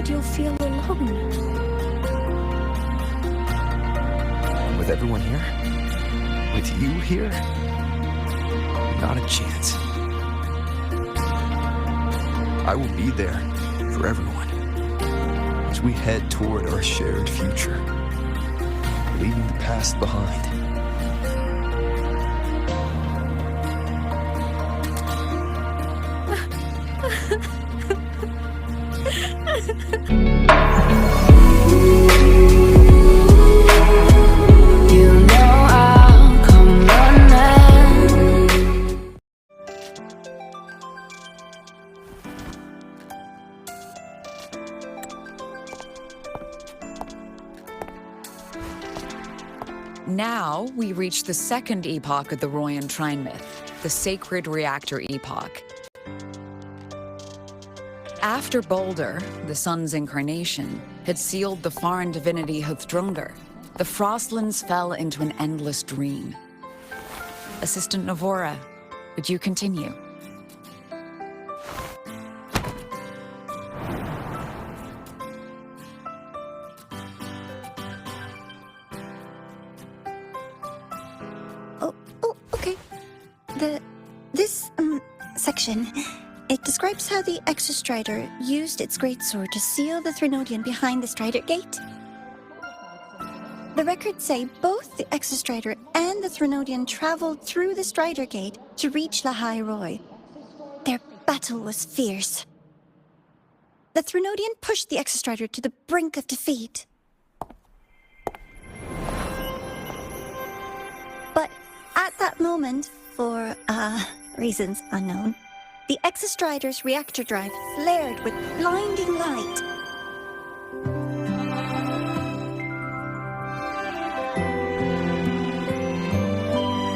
worried you'll feel alone. With everyone here? With you here? Not a chance. I will be there for everyone as we head toward our shared future, leaving the past behind. Now, we reach the second epoch of the Royan Trine myth, the Sacred Reactor Epoch. After Balder, the sun's incarnation, had sealed the foreign divinity Huthdrungr, the Frostlands fell into an endless dream. Assistant Navora, would you continue? Okay. This section, it describes how the Exostrider used its greatsword to seal the Threnodian behind the Strider Gate. The records say both the Exostrider and the Threnodian traveled through the Strider Gate to reach Lahai Roy. Their battle was fierce. The Threnodian pushed the Exostrider to the brink of defeat. But at that moment, for, reasons unknown, the Exostrider's reactor drive flared with blinding light.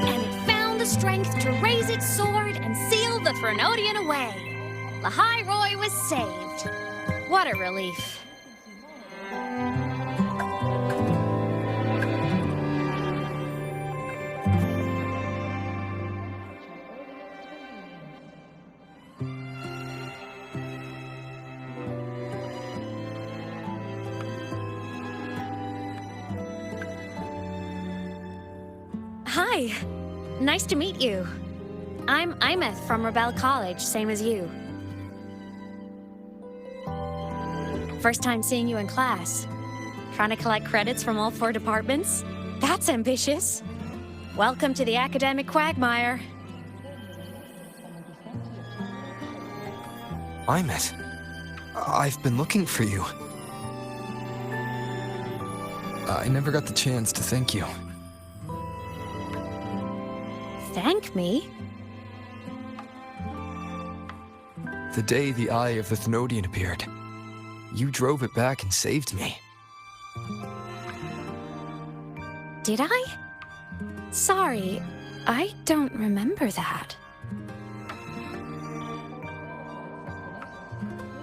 And it found the strength to raise its sword and seal the Threnodian away. Lahai Roy was saved. What a relief. Hi. Nice to meet you. I'm Aemeath from Rebel College, same as you. First time seeing you in class. Trying to collect credits from all 4 departments? That's ambitious. Welcome to the academic quagmire. Aemeath, I've been looking for you. I never got the chance to thank you. Thank me? The day the Eye of the Thenodian appeared, you drove it back and saved me. Did I? Sorry, I don't remember that.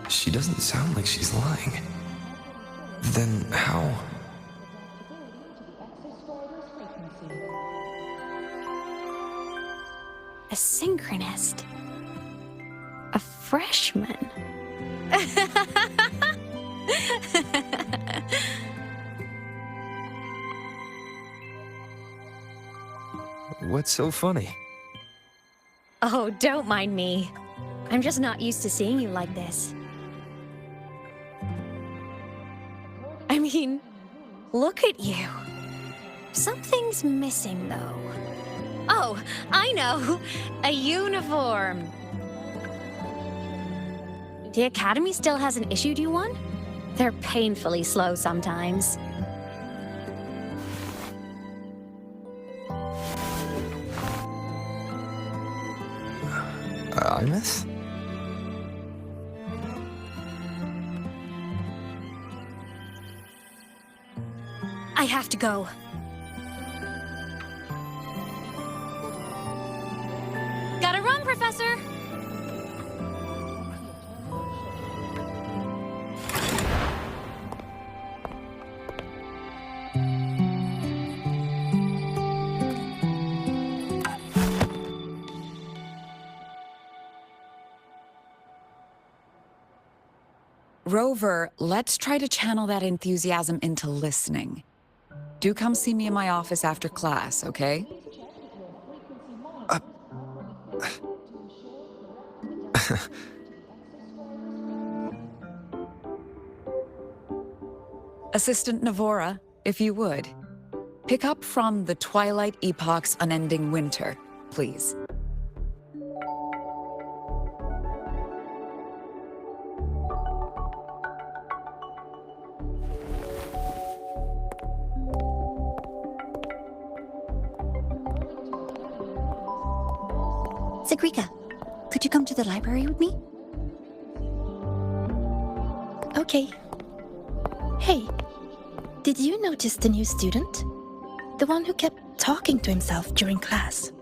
She doesn't sound like she's lying. Then how? A synchronist. A freshman. What's so funny? Oh, don't mind me. I'm just not used to seeing you like this. I mean, look at you. Something's missing, though. Oh, I know! A uniform! The Academy still hasn't issued you one? They're painfully slow sometimes. Aemeath? I have to go. Gotta run, Professor! Rover, let's try to channel that enthusiasm into listening. Do come see me in my office after class, okay? Assistant Navora, if you would, pick up from the Twilight Epoch's Unending Winter, please. Sigrika, could you come to the library with me? Okay. Hey, did you notice the new student? The one who kept talking to himself during class.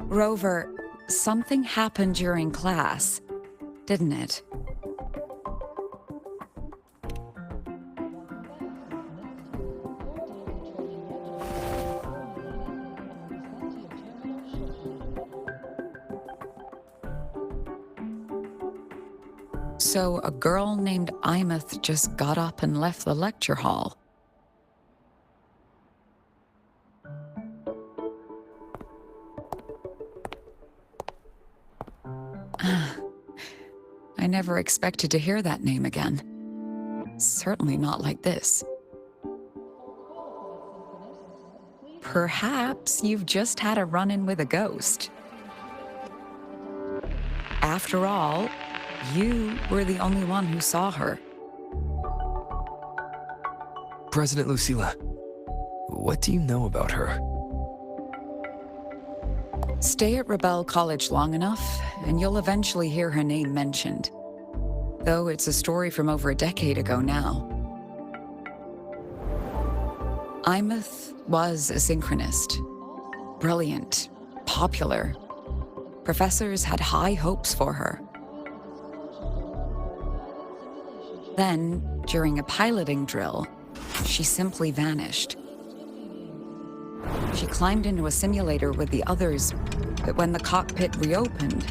Rover, something happened during class, didn't it? So a girl named Aemeath just got up and left the lecture hall. I never expected to hear that name again. Certainly not like this. Perhaps you've just had a run-in with a ghost. After all, you were the only one who saw her. President Lucilla, what do you know about her? Stay at Rebel College long enough, and you'll eventually hear her name mentioned. Though it's a story from over a decade ago now. Aemeath was a synchronist. Brilliant, popular. Professors had high hopes for her. Then, during a piloting drill, she simply vanished. She climbed into a simulator with the others, but when the cockpit reopened,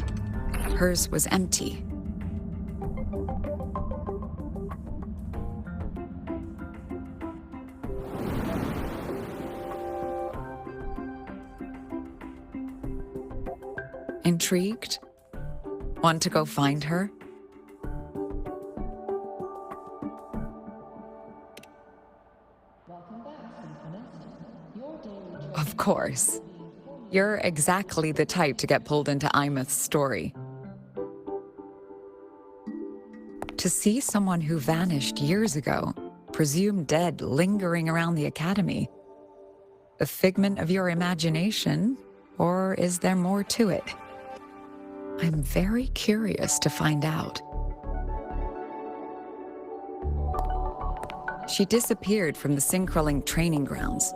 hers was empty. Intrigued? Want to go find her? Of course. You're exactly the type to get pulled into Aemeath's story. To see someone who vanished years ago, presumed dead, lingering around the academy, a figment of your imagination, or is there more to it? I'm very curious to find out. She disappeared from the Synchroling training grounds.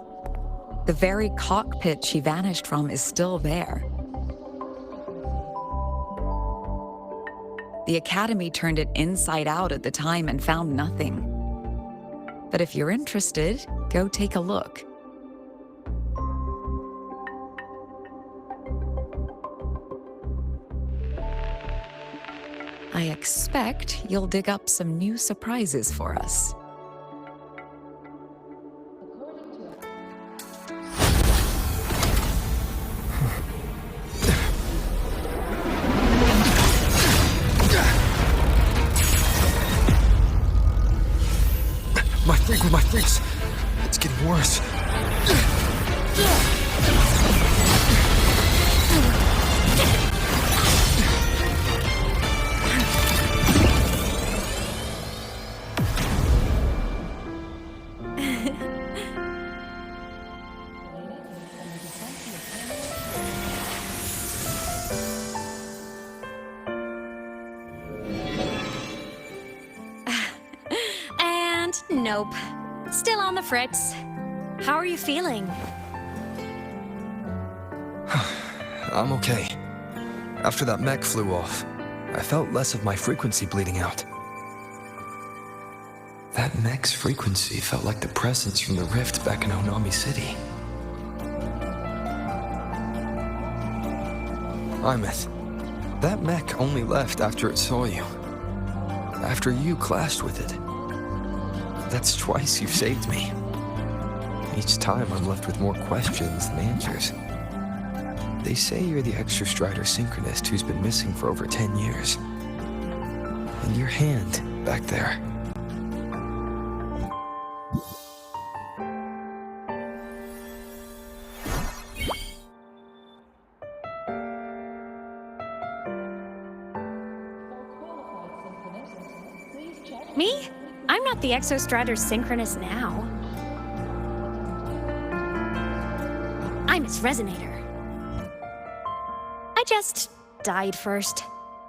The very cockpit she vanished from is still there. The Academy turned it inside out at the time and found nothing. But if you're interested, go take a look. I expect you'll dig up some new surprises for us. My freaks. It's getting worse. And nope. Still on the fritz. How are you feeling? I'm okay. After that mech flew off, I felt less of my frequency bleeding out. That mech's frequency felt like the presence from the rift back in Onami City. Aemeath, that mech only left after it saw you. After you clashed with it. That's twice you've saved me. Each time I'm left with more questions than answers. They say you're the Extra Strider synchronist who's been missing for over 10 years. And your hand, back there. Me? I'm not the Exostrider synchronist now. I'm its resonator. I just died first.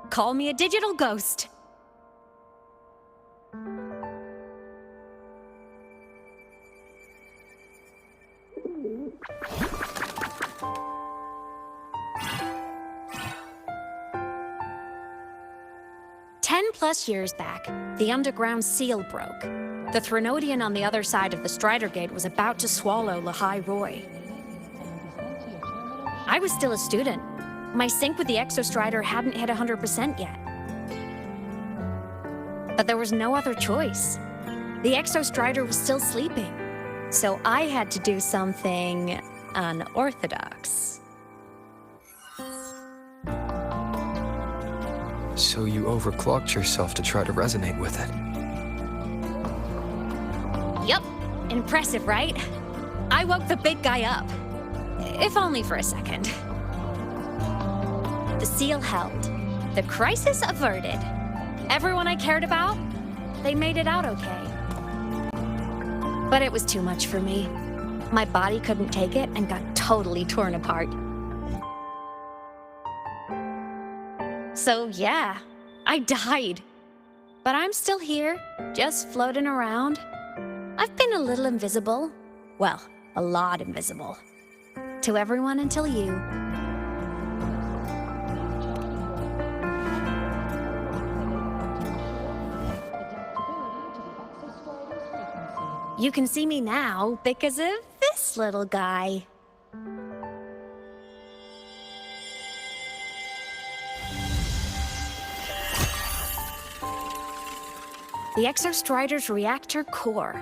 Call me a digital ghost. +10 years back, the underground seal broke. The Threnodian on the other side of the Strider Gate was about to swallow Lahai Roy. I was still a student. My sync with the Exostrider hadn't hit 100% yet. But there was no other choice. The Exostrider was still sleeping, so I had to do something unorthodox. So you overclocked yourself to try to resonate with it. Yup. Impressive, right? I woke the big guy up. If only for a second. The seal held. The crisis averted. Everyone I cared about, they made it out okay. But it was too much for me. My body couldn't take it and got totally torn apart. So yeah, I died. But I'm still here, just floating around. I've been a little invisible. Well, a lot invisible. To everyone until you. You can see me now because of this little guy. The Exostrider's reactor core.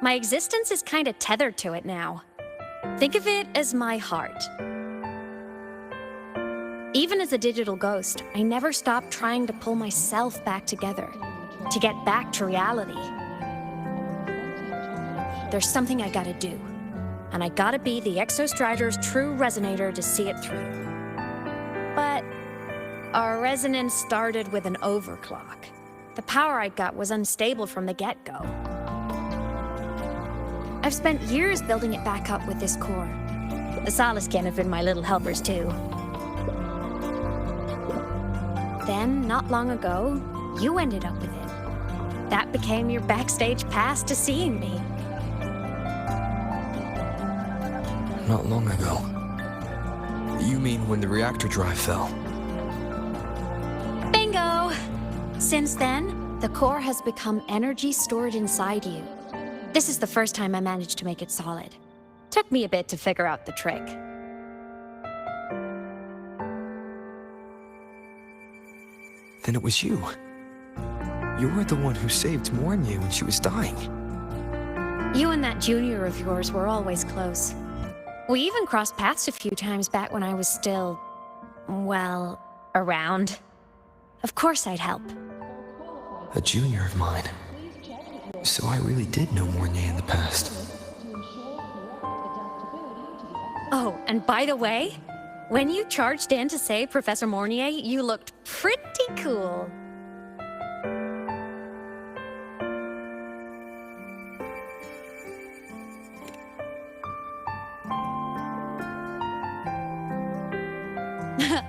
My existence is kinda tethered to it now. Think of it as my heart. Even as a digital ghost, I never stopped trying to pull myself back together, to get back to reality. There's something I gotta do, and I gotta be the Exostrider's true resonator to see it through. But our resonance started with an overclock. The power I got was unstable from the get-go. I've spent years building it back up with this core. The Solaskin have been my little helpers too. Then, not long ago, you ended up with it. That became your backstage pass to seeing me. Not long ago. You mean when the reactor drive fell? Bingo! Since then, the core has become energy stored inside you. This is the first time I managed to make it solid. Took me a bit to figure out the trick. Then it was you. You were the one who saved Mornia when she was dying. You and that junior of yours were always close. We even crossed paths a few times back when I was still, well, around. Of course I'd help. A junior of mine. So I really did know Mornia in the past. Oh, and by the way, when you charged in to save Professor Mornier, you looked pretty cool.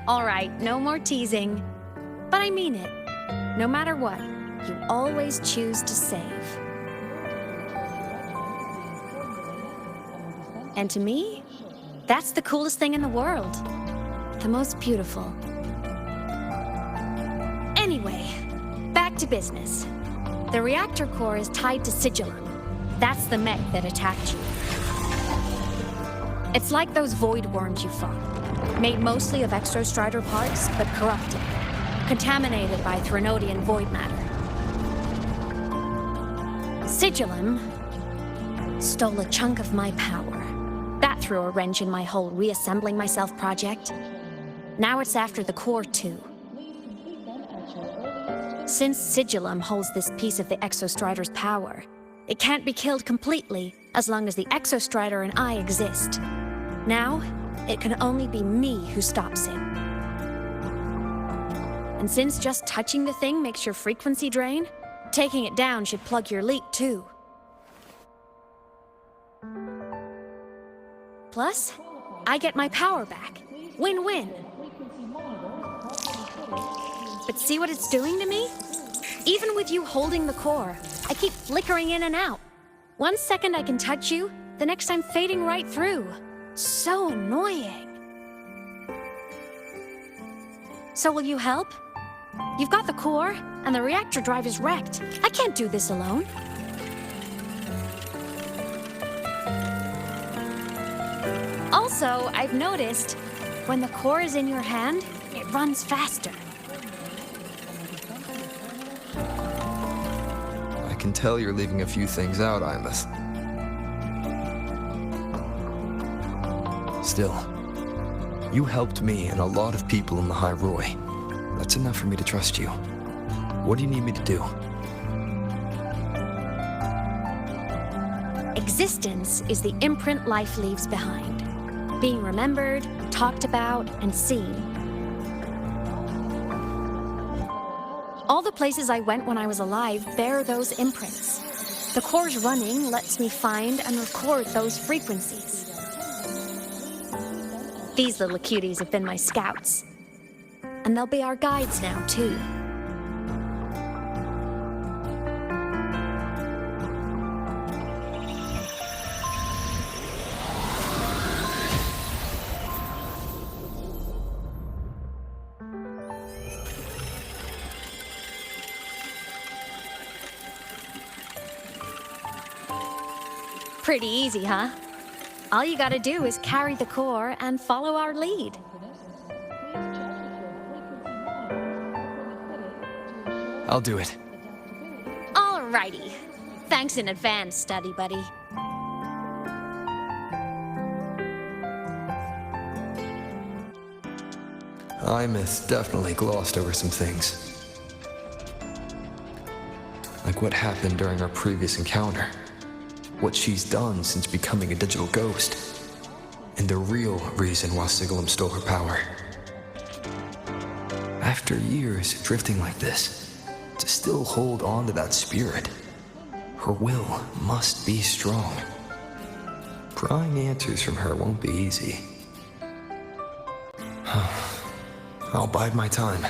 All right, no more teasing. But I mean it. No matter what, you always choose to save. And to me, that's the coolest thing in the world. The most beautiful. Anyway, back to business. The reactor core is tied to Sigillum. That's the mech that attacked you. It's like those void worms you fought. Made mostly of exostrider parts, but corrupted. Contaminated by Threnodian void matter. Sigillum stole a chunk of my power. That threw a wrench in my whole reassembling myself project. Now it's after the core too. Since Sigillum holds this piece of the Exostrider's power, it can't be killed completely as long as the Exostrider and I exist. Now, it can only be me who stops it. And since just touching the thing makes your frequency drain, taking it down should plug your leak too. Plus, I get my power back. Win-win. But see what it's doing to me? Even with you holding the core, I keep flickering in and out. 1 second I can touch you, the next I'm fading right through. So annoying. So will you help? You've got the core, and the reactor drive is wrecked. I can't do this alone. Also, I've noticed, when the core is in your hand, it runs faster. I can tell you're leaving a few things out, Aemeath. Still, you helped me and a lot of people in the High Roy. That's enough for me to trust you. What do you need me to do? Existence is the imprint life leaves behind. Being remembered, talked about, and seen. All the places I went when I was alive bear those imprints. The core's running lets me find and record those frequencies. These little cuties have been my scouts. And they'll be our guides now, too. Pretty easy, huh? All you gotta do is carry the core and follow our lead. I'll do it. Alrighty. Thanks in advance, study buddy. Aemeath definitely glossed over some things. Like what happened during our previous encounter. What she's done since becoming a digital ghost. And the real reason why Sigillum stole her power. After years drifting like this, to still hold on to that spirit, her will must be strong. Prying answers from her won't be easy. I'll bide my time.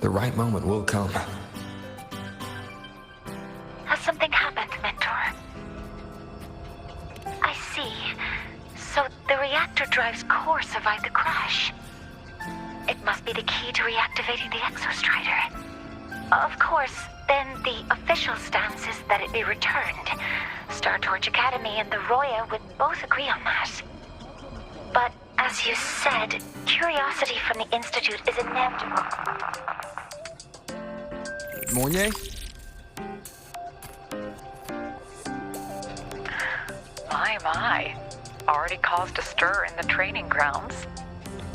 The right moment will come. Has something happened, Mentor? I see. So the reactor drive's core survived the crash. It must be the key to reactivating the Exostrider. Of course, then the official stance is that it be returned. Star Torch Academy and the Roya would both agree on that. But, as you said, curiosity from the Institute is inevitable. Mornier? My. Already caused a stir in the training grounds.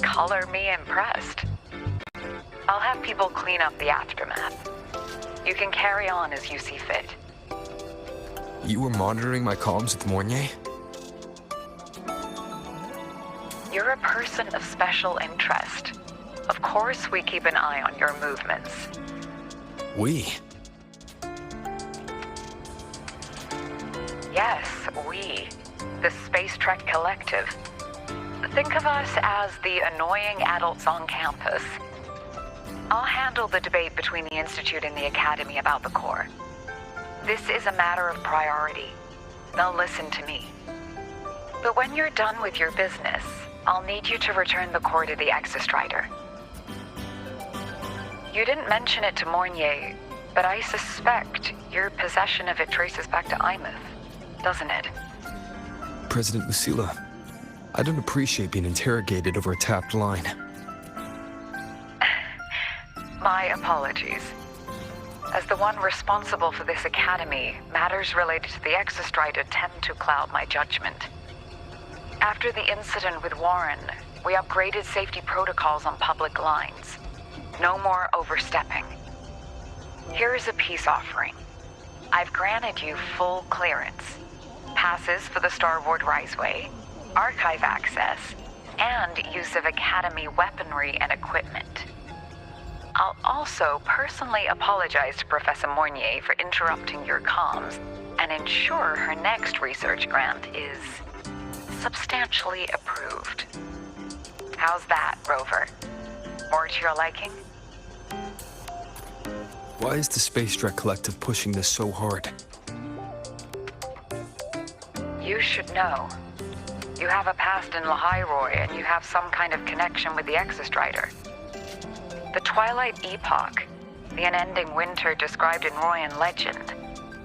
Color me impressed. I'll have people clean up the aftermath. You can carry on as you see fit. You were monitoring my comms with Mornier? You're a person of special interest. Of course we keep an eye on your movements. We? Yes, we. The Space Trek Collective. Think of us as the annoying adults on campus. I'll handle the debate between the Institute and the Academy about the core. This is a matter of priority. Now listen to me. But when you're done with your business, I'll need you to return the core to the Exostrider. You didn't mention it to Mornier, but I suspect your possession of it traces back to Aemeath, doesn't it? President Lucilla, I don't appreciate being interrogated over a tapped line. My apologies. As the one responsible for this academy, matters related to the Exostrider tend to cloud my judgment. After the incident with Warren, we upgraded safety protocols on public lines. No more overstepping. Here is a peace offering. I've granted you full clearance. Passes for the Starboard Riseway, archive access, and use of Academy weaponry and equipment. I'll also personally apologize to Professor Mornier for interrupting your comms and ensure her next research grant is substantially approved. How's that, Rover? More to your liking? Why is the Space Trek Collective pushing this so hard? You should know. You have a past in Lahairoi, and you have some kind of connection with the Exostrider. The Twilight Epoch, the unending winter described in Royan legend,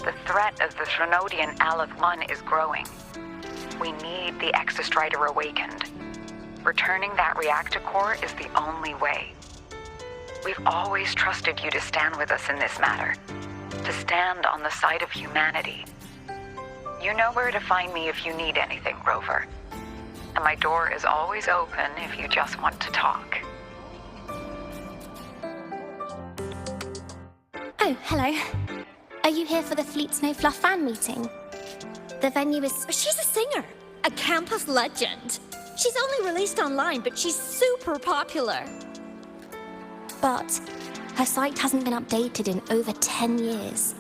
the threat of the Threnodian Aleph 1 is growing. We need the Exostrider awakened. Returning that reactor core is the only way. We've always trusted you to stand with us in this matter, to stand on the side of humanity. You know where to find me if you need anything, Rover. And my door is always open if you just want to talk. Oh, hello. Are you here for the Fleet Snow Fluff fan meeting? The venue is... She's a singer, a campus legend. She's only released online, but she's super popular. But her site hasn't been updated in over 10 years.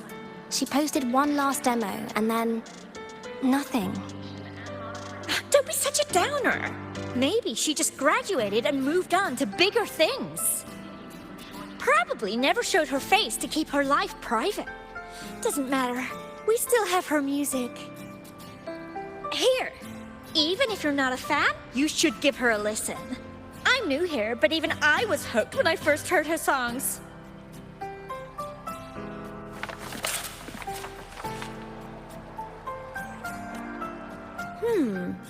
She posted one last demo, and then... nothing. Don't be such a downer. Maybe she just graduated and moved on to bigger things. Probably never showed her face to keep her life private. Doesn't matter. We still have her music. Here, even if you're not a fan, you should give her a listen. I'm new here, but even I was hooked when I first heard her songs.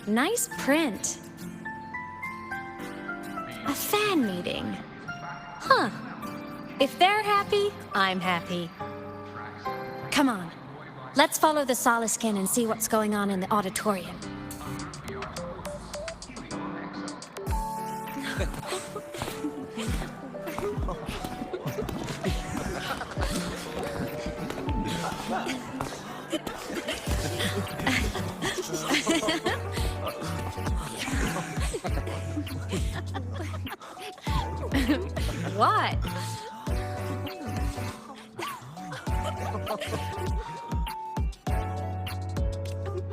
Nice print. A fan meeting. Huh. If they're happy, I'm happy. Come on. Let's follow the Soliskin and see what's going on in the auditorium. What?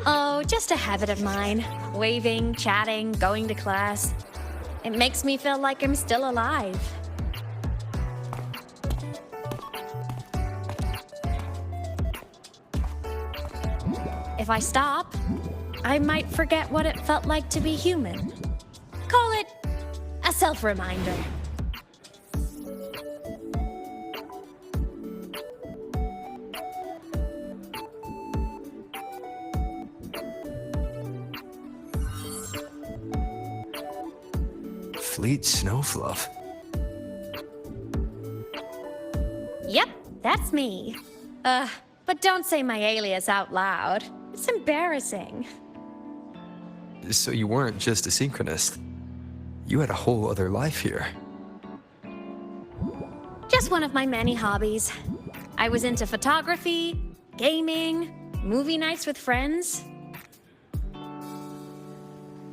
Oh, just a habit of mine. Waving, chatting, going to class. It makes me feel like I'm still alive. If I stop, I might forget what it felt like to be human. Call it a self-reminder. Fleet Snowfluff. Yep, that's me. But don't say my alias out loud. It's embarrassing. So you weren't just a synchronist. You had a whole other life here. Just one of my many hobbies. I was into photography, gaming, movie nights with friends.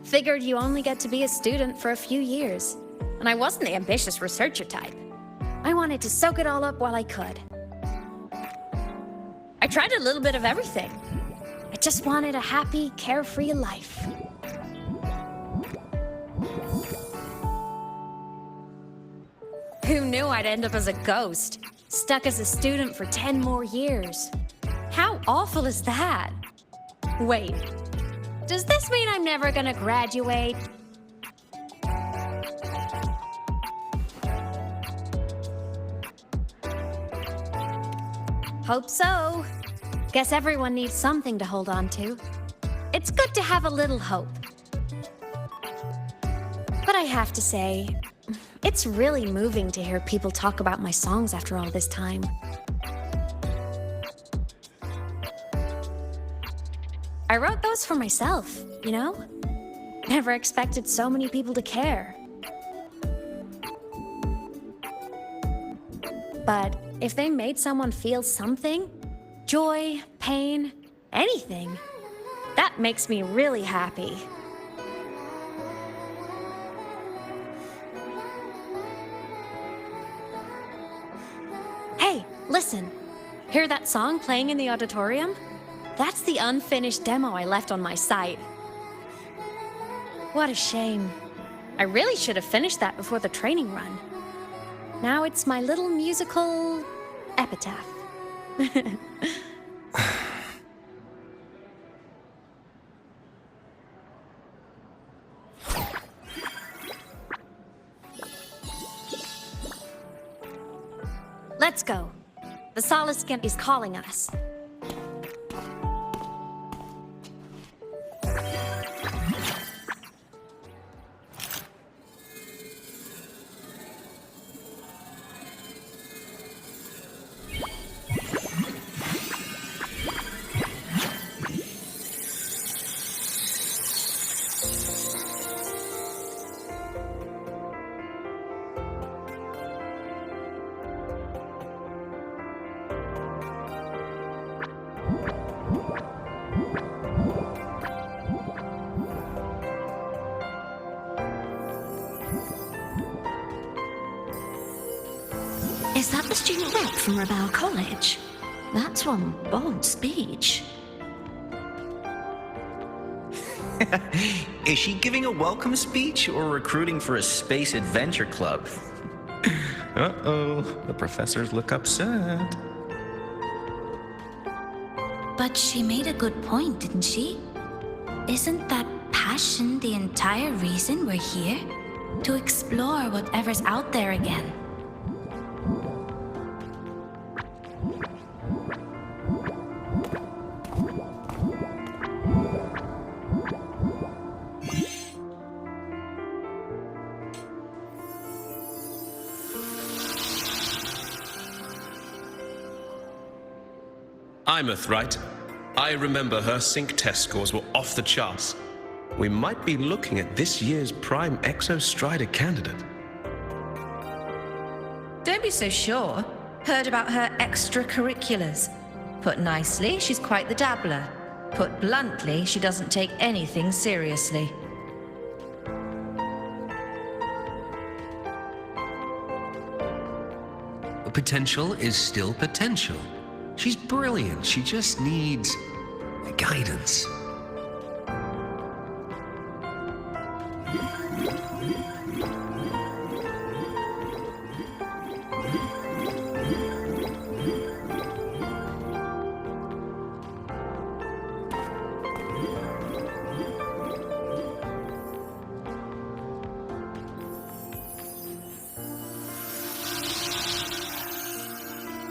Figured you only get to be a student for a few years. And I wasn't the ambitious researcher type. I wanted to soak it all up while I could. I tried a little bit of everything. I just wanted a happy, carefree life. Who knew I'd end up as a ghost, stuck as a student for 10 more years? How awful is that? Wait, does this mean I'm never gonna graduate? Hope so. Guess everyone needs something to hold on to. It's good to have a little hope. But I have to say, it's really moving to hear people talk about my songs after all this time. I wrote those for myself, you know? Never expected so many people to care. But if they made someone feel something, joy, pain, anything, that makes me really happy. Hey, listen. Hear that song playing in the auditorium? That's the unfinished demo I left on my site. What a shame. I really should have finished that before the training run. Now it's my little musical epitaph. Let's go. The Soliskin is calling us. Is that the student rep from Rebel College? That's one bold speech. Is she giving a welcome speech or recruiting for a space adventure club? Uh-oh, the professors look upset. But she made a good point, didn't she? Isn't that passion the entire reason we're here? To explore whatever's out there again. Aemeath, right? I remember her sync test scores were off the charts. We might be looking at this year's prime Exostrider candidate. Don't be so sure. Heard about her extracurriculars. Put nicely, she's quite the dabbler. Put bluntly, she doesn't take anything seriously. Potential is still potential. She's brilliant. She just needs guidance.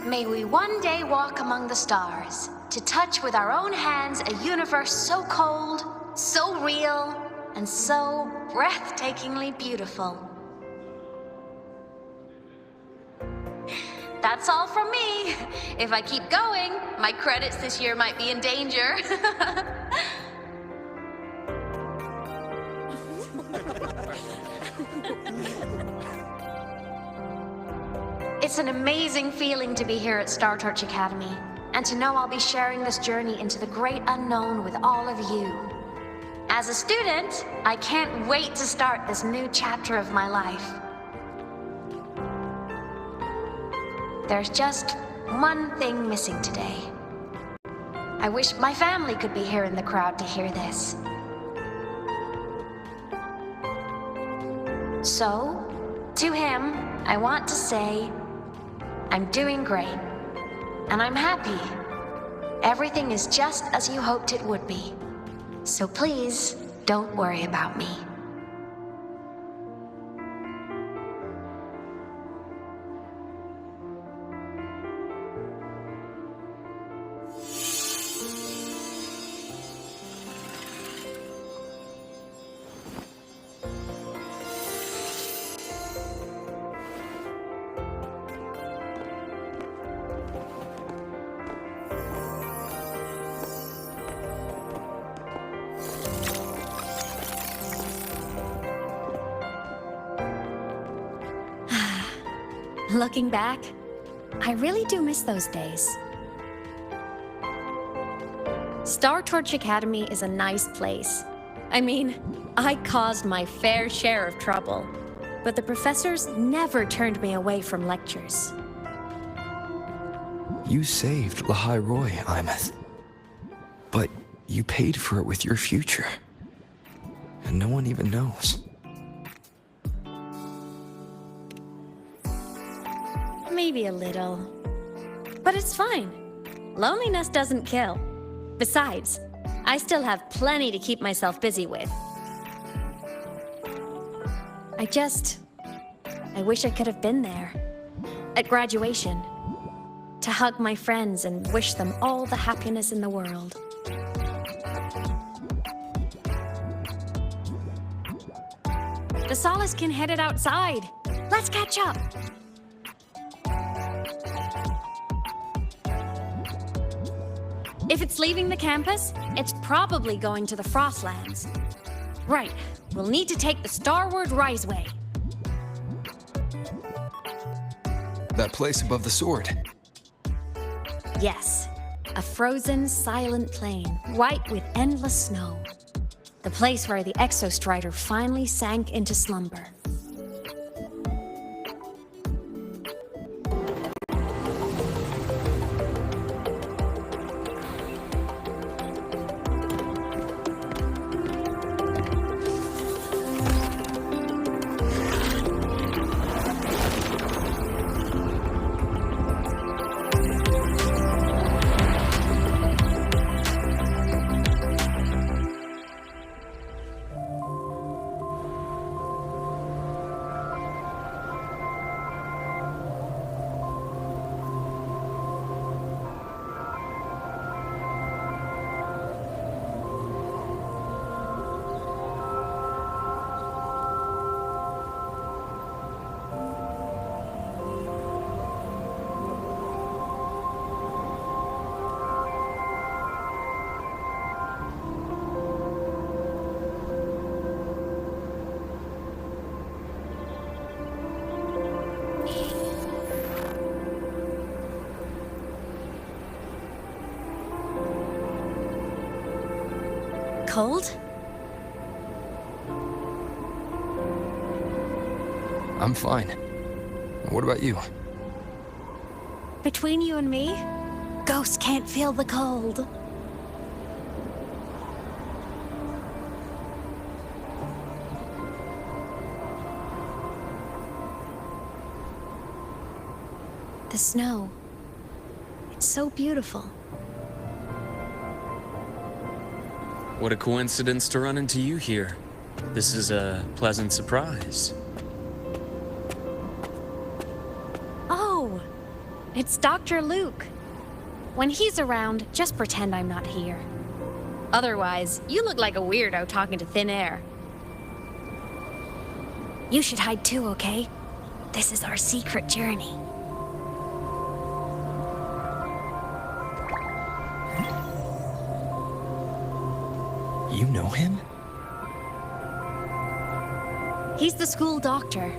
May we one day walk among the stars, to touch with our own hands a universe so cold, so real, and so breathtakingly beautiful. That's all from me. If I keep going, my credits this year might be in danger. It's an amazing feeling to be here at Star Torch Academy, and to know I'll be sharing this journey into the great unknown with all of you. As a student, I can't wait to start this new chapter of my life. There's just one thing missing today. I wish my family could be here in the crowd to hear this. So, to him, I want to say, I'm doing great, and I'm happy. Everything is just as you hoped it would be. So please, don't worry about me. Looking back, I really do miss those days. Star Torch Academy is a nice place. I mean, I caused my fair share of trouble, but the professors never turned me away from lectures. You saved Lahai Roy, Aemeath. But you paid for it with your future. And no one even knows. Maybe a little. But it's fine. Loneliness doesn't kill. Besides, I still have plenty to keep myself busy with. I wish I could have been there. At graduation. To hug my friends and wish them all the happiness in the world. The Solace can headed outside. Let's catch up. If it's leaving the campus, it's probably going to the Frostlands. Right, we'll need to take the Starward Riseway. That place above the sword. Yes, a frozen, silent plain, white with endless snow. The place where the Exostrider finally sank into slumber. Cold? I'm fine. What about you? Between you and me, ghosts can't feel the cold. The snow. It's so beautiful. What a coincidence to run into you here. This is a pleasant surprise. Oh, it's Dr. Luke. When he's around, just pretend I'm not here. Otherwise, you look like a weirdo talking to thin air. You should hide too, okay? This is our secret journey. You know him? He's the school doctor.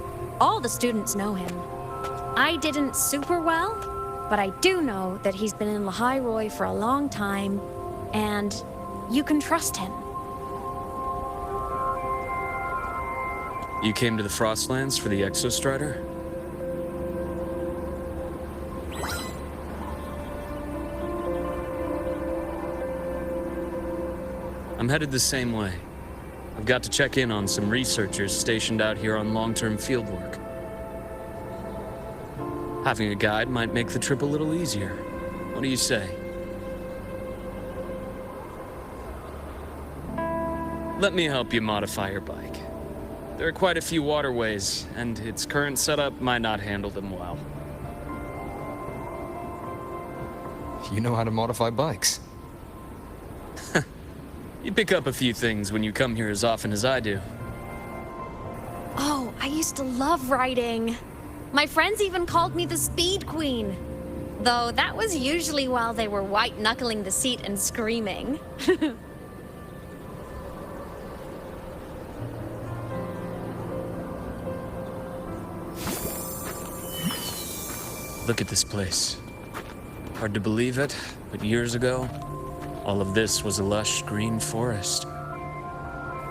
All the students know him. I didn't super well, but I do know that he's been in Lahai Roy for a long time, and you can trust him. You came to the Frostlands for the Exostrider? I'm headed the same way. I've got to check in on some researchers stationed out here on long-term fieldwork. Having a guide might make the trip a little easier. What do you say? Let me help you modify your bike. There are quite a few waterways, and its current setup might not handle them well. You know how to modify bikes. You pick up a few things when you come here as often as I do. Oh, I used to love riding. My friends even called me the Speed Queen. Though that was usually while they were white-knuckling the seat and screaming. Look at this place. Hard to believe it, but years ago, all of this was a lush green forest.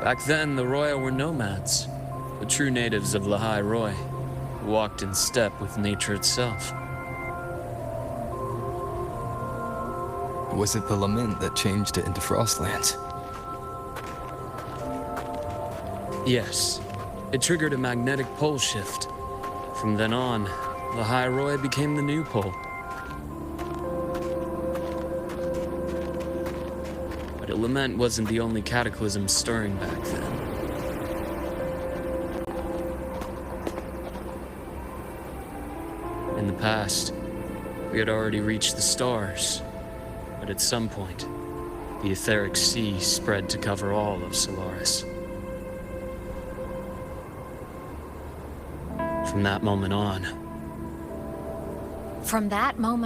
Back then, the Roya were nomads, the true natives of Lahai Roy, who walked in step with nature itself. Was it the lament that changed it into Frostlands? Yes, it triggered a magnetic pole shift. From then on, Lahai Roy became the new pole. But a lament wasn't the only cataclysm stirring back then. In the past, we had already reached the stars, but at some point, the etheric sea spread to cover all of Solaris. From that moment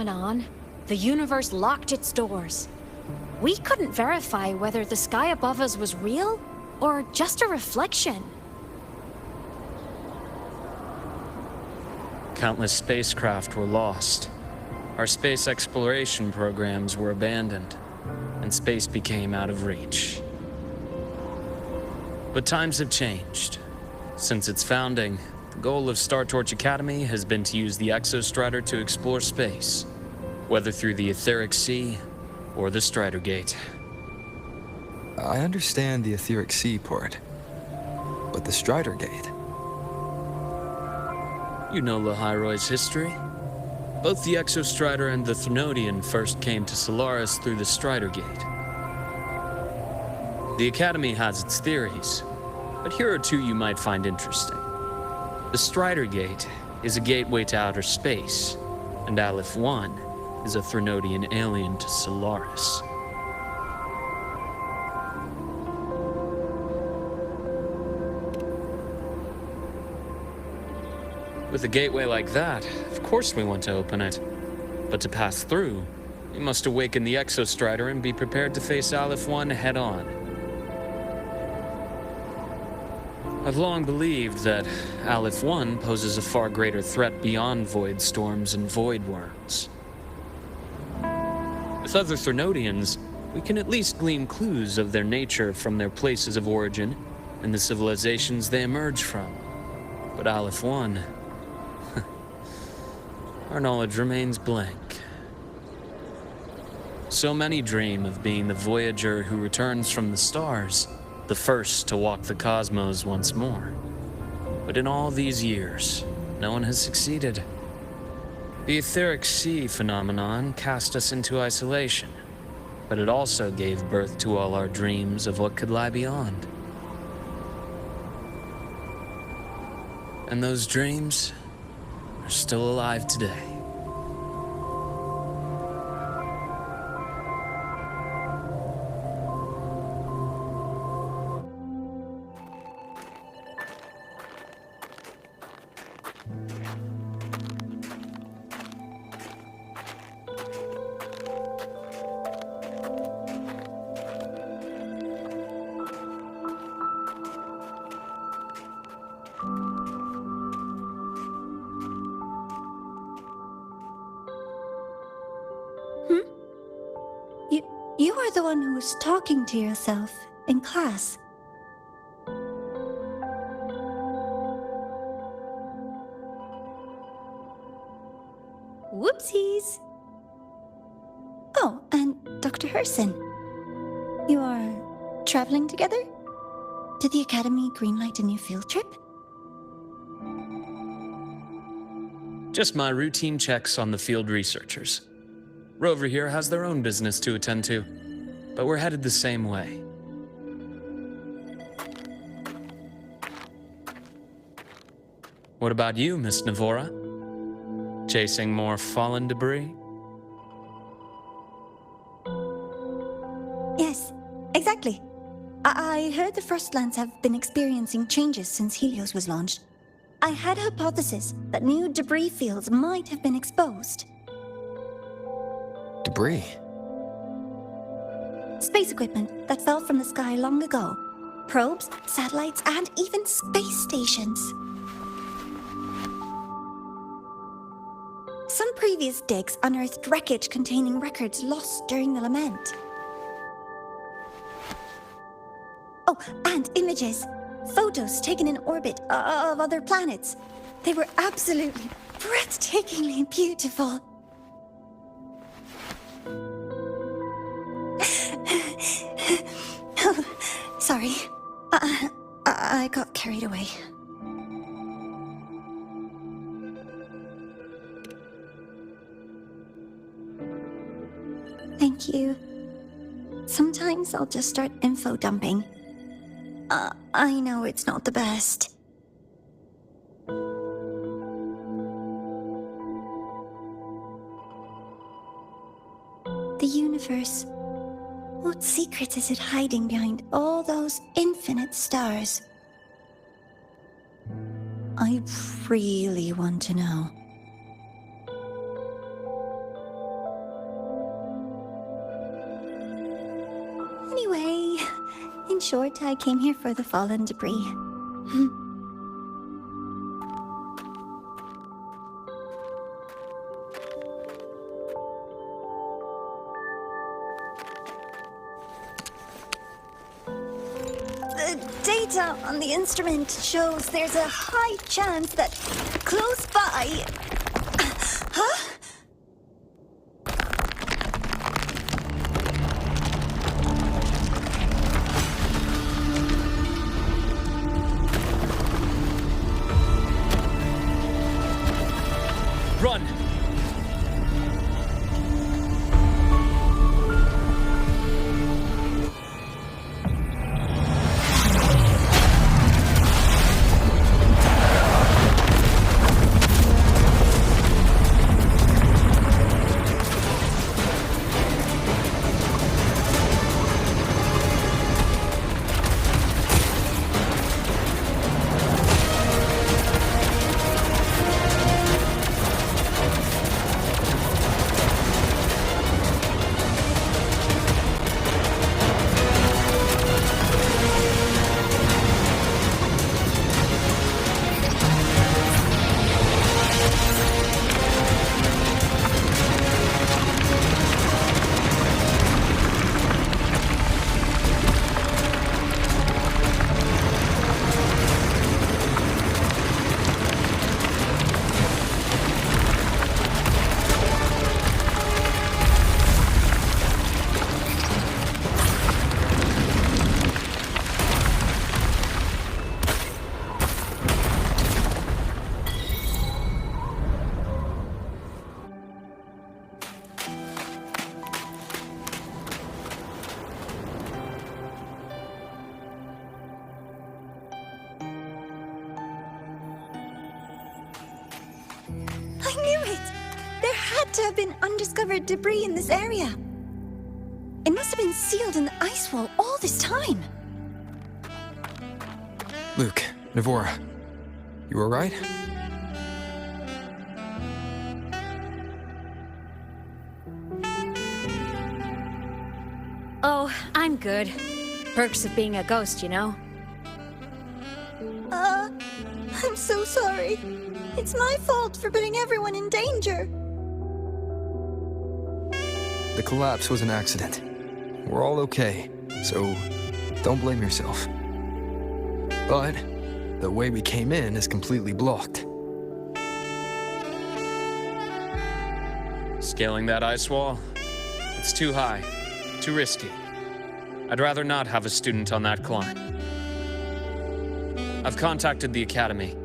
on, the universe locked its doors. We couldn't verify whether the sky above us was real or just a reflection. Countless spacecraft were lost. Our space exploration programs were abandoned, and space became out of reach. But times have changed. Since its founding, the goal of Star Torch Academy has been to use the Exostrider to explore space, whether through the etheric sea or the Strider Gate. I understand the etheric sea part, but the Strider Gate? You know Lahai Roy's history. Both the Exostrider and the Threnodian first came to Solaris through the Strider Gate. The Academy has its theories, but here are two you might find interesting. The Strider Gate is a gateway to outer space, and Aleph 1 is a Threnodian alien to Solaris. With a gateway like that, of course we want to open it. But to pass through, we must awaken the Exostrider and be prepared to face Aleph 1 head-on. I've long believed that Aleph 1 poses a far greater threat beyond void storms and void worms. With other Threnodians, we can at least glean clues of their nature from their places of origin and the civilizations they emerge from. But Aleph 1... our knowledge remains blank. So many dream of being the Voyager who returns from the stars, the first to walk the cosmos once more. But in all these years, no one has succeeded. The etheric sea phenomenon cast us into isolation, but it also gave birth to all our dreams of what could lie beyond. And those dreams are still alive today. You are the one who was talking to yourself in class. Whoopsies! Oh, and Dr. Herson. You are traveling together? Did the Academy greenlight a new field trip? Just my routine checks on the field researchers. Rover here has their own business to attend to, but we're headed the same way. What about you, Miss Navora? Chasing more fallen debris? Yes, exactly. I heard the Frostlands have been experiencing changes since Helios was launched. I had a hypothesis that new debris fields might have been exposed. Debris? Space equipment that fell from the sky long ago. Probes, satellites, and even space stations. Some previous digs unearthed wreckage containing records lost during the lament. Oh, and images. Photos taken in orbit of other planets. They were absolutely breathtakingly beautiful. Oh, sorry. I got carried away. Thank you. Sometimes I'll just start info dumping. I know it's not the best. The universe. What secret is it hiding behind all those infinite stars? I really want to know. Anyway, in short, I came here for the fallen debris. The data on the instrument shows there's a high chance that close by... Huh? Run! I knew it! There had to have been undiscovered debris in this area. It must have been sealed in the ice wall all this time. Luke, Navora, you alright? Oh, I'm good. Perks of being a ghost, you know? I'm so sorry. It's my fault for putting everyone in danger. The collapse was an accident. We're all okay, so don't blame yourself. But the way we came in is completely blocked. Scaling that ice wall? It's too high, too risky. I'd rather not have a student on that climb. I've contacted the Academy.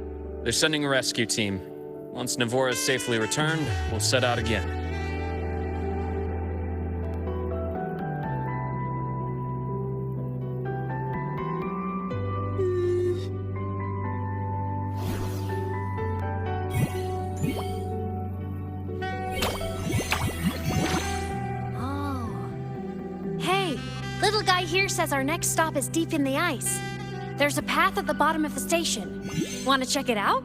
They're sending a rescue team. Once Navora is safely returned, we'll set out again. Little guy here says our next stop is deep in the ice. There's a path at the bottom of the station. Want to check it out?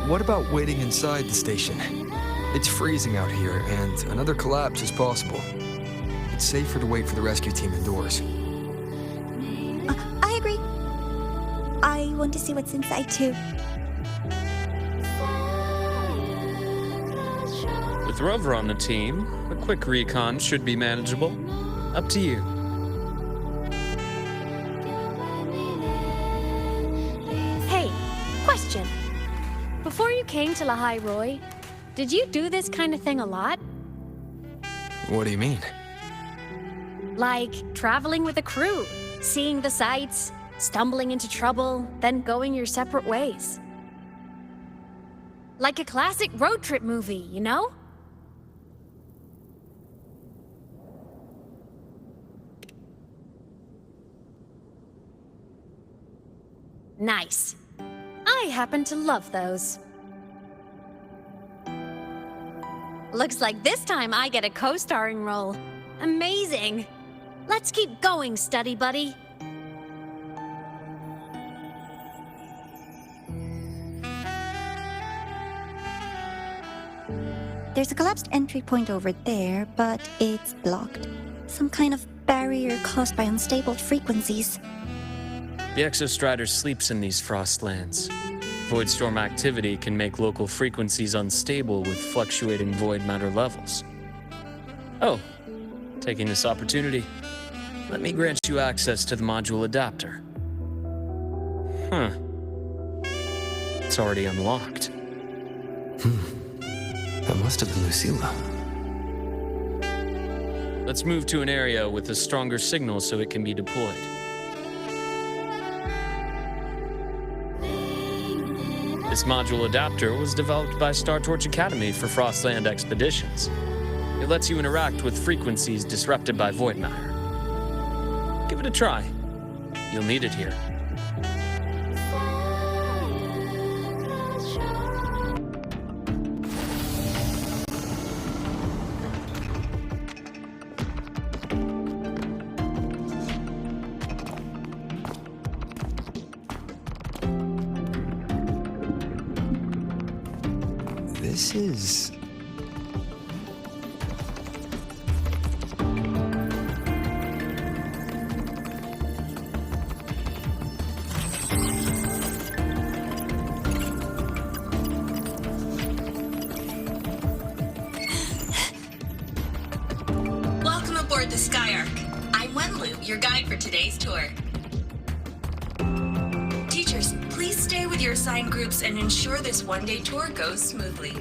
What about waiting inside the station? It's freezing out here, and another collapse is possible. It's safer to wait for the rescue team indoors. I agree. I want to see what's inside too. With Rover on the team, a quick recon should be manageable. Up to you. Hey, question. Before you came to Lahai Roi, did you do this kind of thing a lot? What do you mean? Like traveling with a crew, seeing the sights, stumbling into trouble, then going your separate ways. Like a classic road trip movie, you know? Nice. I happen to love those. Looks like this time I get a co-starring role. Amazing. Let's keep going, study buddy. There's a collapsed entry point over there, but it's blocked. Some kind of barrier caused by unstable frequencies. The Exostrider sleeps in these frostlands. Void storm activity can make local frequencies unstable with fluctuating void matter levels. Oh, taking this opportunity, let me grant you access to the module adapter. Huh. It's already unlocked. That must have been Lucilla. Let's move to an area with a stronger signal so it can be deployed. This module adapter was developed by Star Torch Academy for Frostland expeditions. It lets you interact with frequencies disrupted by void matter. Give it a try. You'll need it here. This is... Welcome aboard the Skyark. I'm Wenlu, your guide for today's tour. Teachers, please stay with your assigned groups and ensure this one-day tour goes smoothly.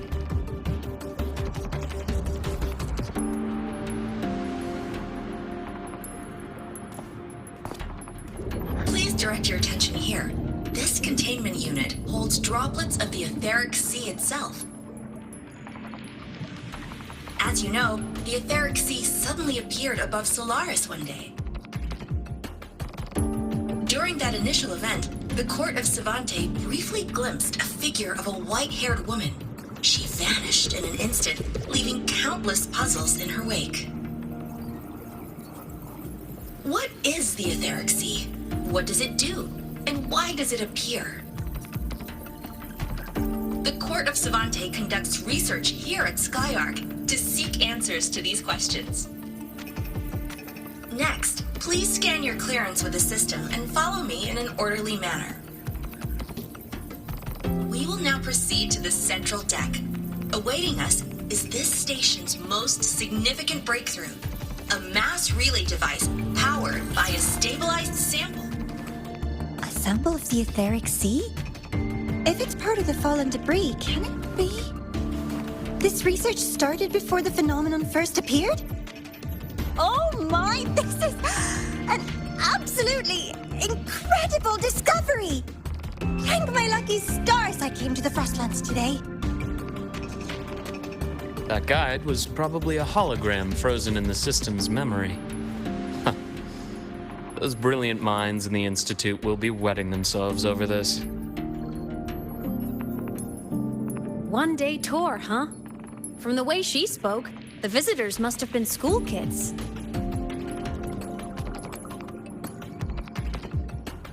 Please direct your attention here. This containment unit holds droplets of the etheric sea itself. As you know, the etheric sea suddenly appeared above Solaris one day. During that initial event, the court of Savante briefly glimpsed a figure of a white-haired woman. She vanished in an instant, leaving countless puzzles in her wake. What is the etheric sea? What does it do? And why does it appear? The court of Savante conducts research here at Skyark to seek answers to these questions. Next, please scan your clearance with the system and follow me in an orderly manner. We will now proceed to the central deck. Awaiting us is this station's most significant breakthrough, a mass relay device powered by a stabilized sample. A sample of the etheric sea? If it's part of the fallen debris, can it be? This research started before the phenomenon first appeared? Oh my, this is an absolutely incredible discovery! Thank my lucky stars I came to the Frostlands today. That guide was probably a hologram frozen in the system's memory. Huh. Those brilliant minds in the Institute will be wetting themselves over this. One-day tour, huh? From the way she spoke, the visitors must have been school kids.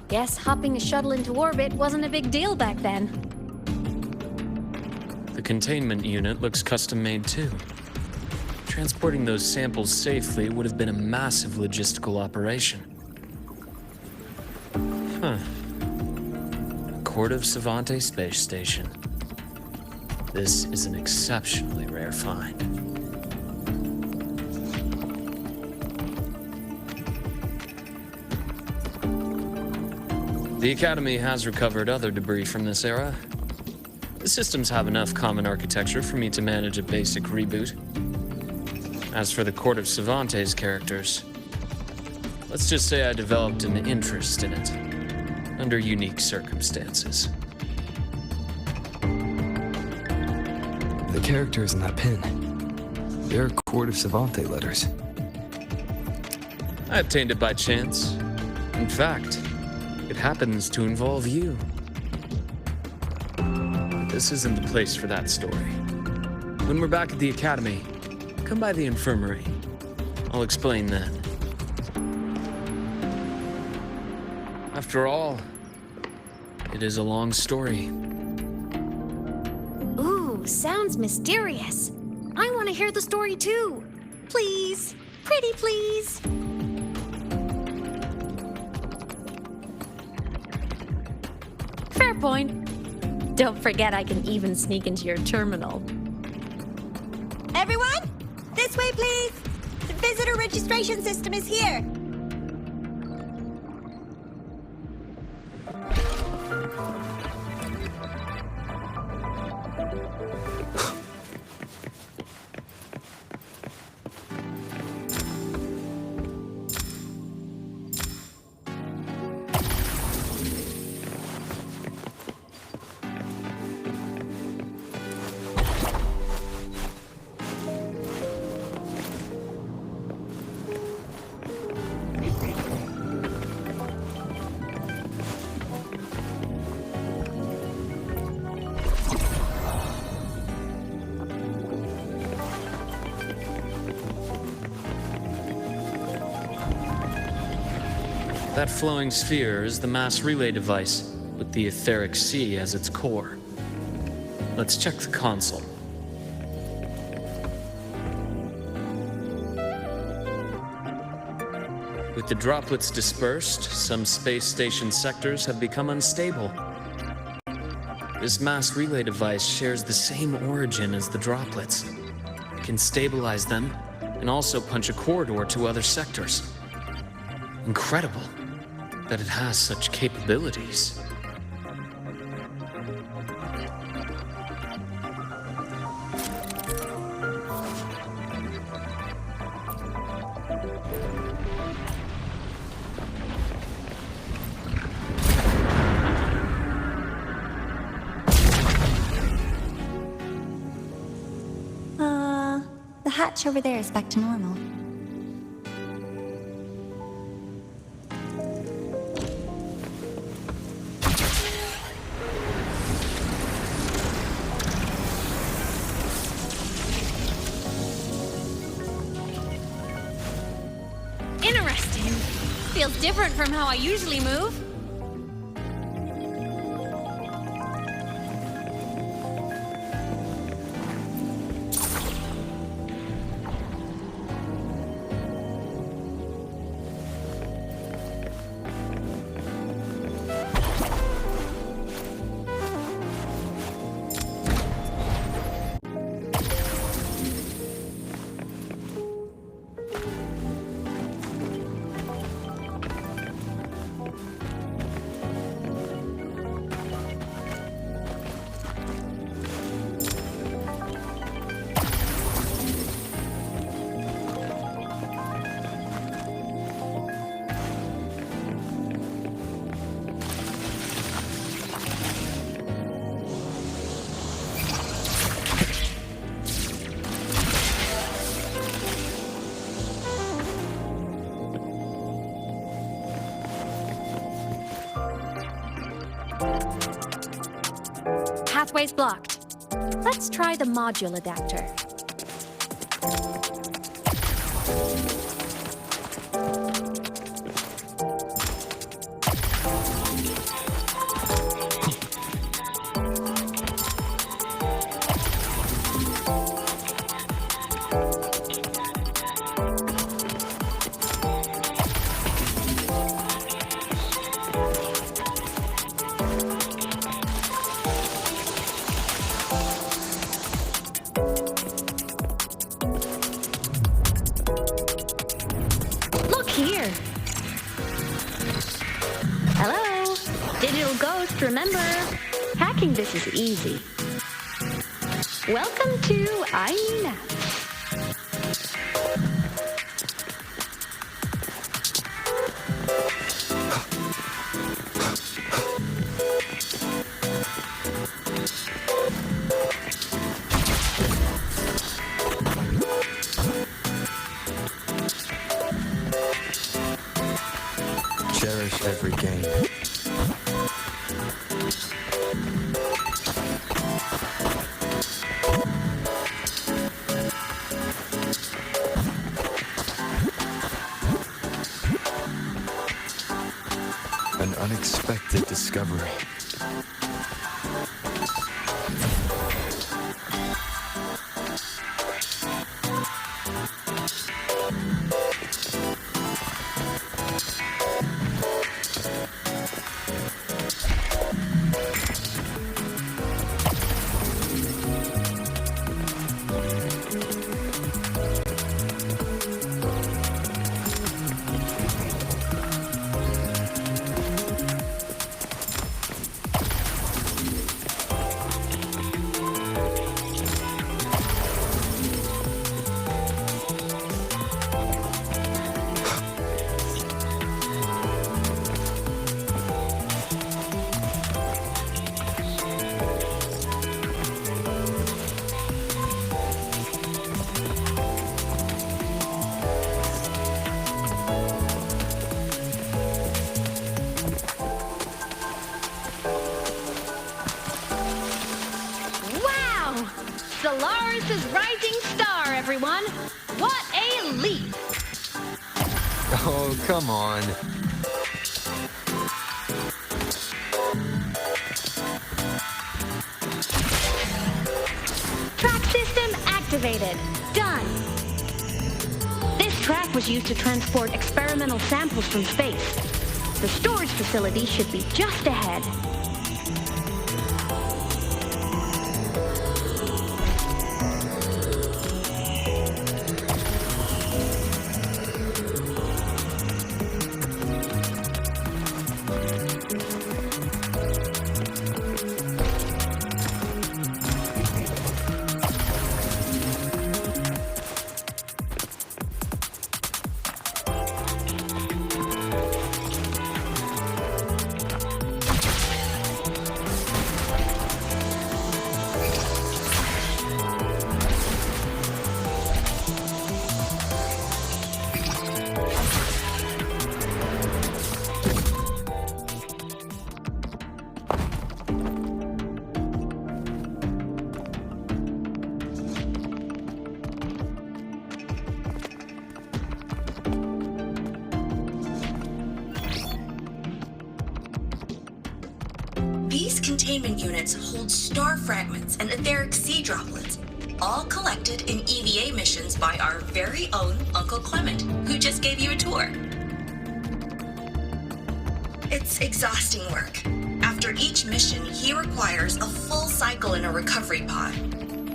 Guess hopping a shuttle into orbit wasn't a big deal back then. The containment unit looks custom-made too. Transporting those samples safely would have been a massive logistical operation. Huh. Court of Savante space station. This is an exceptionally rare find. The Academy has recovered other debris from this era. The systems have enough common architecture for me to manage a basic reboot. As for the Court of Savante's characters, let's just say I developed an interest in it, under unique circumstances. The characters in that pin, they're Court of Savante letters. I obtained it by chance. In fact, it happens to involve you. But this isn't the place for that story. When we're back at the Academy, come by the infirmary. I'll explain then. After all, it is a long story. Ooh, sounds mysterious. I want to hear the story too. Please. Pretty please. Fair point. Don't forget I can even sneak into your terminal. Everyone, this way, please. The visitor registration system is here. That flowing sphere is the mass relay device, with the etheric sea as its core. Let's check the console. With the droplets dispersed, some space station sectors have become unstable. This mass relay device shares the same origin as the droplets. It can stabilize them and also punch a corridor to other sectors. Incredible that it has such capabilities. The hatch over there is back to normal. Interesting. Feels different from how I usually move. Pathway's blocked. Let's try the module adapter. remember, hacking this is easy. Welcome to Aemeath. Cherish every gain. An unexpected discovery. Solaris' rising star, everyone! What a leap! Oh, come on. Track system activated. Done. This track was used to transport experimental samples from space. The storage facility should be just ahead. These containment units hold star fragments and etheric sea droplets, all collected in EVA missions by our very own Uncle Clement, who just gave you a tour. It's exhausting work. After each mission, he requires a full cycle in a recovery pod.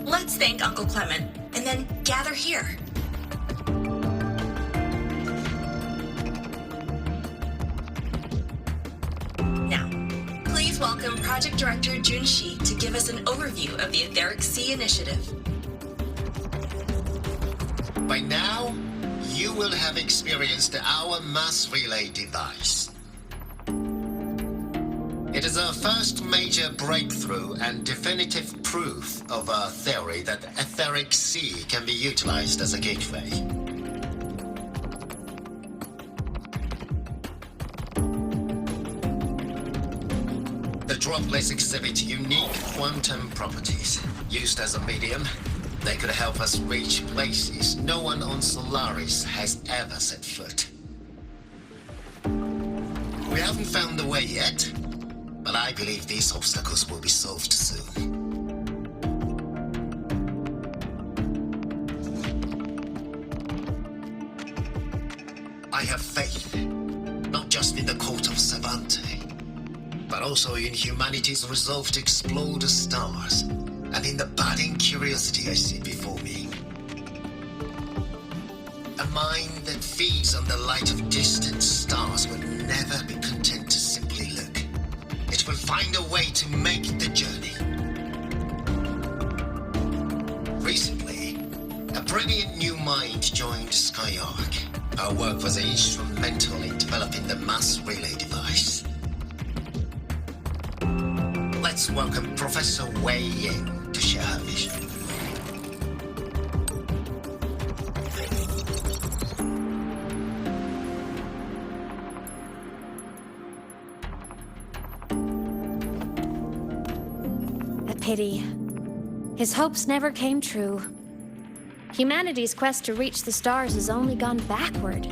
Let's thank Uncle Clement, and then gather here. Welcome Project Director Junshi to give us an overview of the Etheric Sea Initiative. By now, you will have experienced our mass relay device. It is our first major breakthrough and definitive proof of our theory that the Etheric Sea can be utilized as a gateway. The droplets exhibit unique quantum properties. Used as a medium, they could help us reach places no one on Solaris has ever set foot. We haven't found the way yet, but I believe these obstacles will be solved soon. I have faith, not just in the court of Savante, but also in humanity's resolve to explore the stars, and in the budding curiosity I see before me. A mind that feeds on the light of distant stars will never be content to simply look. It will find a way to make the journey. Recently, a brilliant new mind joined Skyark. Our work was instrumental in developing the mass relay device. Let's welcome Professor Wei in to share her vision. A pity. His hopes never came true. Humanity's quest to reach the stars has only gone backward.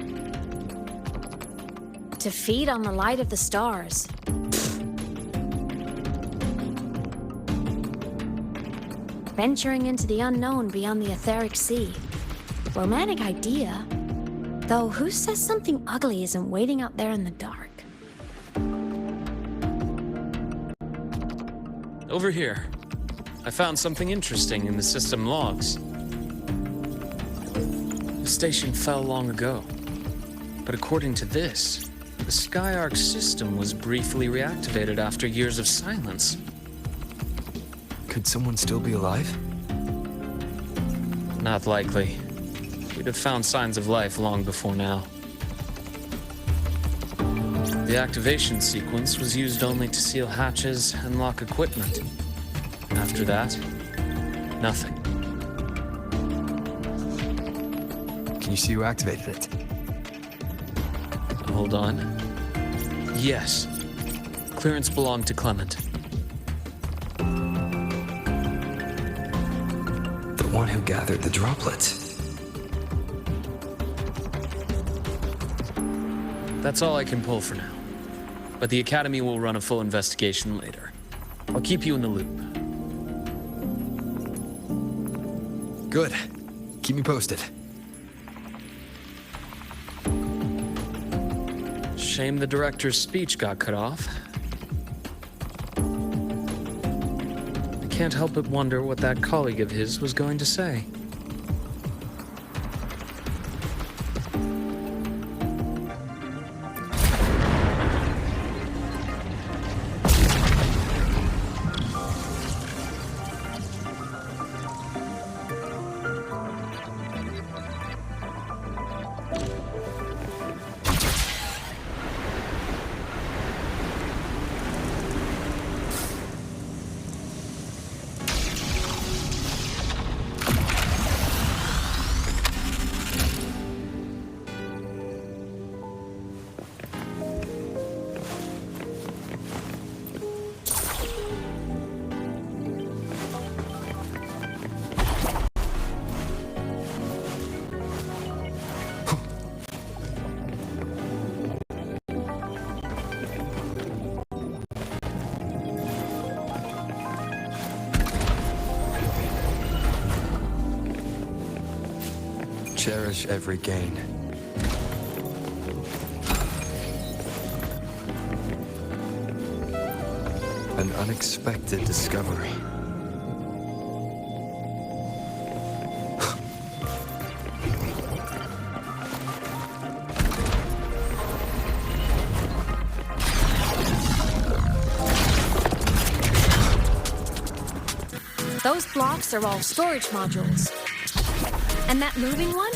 To feed on the light of the stars. Venturing into the unknown beyond the etheric sea. Romantic idea. Though who says something ugly isn't waiting out there in the dark? Over here. I found something interesting in the system logs. The station fell long ago. But according to this, the Skyark system was briefly reactivated after years of silence. Could someone still be alive? Not likely. We'd have found signs of life long before now. The activation sequence was used only to seal hatches and lock equipment. After that, nothing. Can you see who activated it? Hold on. Yes. Clearance belonged to Clement. The one who gathered the droplets. That's all I can pull for now. But the Academy will run a full investigation later. I'll keep you in the loop. Good. Keep me posted. Shame the director's speech got cut off. I can't help but wonder what that colleague of his was going to say. Cherish every gain. An unexpected discovery. Those blocks are all storage modules. And that moving one?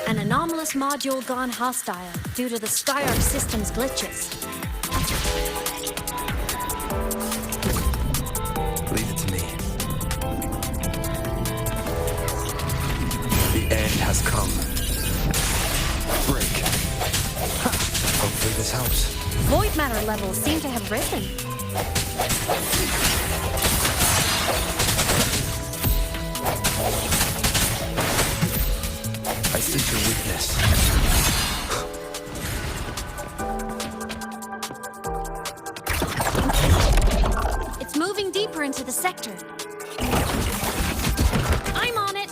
An anomalous module gone hostile due to the Skyark system's glitches. Leave it to me. The end has come. Break. Ha! Hopefully this helps. Void matter levels seem to have risen. I see your weakness. It's moving deeper into the sector. I'm on it.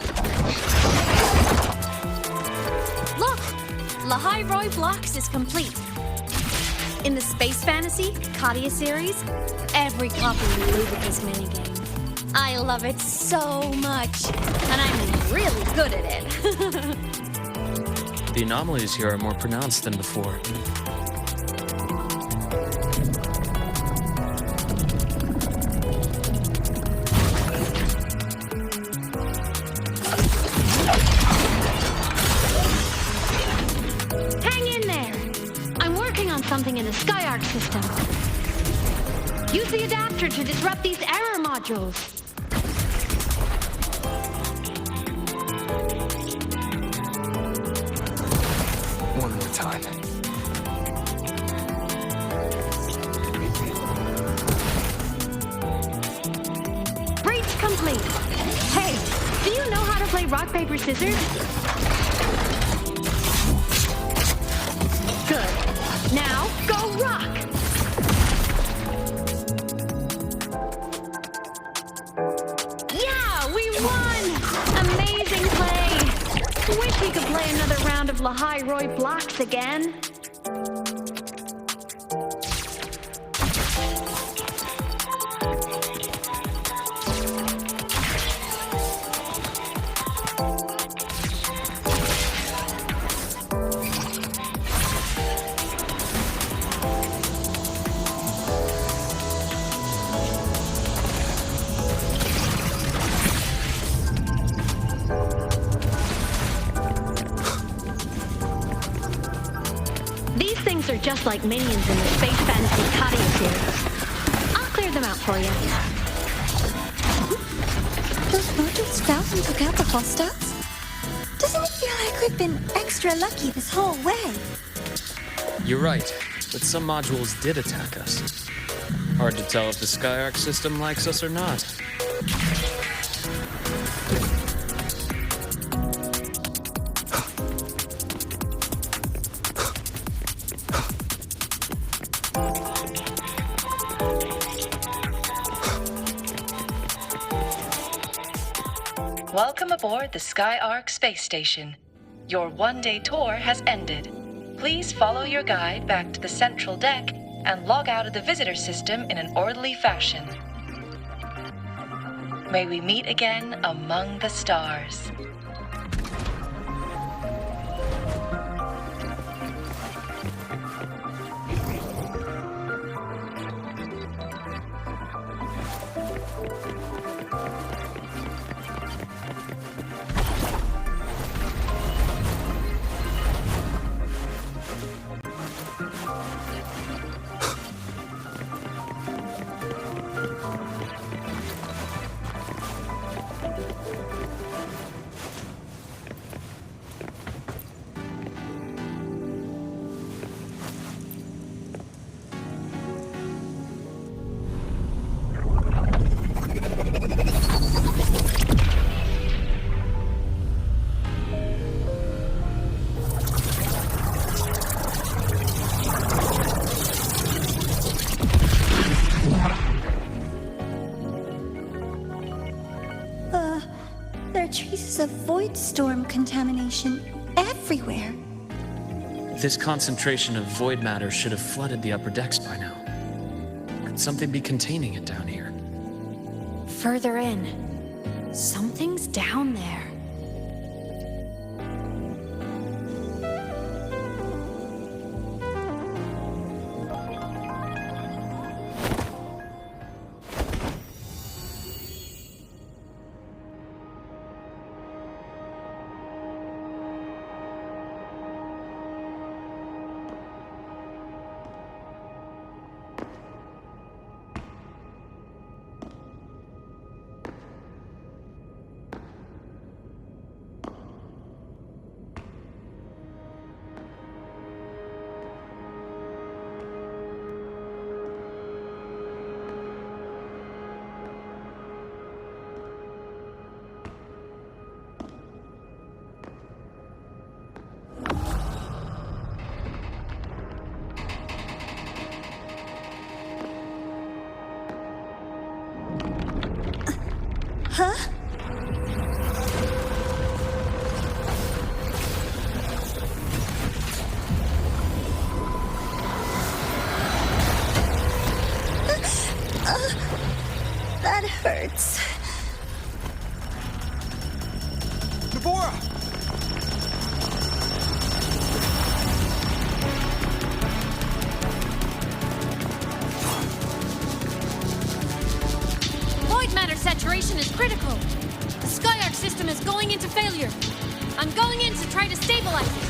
Look! Lahai Blocks is complete. In the Space Fantasy, Katia series, every copy included this minigame. I love it so much, and I'm really good at it. The anomalies here are more pronounced than before. in the Skyark system. Use the adapter to disrupt these error modules. One more time. Breach complete. Hey, do you know how to play rock, paper, scissors? Good. Now, go rock! Yeah, we won! Amazing play! Wish we could play another round of Lahai Roy blocks again. These things are just like minions in the Space Fantasy Katia series. I'll clear them out for you. Those modules fell and took out the hostiles? Doesn't it feel like we've been extra lucky this whole way? You're right, but some modules did attack us. Hard to tell if the Skyark system likes us or not. Welcome aboard the Skyark space station. Your one-day tour has ended. Please follow your guide back to the central deck and log out of the visitor system in an orderly fashion. May we meet again among the stars. There are traces of void storm contamination everywhere. This concentration of void matter should have flooded the upper decks by now. Could something be containing it down here? Further in. Something's down there. Huh? That hurts. Deborah! Void matter saturation is critical. The Skyark system is going into failure. I'm going in to try to stabilize it.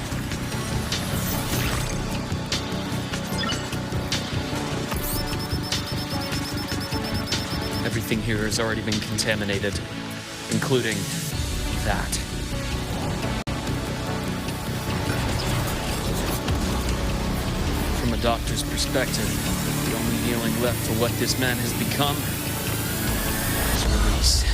Everything here has already been contaminated, including that. From a doctor's perspective, the only healing left for what this man has become is release.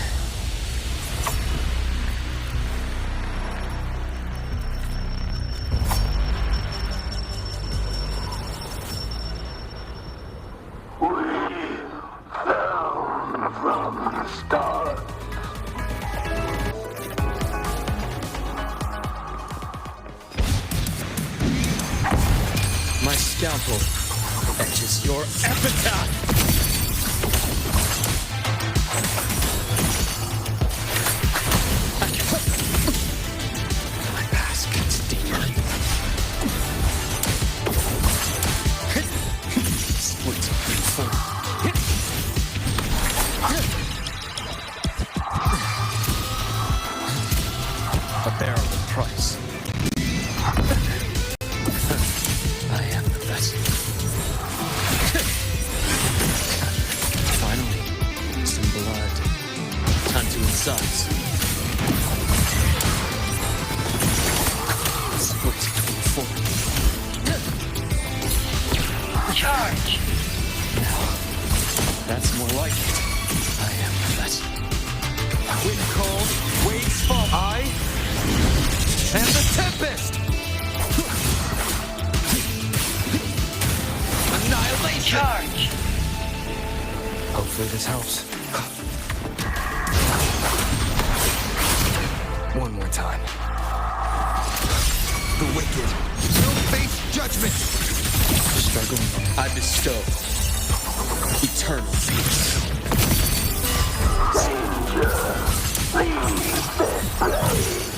My scalpel etches your epitaph! My past gets deeper. Splits open full. A bearable price. I am the vessel. Finally, some blood. Time to incise. Split between four. Charge! Now, that's more like it. I am the vessel. Wind cold, waves fall. I am the tempest! Annihilation! Charge! Hopefully this helps. One more time. The wicked will face judgment! Struggling. I bestow eternal peace. Danger! Leave this place!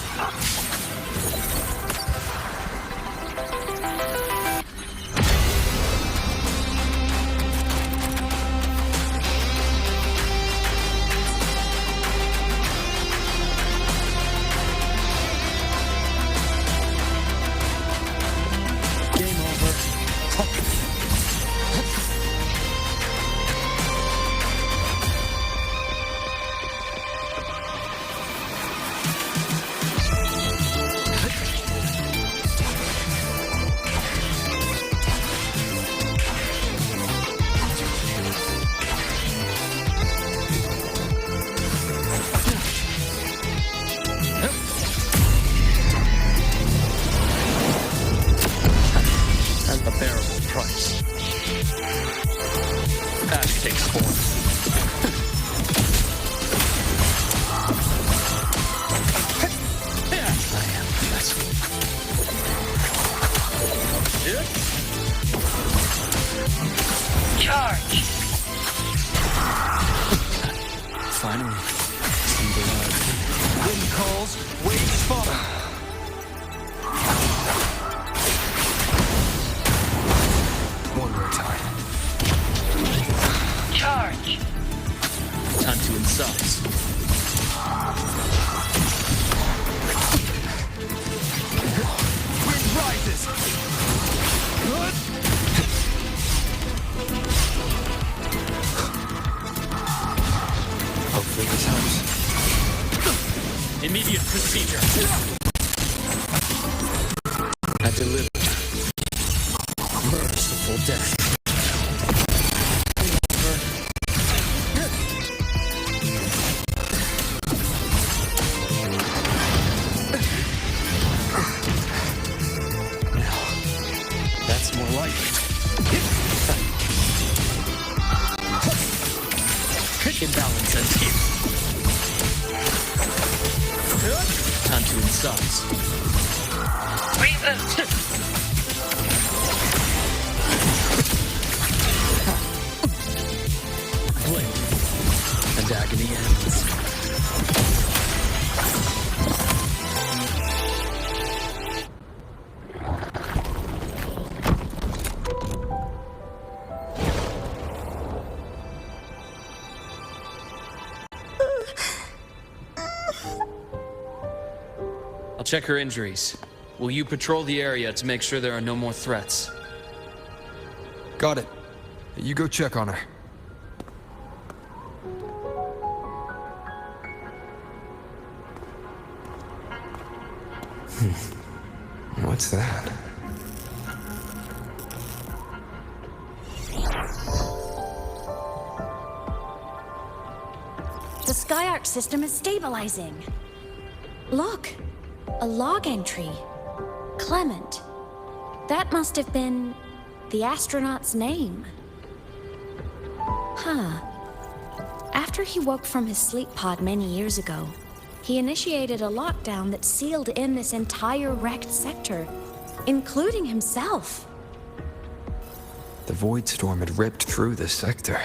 Immediate procedure. I deliver merciful death. Now, that's more like it. Imbalance and team. Time to incise. Reboot! Blade. And agony ends. Check her injuries. Will you patrol the area to make sure there are no more threats? Got it. You go check on her. What's that? The Skyark system is stabilizing. Look, a log entry. Clement. That must have been the astronaut's name. Huh. After he woke from his sleep pod many years ago, he initiated a lockdown that sealed in this entire wrecked sector, including himself. The void storm had ripped through this sector.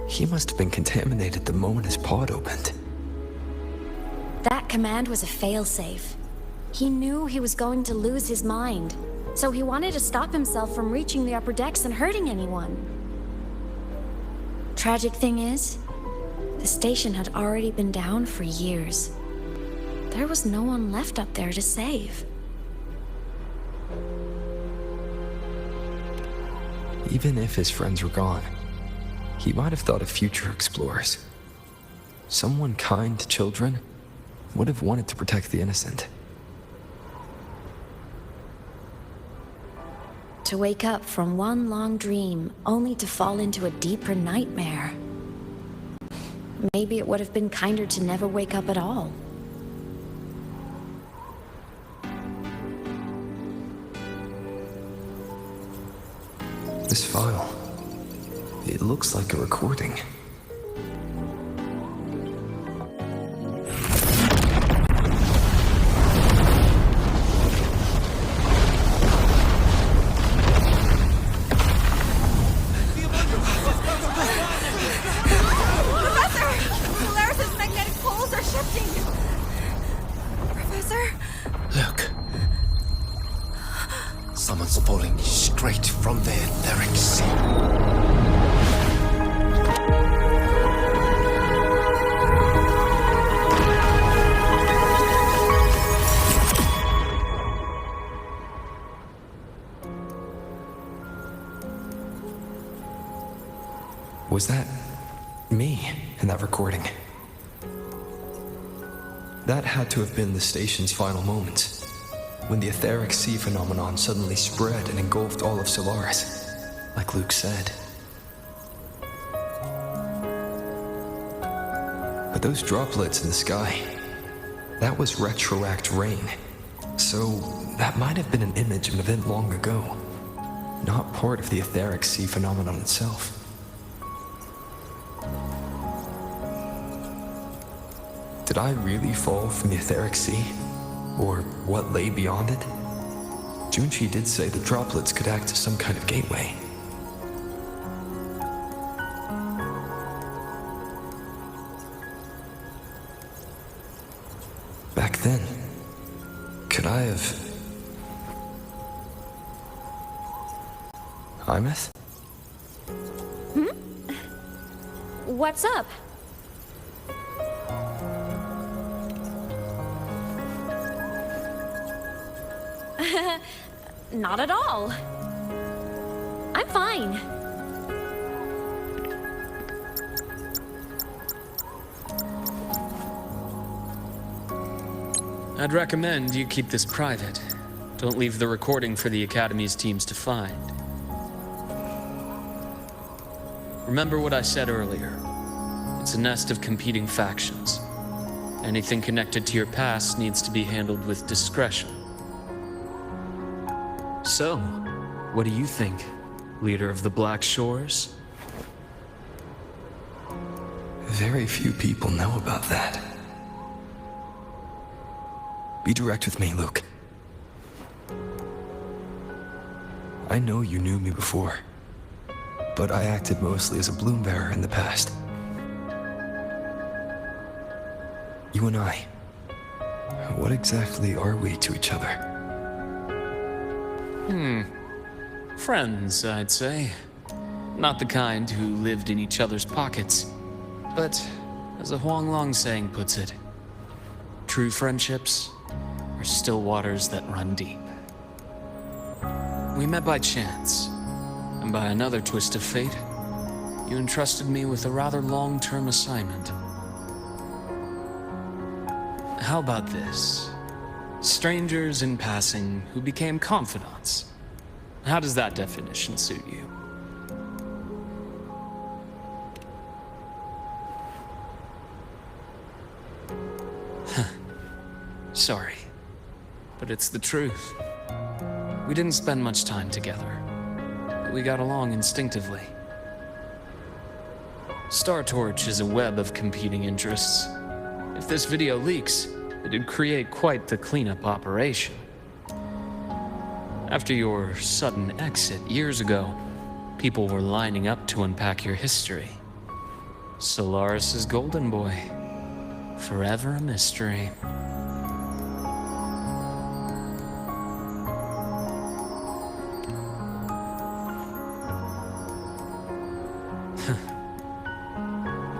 He must have been contaminated the moment his pod opened. That command was a failsafe. He knew he was going to lose his mind, so he wanted to stop himself from reaching the upper decks and hurting anyone. Tragic thing is, the station had already been down for years. There was no one left up there to save. Even if his friends were gone, he might have thought of future explorers. Someone kind to children would have wanted to protect the innocent. To wake up from one long dream, only to fall into a deeper nightmare. Maybe it would have been kinder to never wake up at all. This file, it looks like a recording. Someone's falling straight from the etheric sea. Was that me in that recording? That had to have been the station's final moments, when the etheric sea phenomenon suddenly spread and engulfed all of Solaris, like Luke said. But those droplets in the sky, that was retroact rain. So that might have been an image of an event long ago, not part of the etheric sea phenomenon itself. Did I really fall from the etheric sea? Or what lay beyond it? Junchi did say the droplets could act as some kind of gateway. Back then, could I have... Aemeath? What's up? Not at all. I'm fine. I'd recommend you keep this private. Don't leave the recording for the Academy's teams to find. Remember what I said earlier. It's a nest of competing factions. Anything connected to your past needs to be handled with discretion. So, what do you think, leader of the Black Shores? Very few people know about that. Be direct with me, Luke. I know you knew me before, but I acted mostly as a bloom bearer in the past. You and I, what exactly are we to each other? Friends, I'd say. Not the kind who lived in each other's pockets. But, as a Huanglong saying puts it, true friendships are still waters that run deep. We met by chance, and by another twist of fate, you entrusted me with a rather long-term assignment. How about this? Strangers in passing who became confidants. How does that definition suit you? Sorry, but it's the truth. We didn't spend much time together, but we got along instinctively. Star Torch is a web of competing interests. If this video leaks, it'd create quite the cleanup operation. After your sudden exit years ago, people were lining up to unpack your history. Solaris's golden boy. Forever a mystery.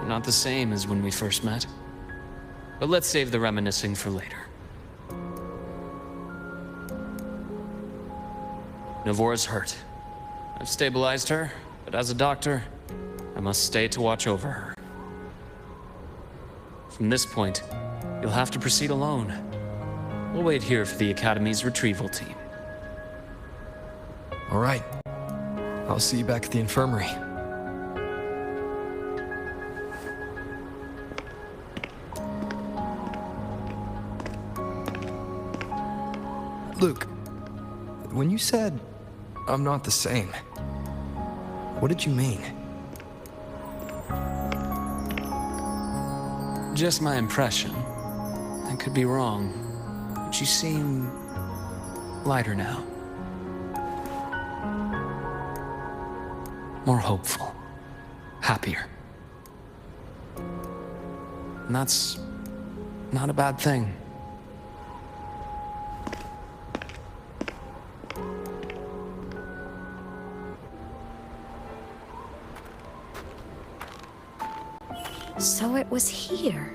Not the same as when we first met. But let's save the reminiscing for later. Navora's hurt. I've stabilized her, but as a doctor, I must stay to watch over her. From this point, you'll have to proceed alone. We'll wait here for the Academy's retrieval team. All right. I'll see you back at the infirmary. Luke, when you said, I'm not the same, what did you mean? Just my impression. I could be wrong, but you seem lighter now. More hopeful. Happier. And that's not a bad thing. So it was here.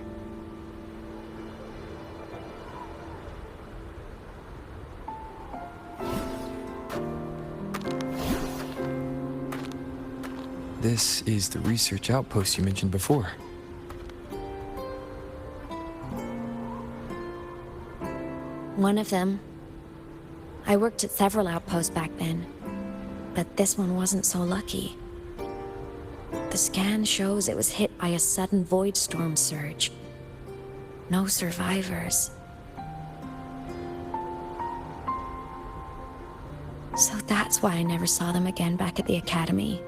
This is the research outpost you mentioned before. One of them. I worked at several outposts back then, but this one wasn't so lucky. The scan shows it was hit by a sudden void storm surge. No survivors. So that's why I never saw them again back at the Academy.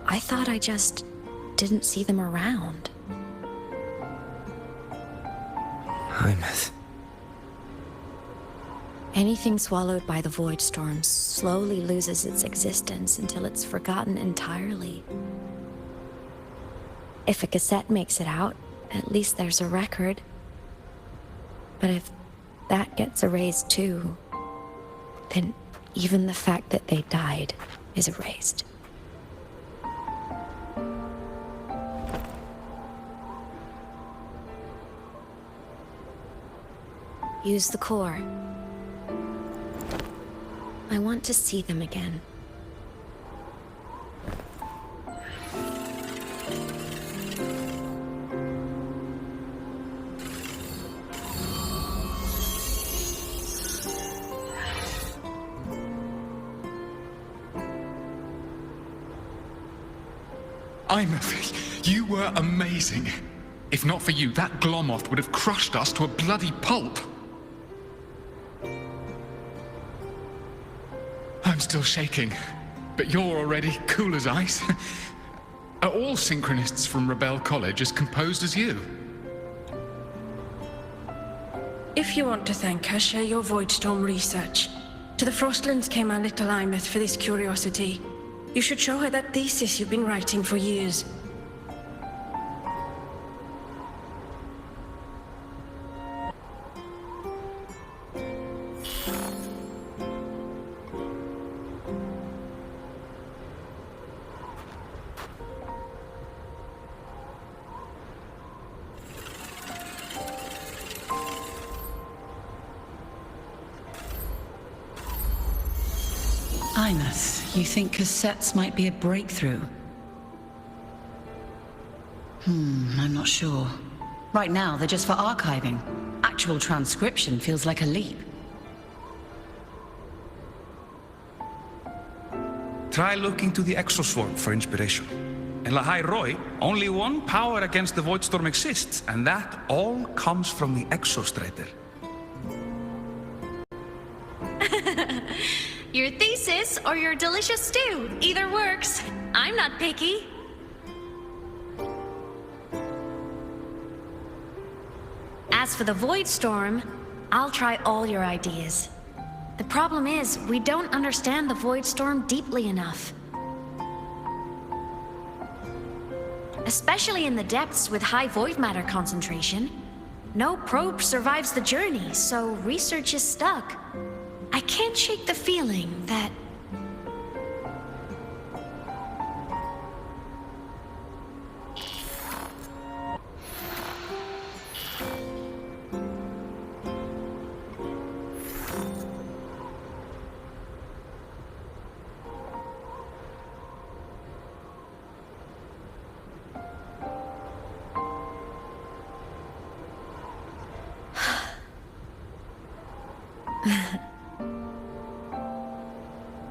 I thought I just didn't see them around. Aemeath. Anything swallowed by the void storm slowly loses its existence until it's forgotten entirely. If a cassette makes it out, at least there's a record. But if that gets erased too, then even the fact that they died is erased. Use the core. I want to see them again. Aemeath, you were amazing. If not for you, that Glomoth would have crushed us to a bloody pulp. I'm still shaking, but you're already cool as ice. Are all synchronists from Rebel College as composed as you? If you want to thank her, share your Voidstorm research. To the Frostlands came our little Aemeath for this curiosity. You should show her that thesis you've been writing for years. Aemeath, you think cassettes might be a breakthrough? I'm not sure. Right now, they're just for archiving. Actual transcription feels like a leap. Try looking to the exoswarm for inspiration. In Lahai Roi, only one power against the Voidstorm exists, and that all comes from the exostrator. Your thesis or your delicious stew. Either works. I'm not picky. As for the Voidstorm, I'll try all your ideas. The problem is, we don't understand the Voidstorm deeply enough. Especially in the depths with high void matter concentration. No probe survives the journey, so research is stuck. I can't shake the feeling that...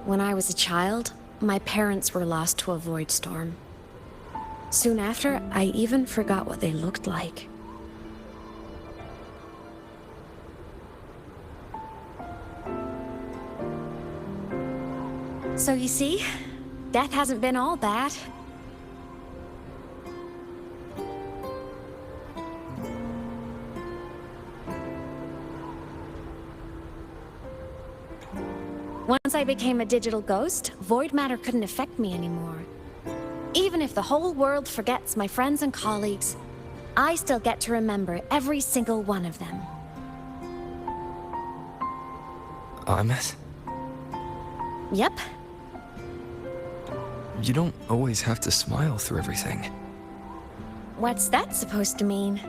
When I was a child, my parents were lost to a void storm. Soon after, I even forgot what they looked like. So you see, death hasn't been all bad. Once I became a digital ghost, void matter couldn't affect me anymore. Even if the whole world forgets my friends and colleagues, I still get to remember every single one of them. Aemeath? Yep. You don't always have to smile through everything. What's that supposed to mean?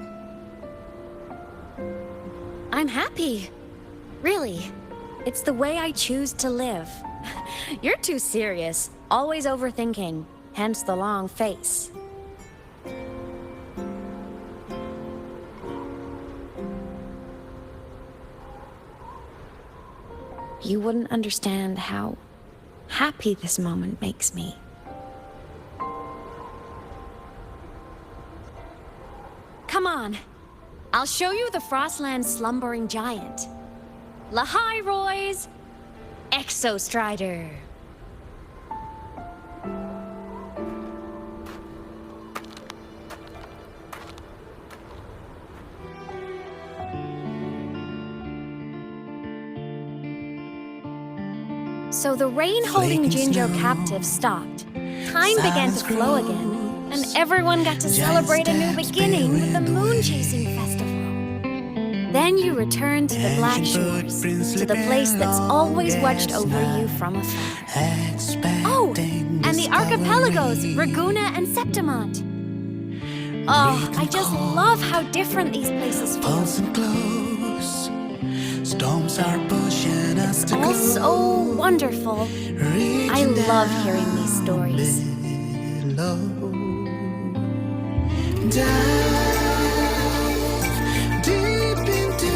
I'm happy. Really. It's the way I choose to live. You're too serious. Always overthinking. Hence the long face. You wouldn't understand how happy this moment makes me. Come on. I'll show you the Frostland's slumbering giant. Lahai Roi's Exostrider. So the rain holding Jinjo captive stopped. Time began to flow again, and everyone got to celebrate a new beginning with the Moon Chasing Festival. Then you return to the Black Shores, to the place that's always watched over you from afar. Oh, and the archipelagos, Raguna and Septimont. Oh, I just love how different these places feel. Storms are pushing us It's all so wonderful. I love hearing these stories. Deep into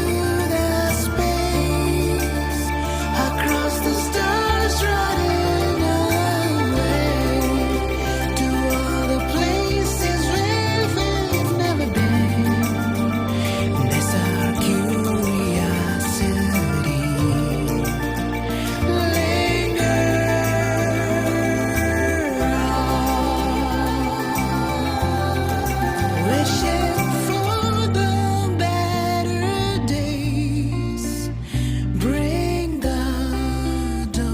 the space, across the stars running away, to all the places where we've never been. That's our curiosity. Linger on, wishing for the better days. Bring the dawn.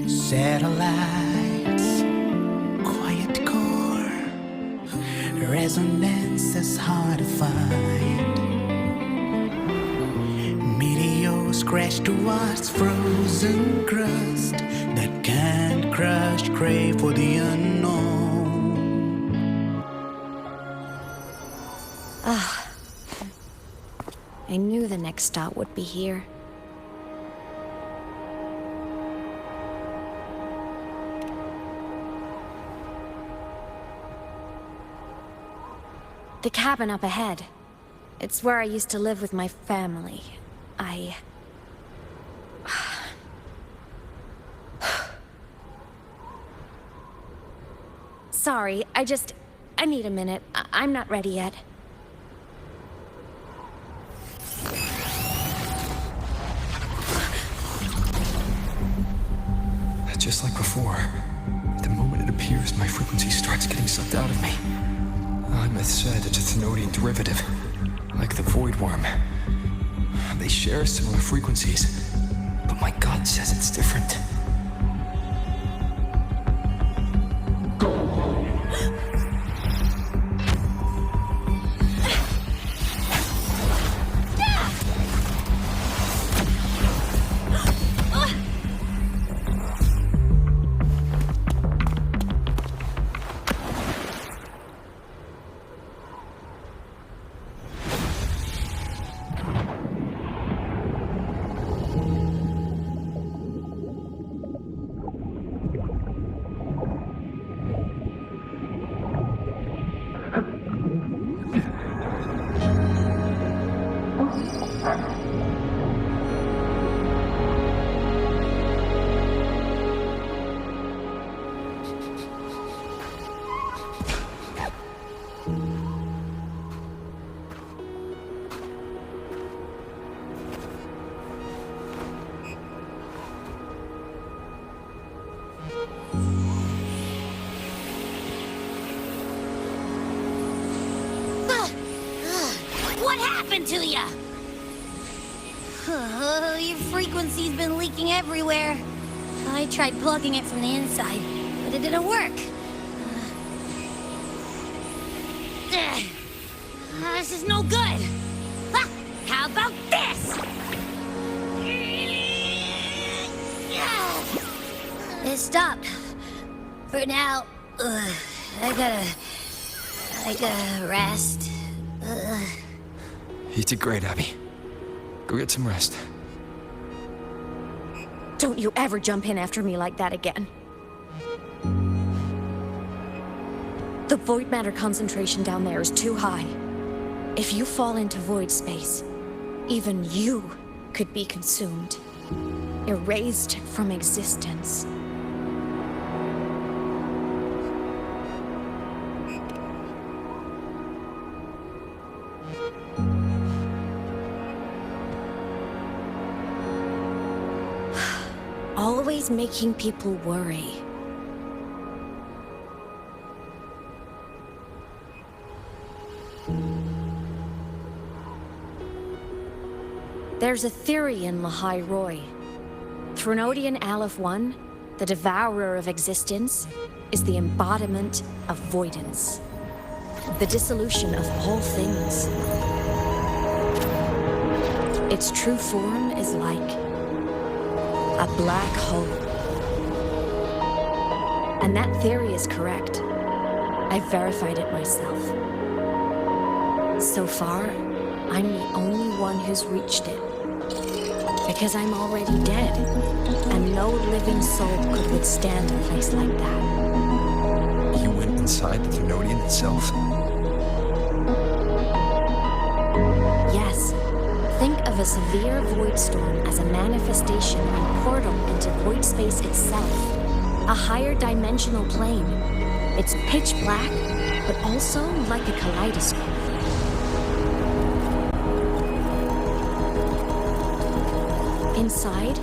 Satellites, quiet core, resonance is hard to find. Meteors crash towards frozen crust that can't crush, crave for the unknown. Ah. I knew the next stop would be here. The cabin up ahead. It's where I used to live with my family. Sorry, I need a minute. I'm not ready yet. Just like before, the moment it appears, my frequency starts getting sucked out of me. Aemeath said it's a Thenodian derivative, like the Void Worm. They share similar frequencies, but my gut says it's different. What happened to ya? Your frequency's been leaking everywhere. I tried plugging it from the inside, but it didn't work. This is no good. How about this? It stopped. For now, I gotta rest. You did great, Abby. Go get some rest. Don't you ever jump in after me like that again. The void matter concentration down there is too high. If you fall into void space, even you could be consumed, erased from existence. Always making people worry. There's a theory in Lahai Roi. Threnodian Aleph 1, the devourer of existence, is the embodiment of voidance. The dissolution of all things. Its true form is like a black hole. And that theory is correct. I've verified it myself. So far, I'm the only one who's reached it. Because I'm already dead, and no living soul could withstand a place like that. You went inside the Thenodian itself? Yes. Think of a severe void storm as a manifestation and portal into void space itself. A higher dimensional plane. It's pitch black, but also like a kaleidoscope. Inside,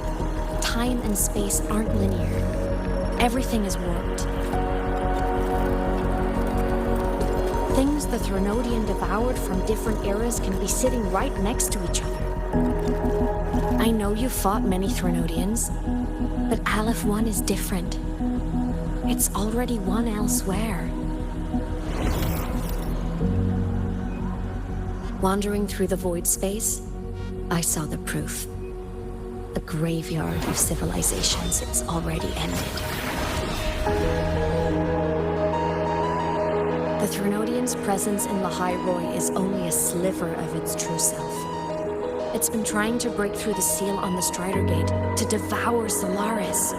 time and space aren't linear. Everything is warped. Things the Threnodian devoured from different eras can be sitting right next to each other. I know you fought many Threnodians, but Aleph 1 is different. It's already one elsewhere. Wandering through the void space, I saw the proof. A graveyard of civilizations it's already ended. The Threnodian's presence in Lahai Roi is only a sliver of its true self. It's been trying to break through the seal on the Strider Gate to devour Solaris.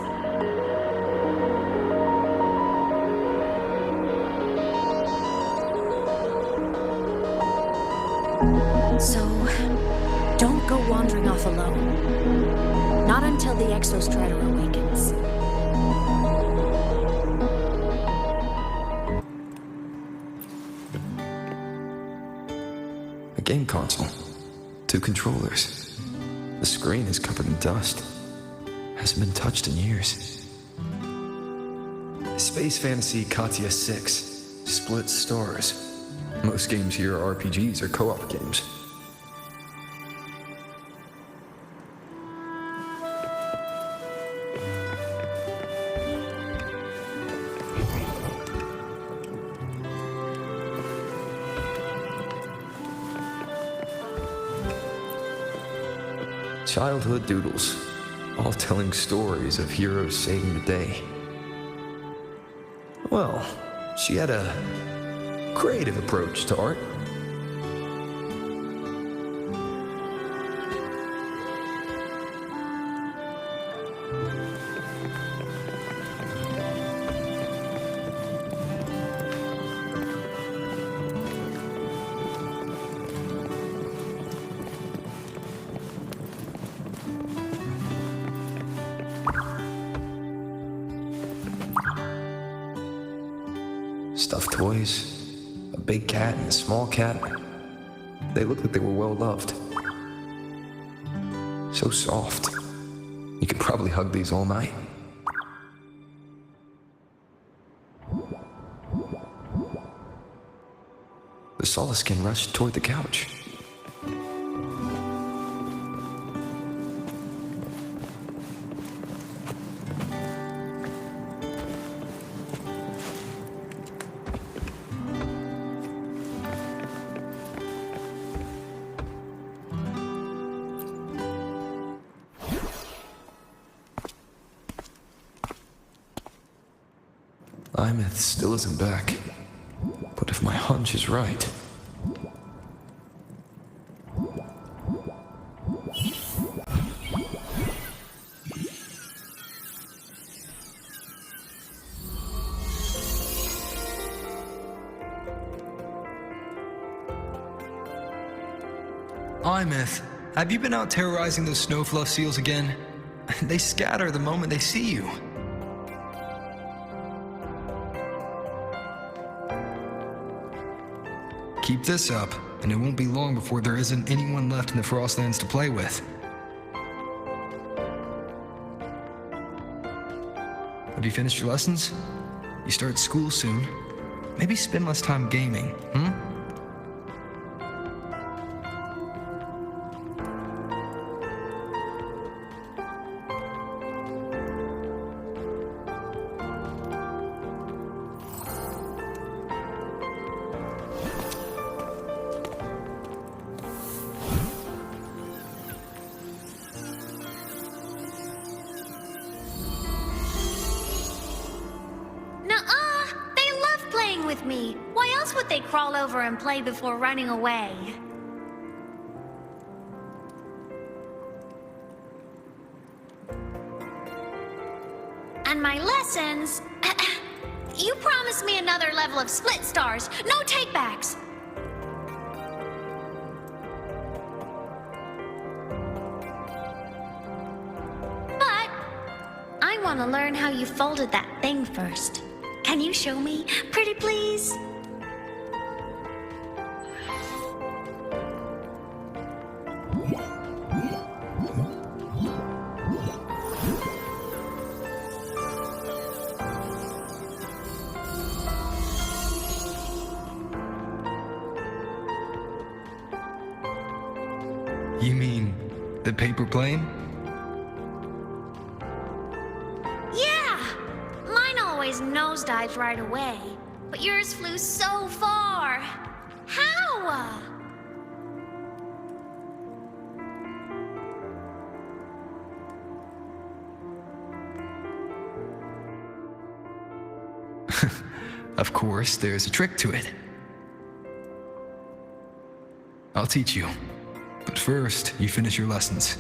So, don't go wandering off alone. Not until the Exostrider awakens. A game console. 2 controllers. The screen is covered in dust. Hasn't been touched in years. Space Fantasy Katya 6. Split stars. Most games here are RPGs or co-op games. Childhood doodles, all telling stories of heroes saving the day. Well, she had a creative approach to art. Stuffed toys, a big cat and a small cat. They looked like they were well loved. So soft. You could probably hug these all night. The Solaskin rushed toward the couch. Aemeath still isn't back. But if my hunch is right... Aemeath, have you been out terrorizing those snowfluff seals again? They scatter the moment they see you. Keep this up, and it won't be long before there isn't anyone left in the Frostlands to play with. Have you finished your lessons? You start school soon. Maybe spend less time gaming, hmm? With me. Why else would they crawl over and play before running away? And my lessons... You promised me another level of split stars. No takebacks. But I want to learn how you folded that thing first. Can you show me, pretty please? You mean the paper plane? Nosedives right away, but yours flew so far. How? Of course, there's a trick to it. I'll teach you. But first, you finish your lessons.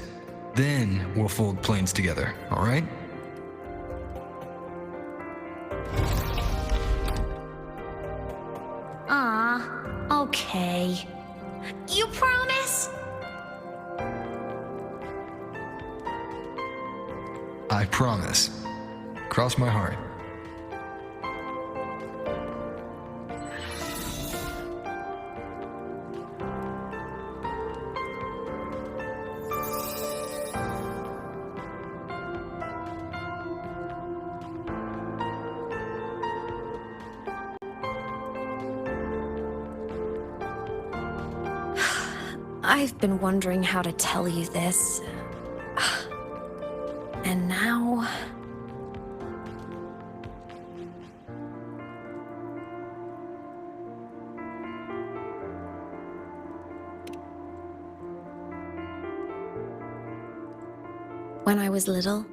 Then we'll fold planes together, all right? Okay. You promise? I promise. Cross my heart. I've been wondering how to tell you this. And now... When I was little,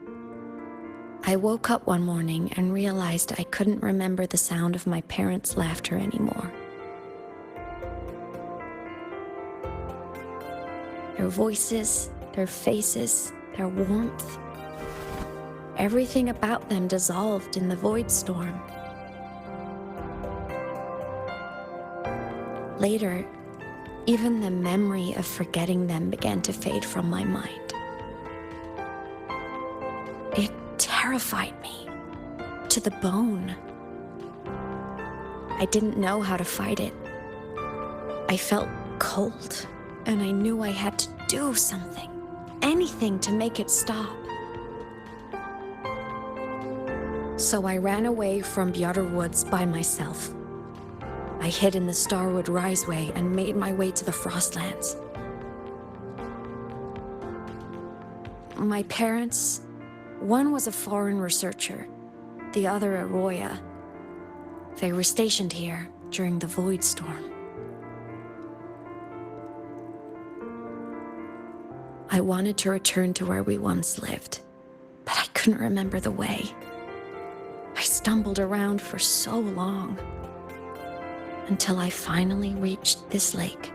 I woke up one morning and realized I couldn't remember the sound of my parents' laughter anymore. Their voices, their faces, their warmth. Everything about them dissolved in the void storm. Later, even the memory of forgetting them began to fade from my mind. It terrified me to the bone. I didn't know how to fight it. I felt cold, and I knew I had to do something, anything to make it stop. So I ran away from Bjorder Woods by myself. I hid in the Starwood Riseway and made my way to the Frostlands. My parents, one was a foreign researcher, the other a Roya. They were stationed here during the Void Storm. I wanted to return to where we once lived, but I couldn't remember the way. I stumbled around for so long, until I finally reached this lake.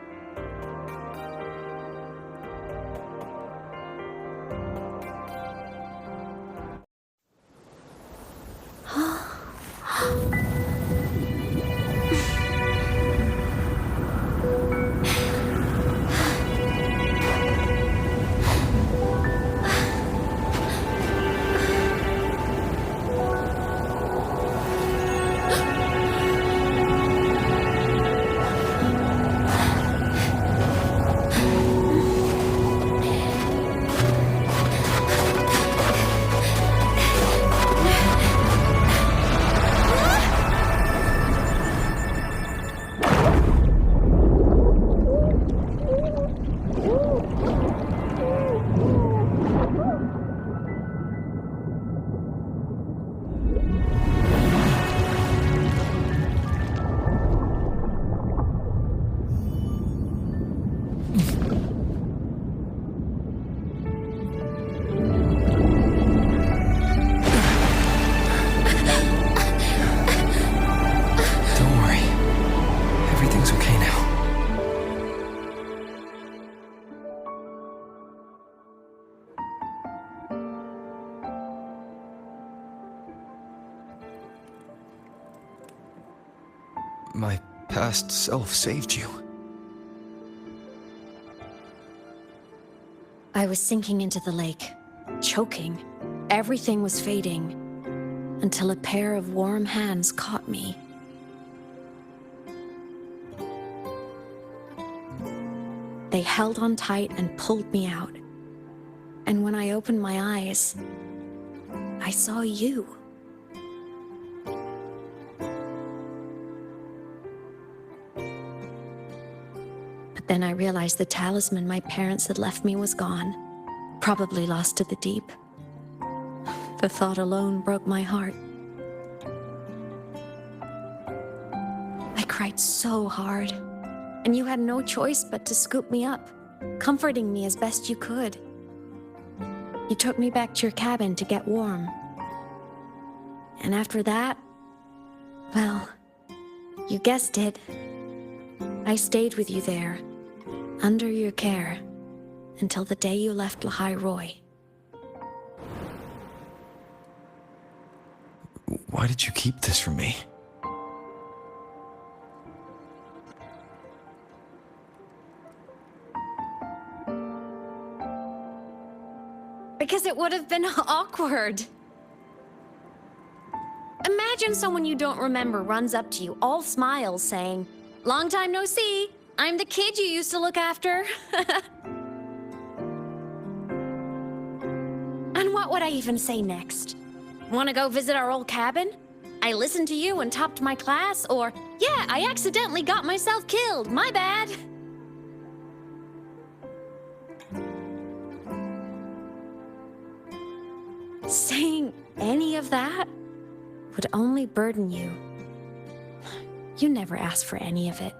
My past self saved you. I was sinking into the lake, choking. Everything was fading, until a pair of warm hands caught me. They held on tight and pulled me out. And when I opened my eyes, I saw you. But then I realized the talisman my parents had left me was gone, probably lost to the deep. The thought alone broke my heart. I cried so hard, and you had no choice but to scoop me up, comforting me as best you could. You took me back to your cabin to get warm. And after that, well, you guessed it. I stayed with you there, under your care, until the day you left Lahai Roy. Why did you keep this from me? Because it would have been awkward. Imagine someone you don't remember runs up to you, all smiles, saying, "Long time no see. I'm the kid you used to look after." And what would I even say next? Want to go visit our old cabin? I listened to you and topped my class? Or, yeah, I accidentally got myself killed. My bad. Saying any of that would only burden you. You never asked for any of it.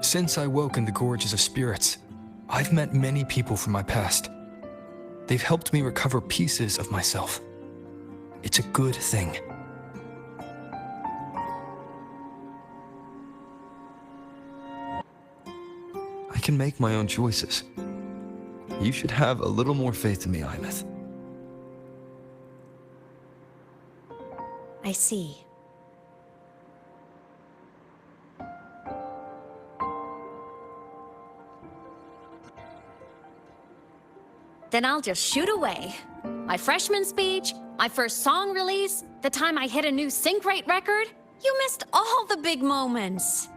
Since I woke in the Gorges of Spirits, I've met many people from my past. They've helped me recover pieces of myself. It's a good thing. I can make my own choices. You should have a little more faith in me, Aemeath. I see. Then I'll just shoot away. My freshman speech, my first song release, the time I hit a new sync rate record. You missed all the big moments.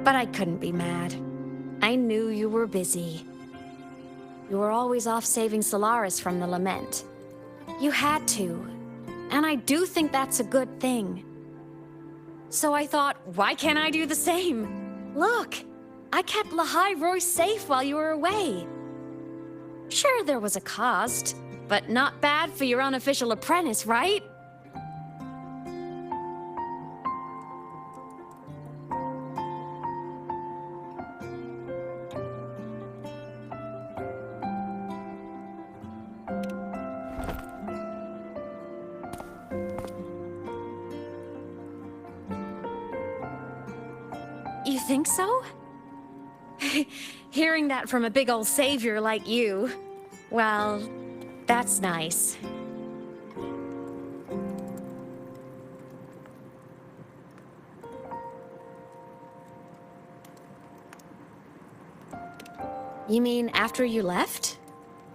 But I couldn't be mad. I knew you were busy. You were always off saving Solaris from the lament. You had to. And I do think that's a good thing. So I thought, why can't I do the same? Look, I kept Lahai Roy safe while you were away. Sure, there was a cost, but not bad for your unofficial apprentice, right? You think so? Hearing that from a big old savior like you, well, that's nice. You mean after you left?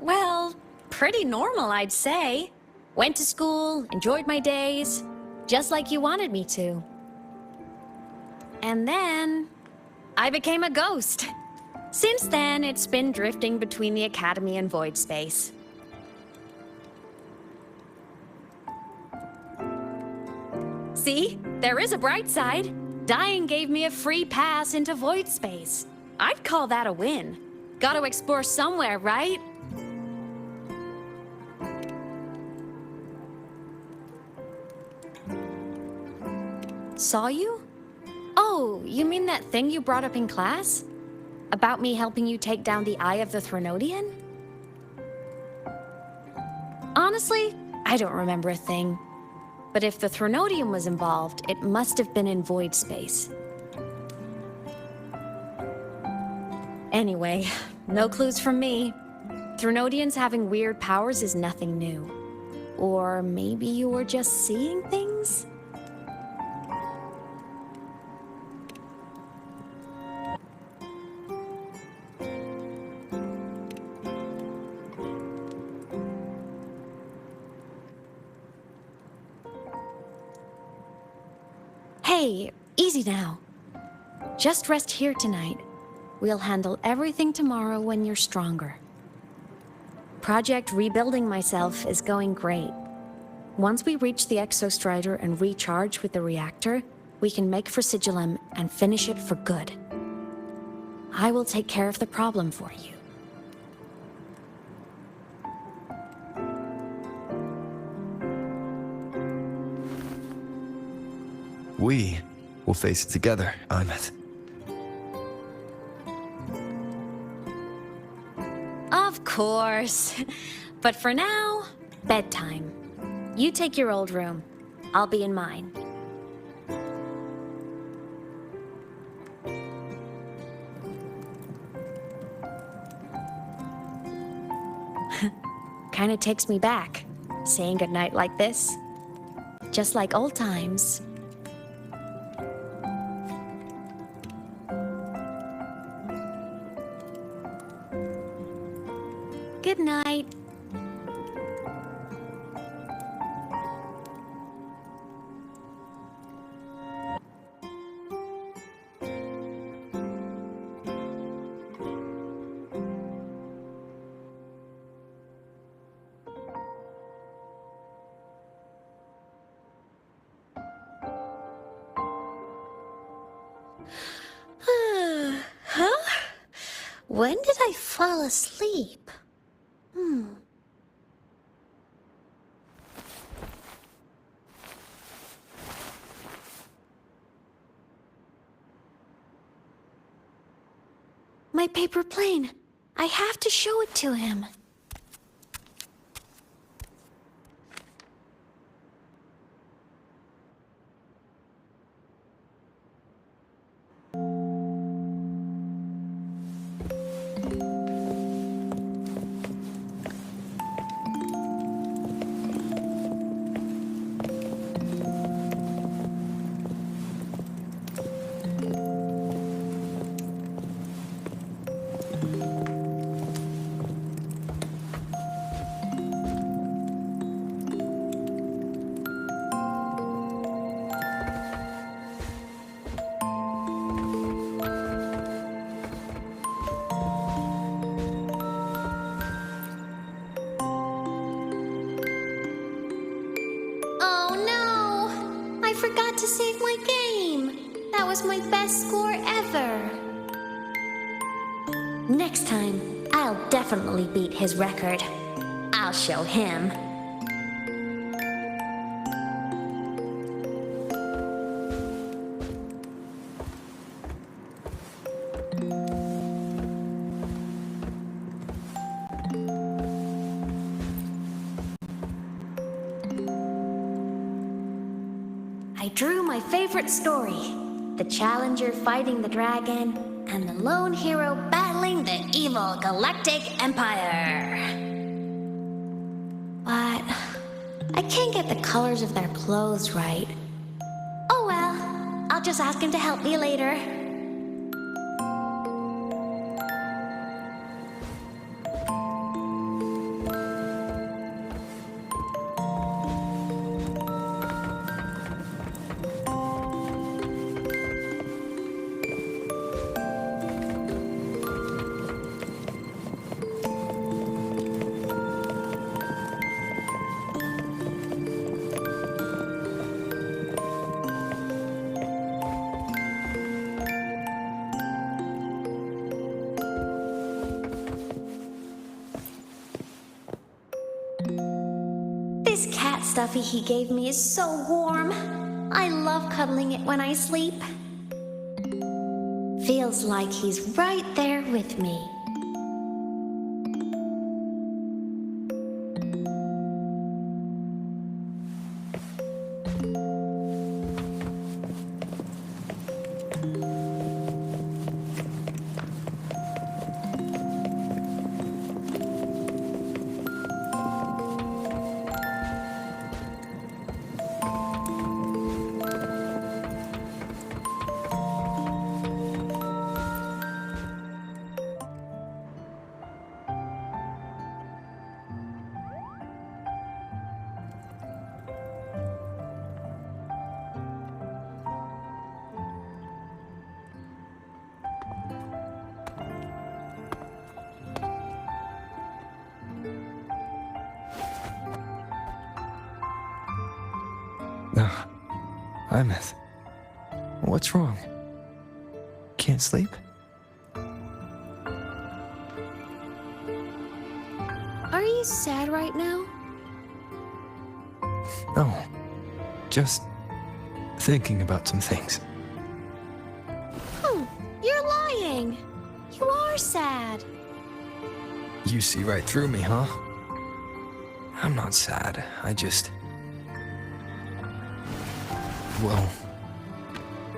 Well, pretty normal, I'd say. Went to school, enjoyed my days, just like you wanted me to. And then, I became a ghost. Since then, it's been drifting between the Academy and Void Space. See? There is a bright side. Dying gave me a free pass into Void Space. I'd call that a win. Gotta explore somewhere, right? Saw you? Oh, you mean that thing you brought up in class? About me helping you take down the Eye of the Threnodian? Honestly, I don't remember a thing. But if the Threnodian was involved, it must have been in Void Space. Anyway, no clues from me. Threnodians having weird powers is nothing new. Or maybe you were just seeing things? Hey, easy now. Just rest here tonight. We'll handle everything tomorrow when you're stronger. Project Rebuilding Myself is going great. Once we reach the Exostrider and recharge with the reactor, we can make for Sigillum and finish it for good. I will take care of the problem for you. We will face it together, Aemeath. Of course. But for now, bedtime. You take your old room. I'll be in mine. Kinda takes me back, saying goodnight like this. Just like old times. Good night. Huh? When did I fall asleep? My paper plane. I have to show it to him. I forgot to save my game. That was my best score ever. Next time, I'll definitely beat his record. I'll show him. I drew my favorite story. The challenger fighting the dragon, and the lone hero battling the evil galactic empire. But I can't get the colors of their clothes right. Oh well, I'll just ask him to help me later. This cat stuffy he gave me is so warm. I love cuddling it when I sleep. Feels like he's right there with me. Aemeath, what's wrong? Can't sleep? Are you sad right now? No, just thinking about some things. You're lying. You are sad. You see right through me, huh? I'm not sad. Well,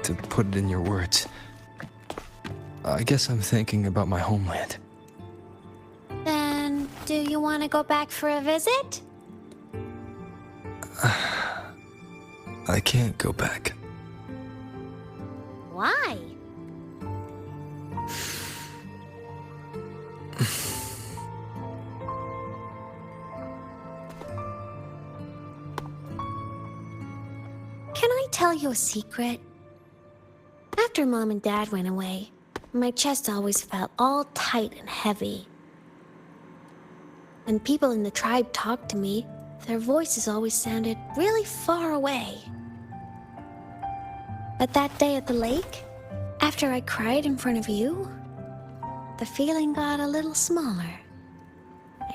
to put it in your words, I guess I'm thinking about my homeland. Then, do you want to go back for a visit? I can't go back. Why? Can I tell you a secret? After Mom and Dad went away, my chest always felt all tight and heavy. When people in the tribe talked to me, their voices always sounded really far away. But that day at the lake, after I cried in front of you, the feeling got a little smaller.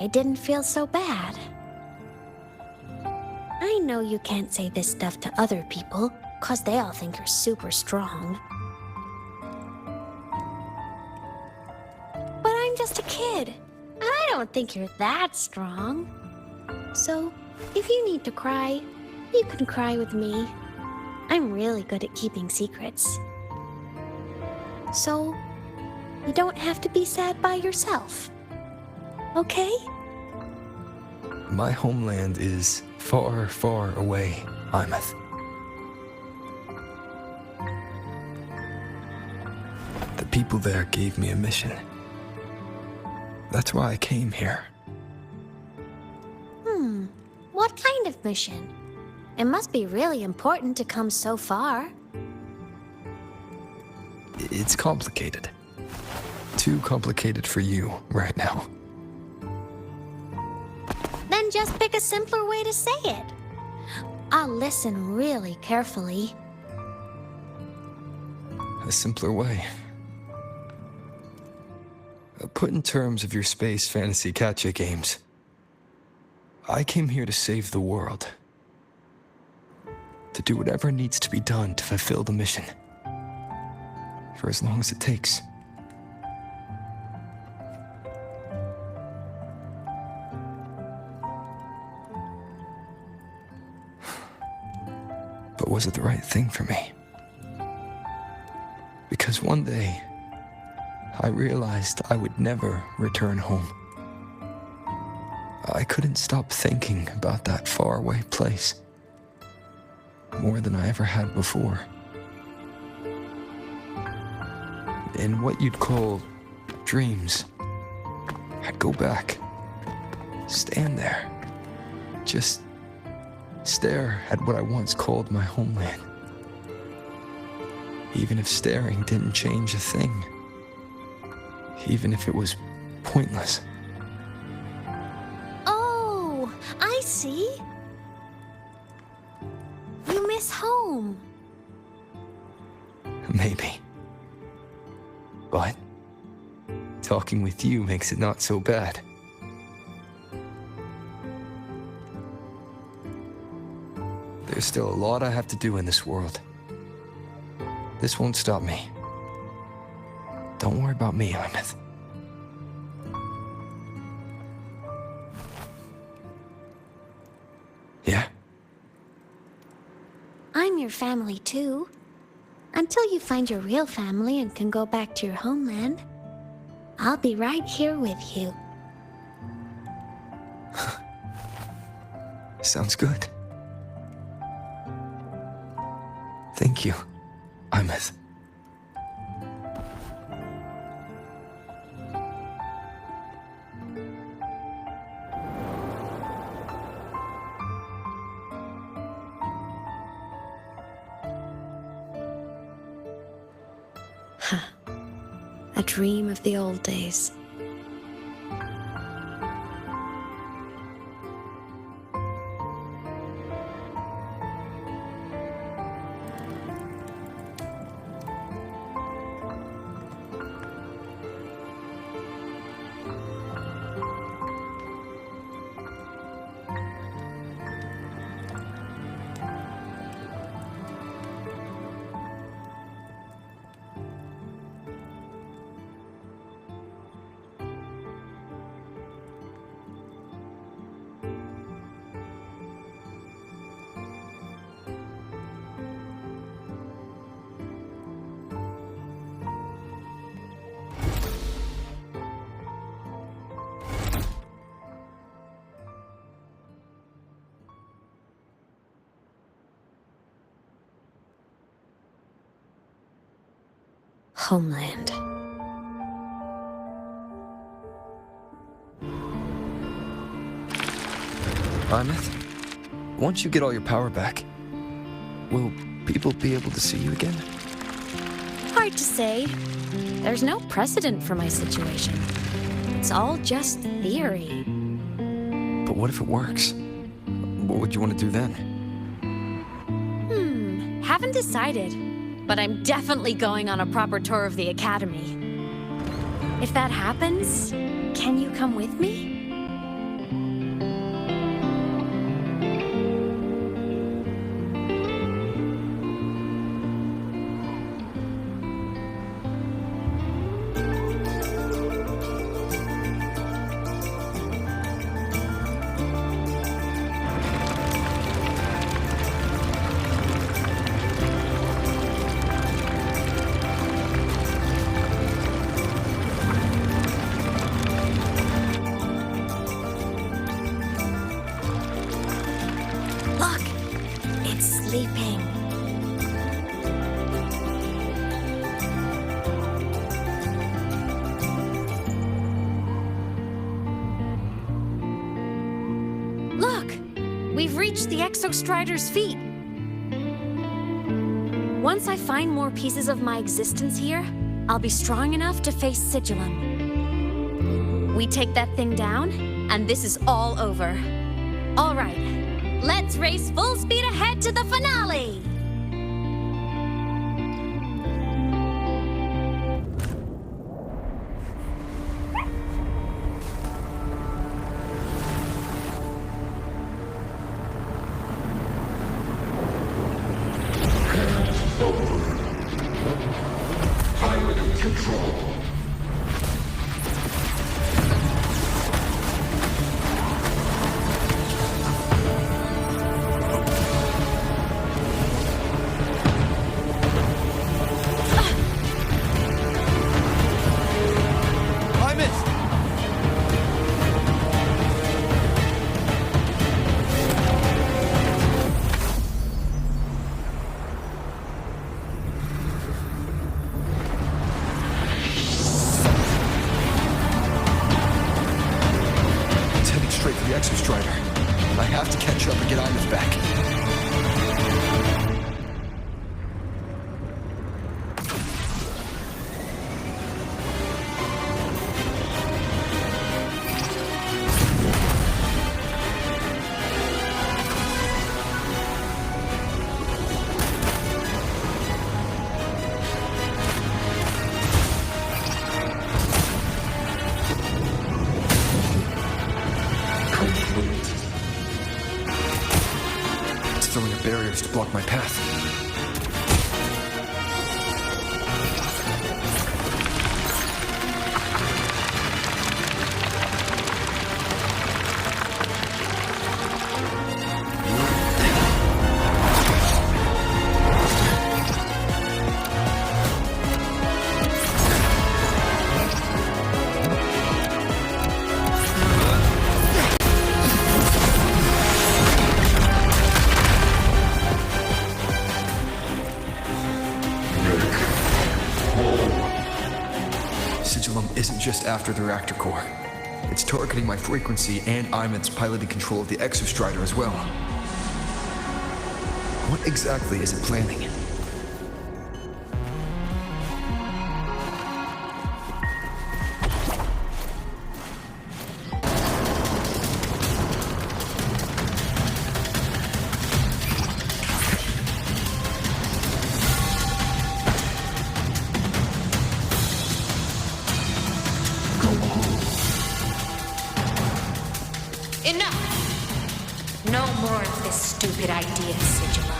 It didn't feel so bad. I know you can't say this stuff to other people, 'cause they all think you're super strong. But I'm just a kid, and I don't think you're that strong. So, if you need to cry, you can cry with me. I'm really good at keeping secrets. So, you don't have to be sad by yourself. Okay? My homeland is far, far away, Aemeath. The people there gave me a mission. That's why I came here. What kind of mission? It must be really important to come so far. It's complicated. Too complicated for you right now. Then just pick a simpler way to say it. I'll listen really carefully. A simpler way. Put in terms of your space fantasy catch-a games. I came here to save the world. To do whatever needs to be done to fulfill the mission. For as long as it takes. But was it the right thing for me? Because one day, I realized I would never return home. I couldn't stop thinking about that faraway place. More than I ever had before. In what you'd call dreams, I'd go back, stand there, just stare at what I once called my homeland. Even if staring didn't change a thing. Even if it was pointless. Oh, I see. You miss home. Maybe. But talking with you makes it not so bad. There's still a lot I have to do in this world. This won't stop me. Don't worry about me, Aemeath. Yeah? I'm your family too. Until you find your real family and can go back to your homeland, I'll be right here with you. Sounds good. Thank you, Aemeath. A dream of the old days. homeland. Aemeath, once you get all your power back, will people be able to see you again? Hard to say. There's no precedent for my situation. It's all just theory. But what if it works? What would you want to do then? Haven't decided, but I'm definitely going on a proper tour of the Academy. If that happens, can you come with me? Sleeping. Look! We've reached the Exostrider's feet. Once I find more pieces of my existence here, I'll be strong enough to face Sigillum. We take that thing down, and this is all over. All right. Let's race full speed ahead to the finale! Pilot control. Straight for the Exostrider. I have to catch up and get Aemeath back. Throwing up barriers to block my path. Sigillum isn't just after the reactor core. It's targeting my frequency and Aemeath's piloted control of the Exostrider as well. What exactly is it planning? Enough! No more of this stupid idea, Sigillum.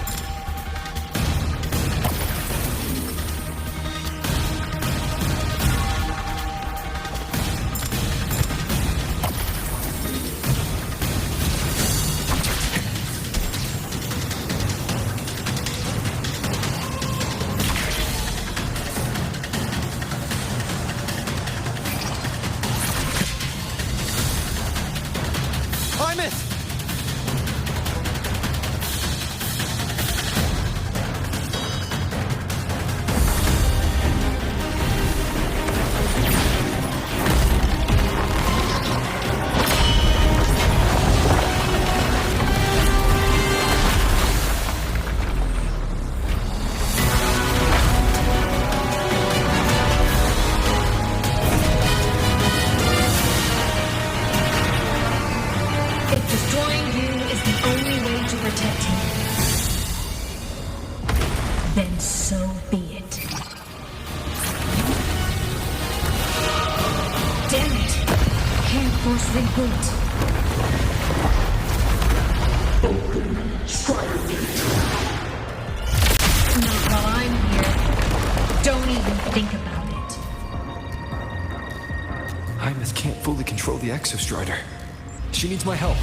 Force reboot. Not while I'm here. Don't even think about it. Aemeath can't fully control the Exostrider. She needs my help.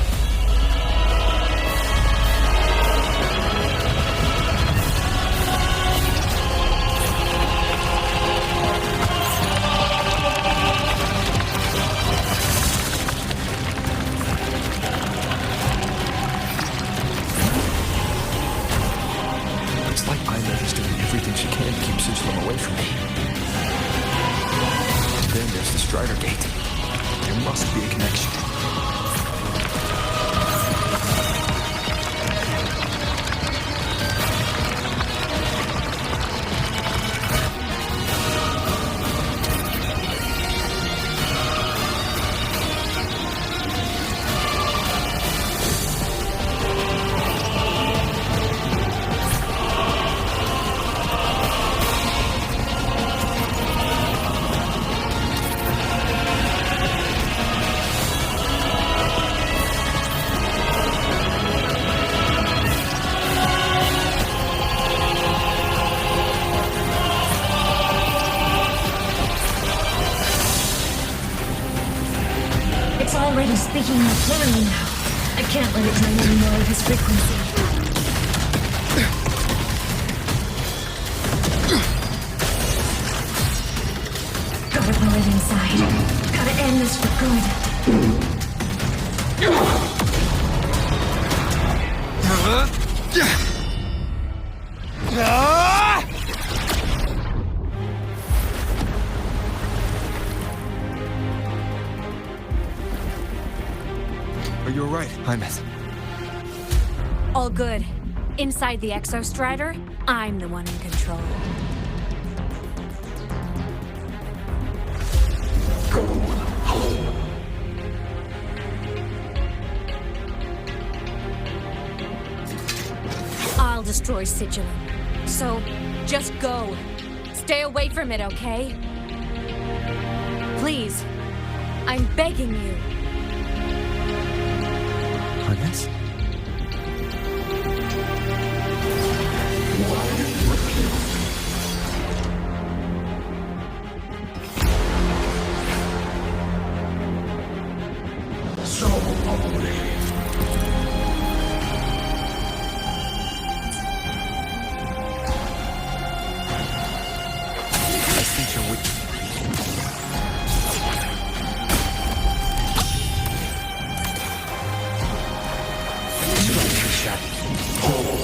It's like Aemeath is doing everything she can to keep Suslam away from me. And then there's the Strider Gate. There must be a connection. It's already speaking more clearly now. I can't let it drain any more of his frequency. Gotta pull it inside. Gotta end this for good. Are you alright, Aemeath? All good. Inside the Exostrider, I'm the one in control. Go home. I'll destroy Sigilin. So, just go. Stay away from it, okay? Please. I'm begging you. Aemeath? So ugly. I think you're weak.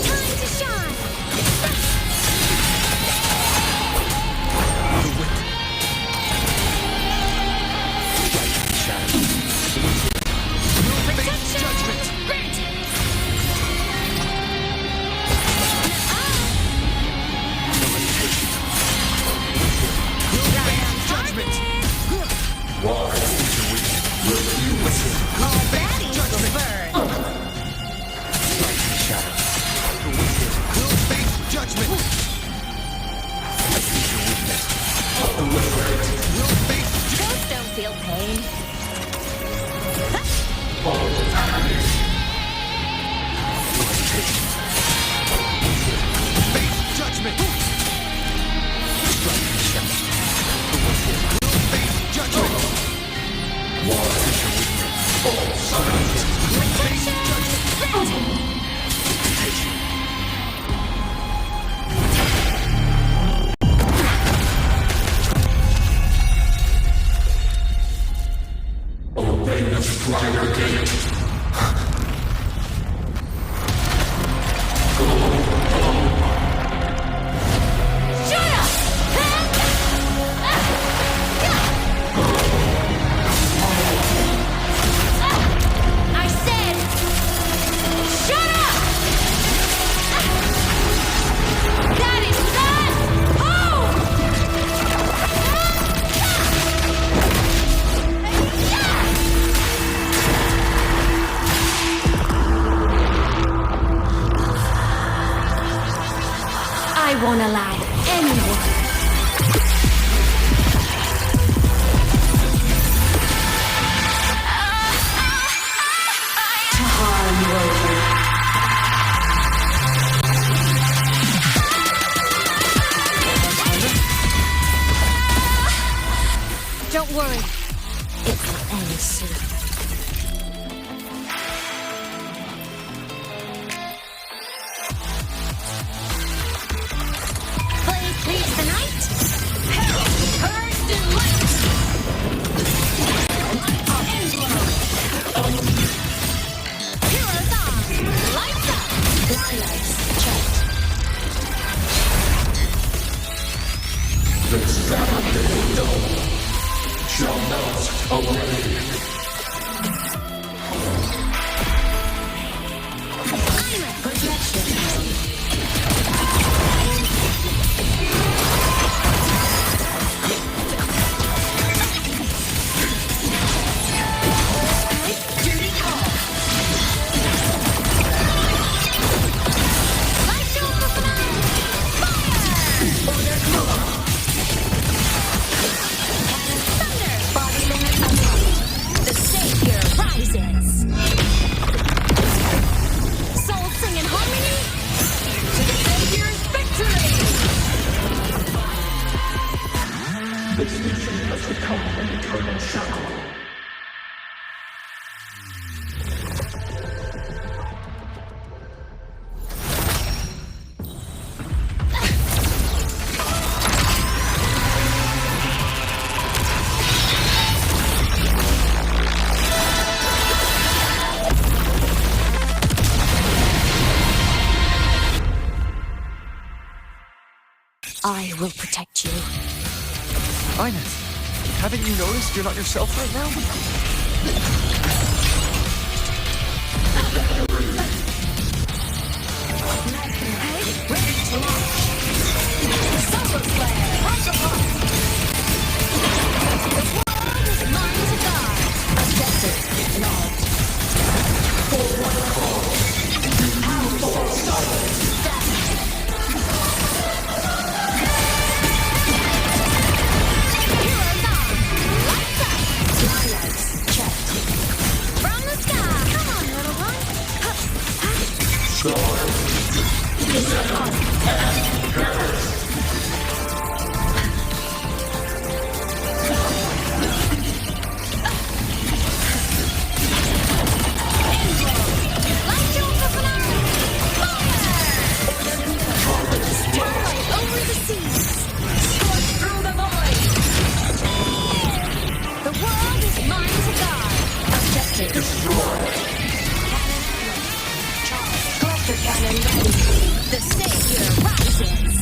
Time to shine! Protection! Don't worry. It will end soon. Blade cleaves the night. Peril purged in light. Heroes on. Lights up. Lights checked. The Saturday dawn shall melt away. Aemeath projection. Duty call. Light show for finale. Fire! Order WuWa. Thunder. Body limit unlocked. The savior rises. Soul sing in harmony. To the savior's victory. This mission has become an eternal shackle. I will protect you. Aemeath, haven't you noticed you're not yourself right now? Solar flare. Punch apart. The world is mine to guard. Objective logged. For one call. Powerful silence. Heroes on. Lights up. Lights checked. From the sky. Come on, little one. Light show for finale. Fire! Starlight over the seas. Scorch through the void. The world is mine to guard. Objective destroyed. Collector cannon ready. The savior rises.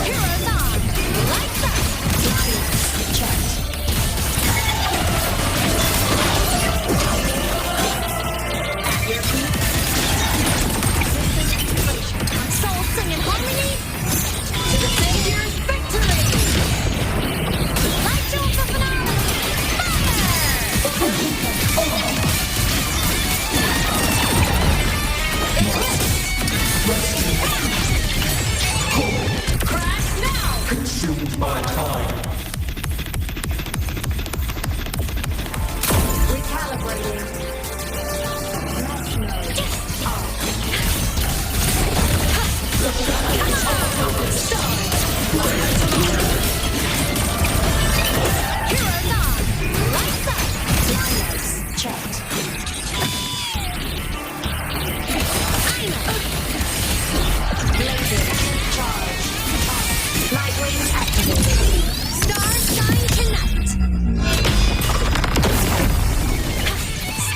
Heroes on. Lights up. Lights checked. At your feet. Soul sing in harmony. To the savior's victory. Light show for finale. Crash now. Consumed by time. Recalibrating. Launch mode. Heroes on. Lights up. Lights checked. Blazing. Charge. Light wings activated. Stars shine tonight.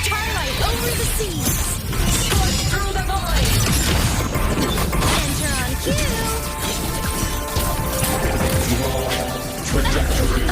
Starlight over the seas. Scorch through the void. Enter on cue. Trajectory.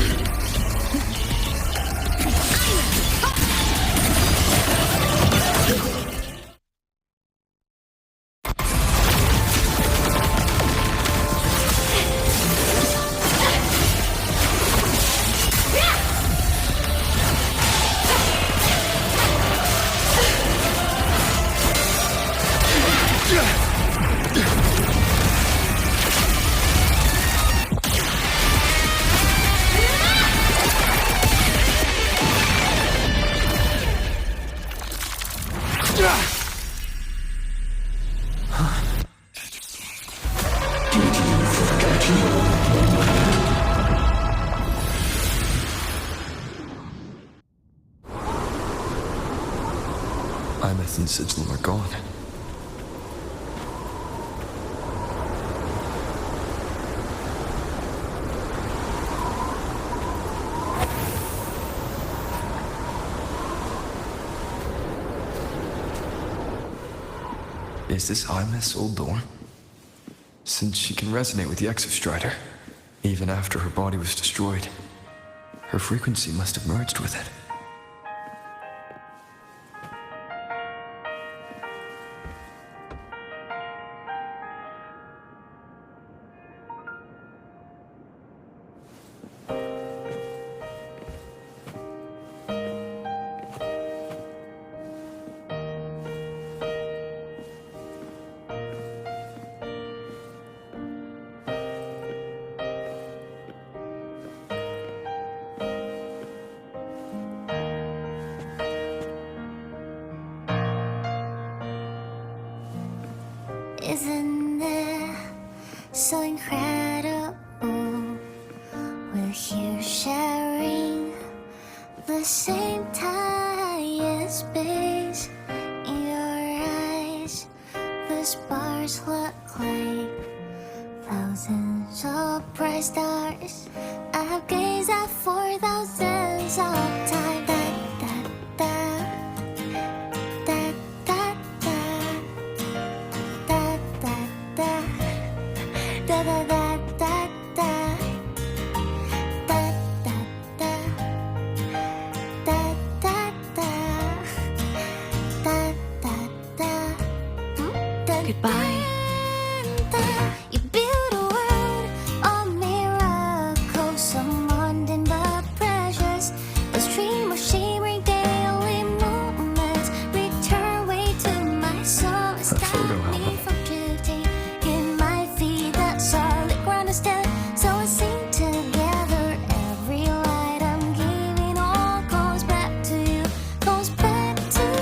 Aemeath and Sigil are gone. Is this Aemeath's old door? Since she can resonate with the Exostrider, even after her body was destroyed, her frequency must have merged with it. Isn't it so incredible? We're here sharing the same time and space. In your eyes, the sparks look like thousands of bright stars. I've gazed at for thousands of times. Goodbye. You build a world of miracles, some mundane but precious. A stream of shimmering daily moments return way to my soul. Stop me from drifting in my feet, that solid ground instead. So I sing together. Every light I'm giving all goes back to you, goes back to you.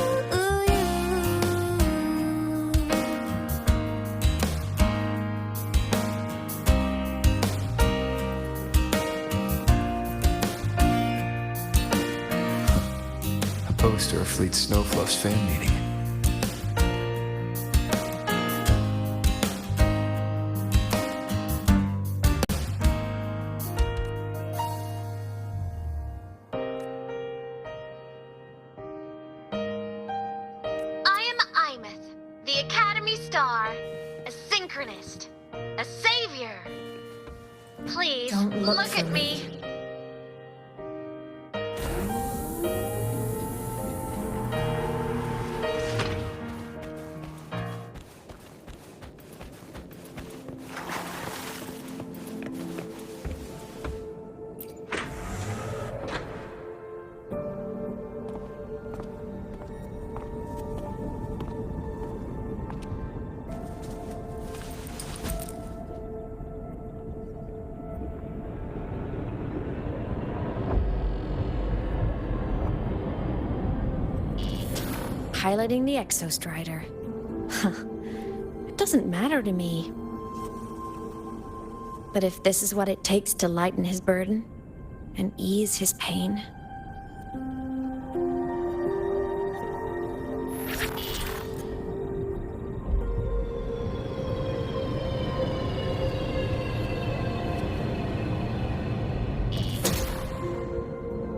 A poster of Fleet Snowfluff's fan meeting. I am Aemeath, the Academy Star, a synchronist, a savior. Please, Don't look at for me. Piloting the Exostrider. Huh. It doesn't matter to me. But if this is what it takes to lighten his burden and ease his pain,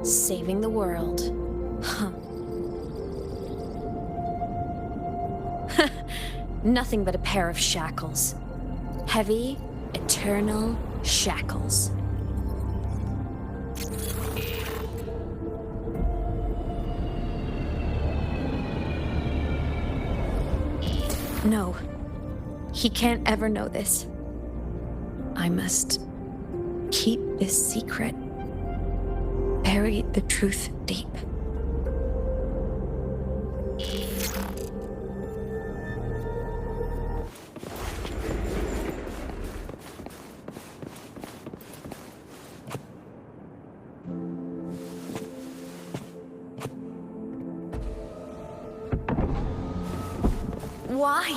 saving the world. Huh. Nothing but a pair of shackles. Heavy, eternal shackles. No. He can't ever know this. I must keep this secret. Bury the truth deep. Why?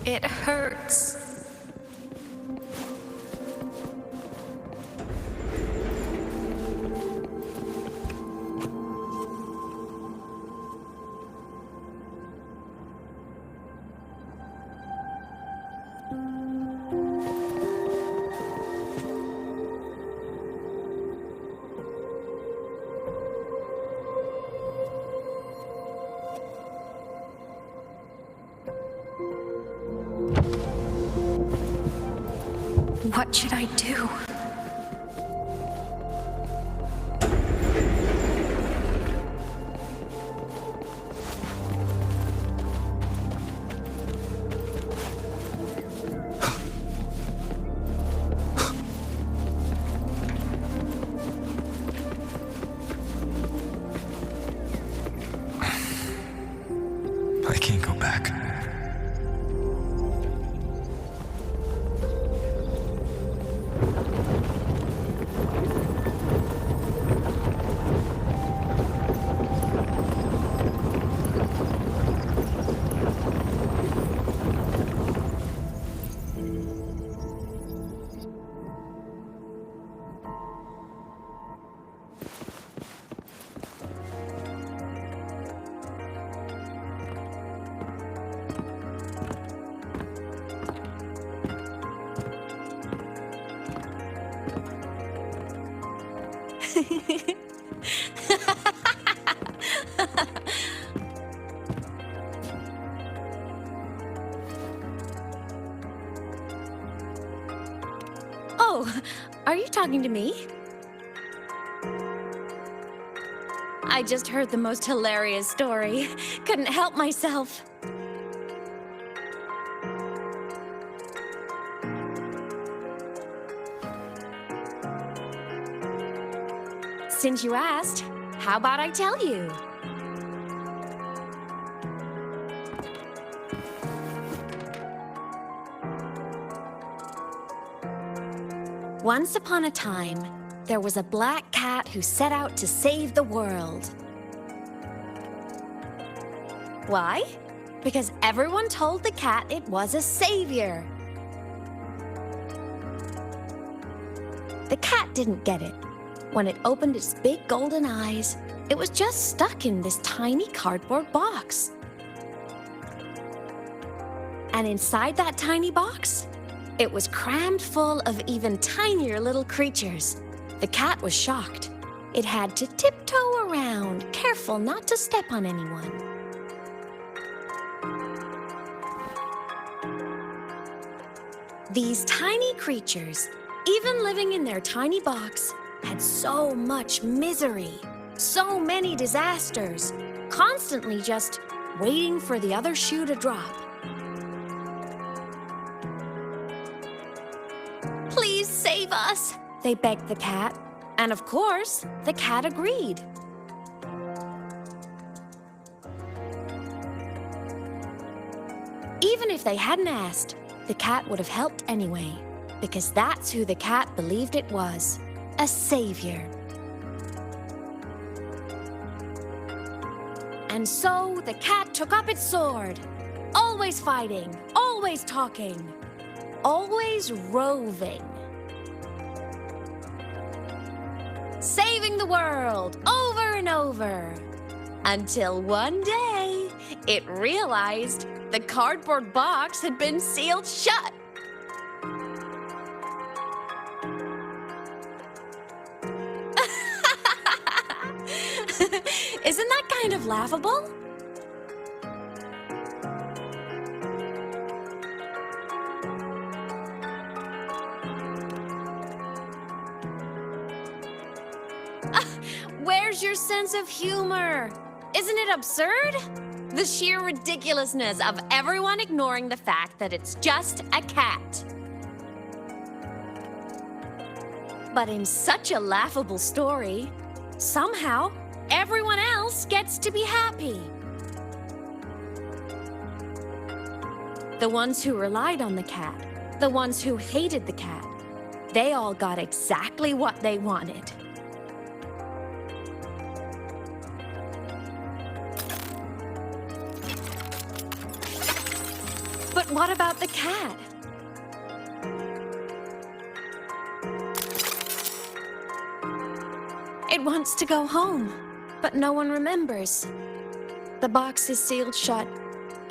It hurts. What should I do? I can't go back. Oh, are you talking to me? I just heard the most hilarious story. Couldn't help myself. Since you asked, how about I tell you? Once upon a time, there was a black cat who set out to save the world. Why? Because everyone told the cat it was a savior. The cat didn't get it. When it opened its big golden eyes, it was just stuck in this tiny cardboard box. And inside that tiny box, it was crammed full of even tinier little creatures. The cat was shocked. It had to tiptoe around, careful not to step on anyone. These tiny creatures, even living in their tiny box, had so much misery, so many disasters, constantly just waiting for the other shoe to drop. Please save us, they begged the cat. And of course, the cat agreed. Even if they hadn't asked, the cat would have helped anyway, because that's who the cat believed it was. A savior. And so the cat took up its sword, always fighting, always talking, always roving. Saving the world over and over. Until one day, it realized the cardboard box had been sealed shut. Isn't that kind of laughable? Where's your sense of humor? Isn't it absurd? The sheer ridiculousness of everyone ignoring the fact that it's just a cat. But in such a laughable story, somehow, everyone else gets to be happy. The ones who relied on the cat, the ones who hated the cat, they all got exactly what they wanted. But But what about the cat? It wants to go home, but no one remembers. The box is sealed shut,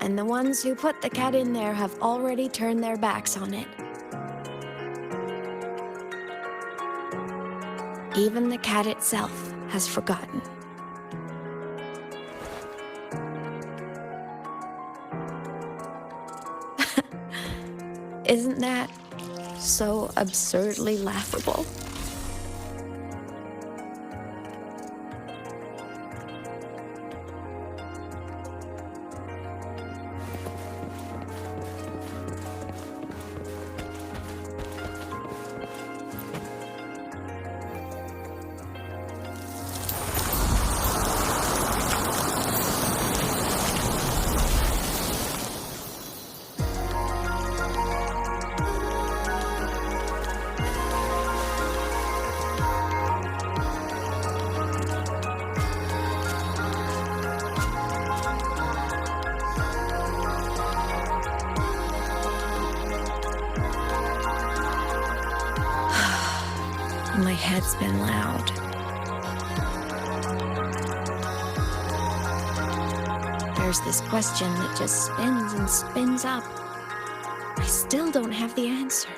and the ones who put the cat in there have already turned their backs on it. Even the cat itself has forgotten. Isn't that so absurdly laughable? My head's been loud. There's this question that just spins and spins up. I still don't have the answer.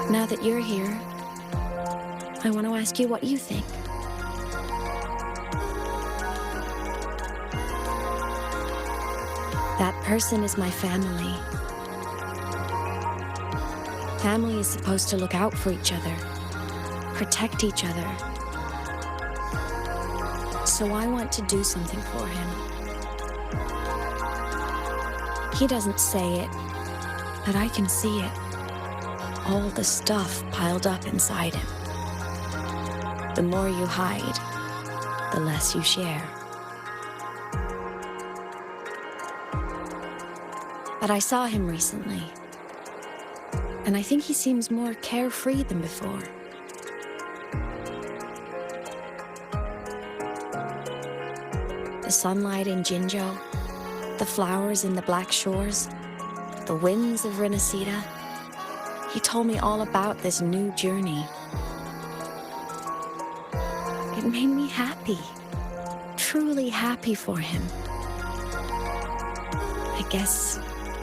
Now that you're here, I want to ask you what you think. That person is my family. Family is supposed to look out for each other, protect each other. So I want to do something for him. He doesn't say it, but I can see it. All the stuff piled up inside him. The more you hide, the less you share. But I saw him recently, and I think he seems more carefree than before. The sunlight in Jinjo, the flowers in the Black Shores, the winds of Renacida. He told me all about this new journey. It made me happy, truly happy for him. I guess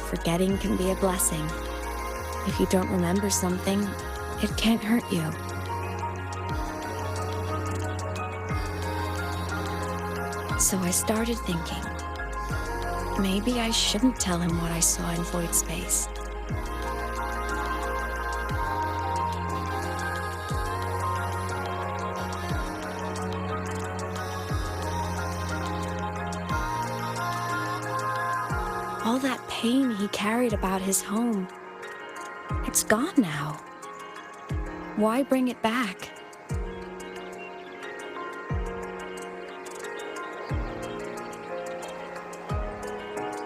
forgetting can be a blessing. If you don't remember something, it can't hurt you. So I started thinking, maybe I shouldn't tell him what I saw in void space. All that pain he carried about his home, it's gone now. Why bring it back?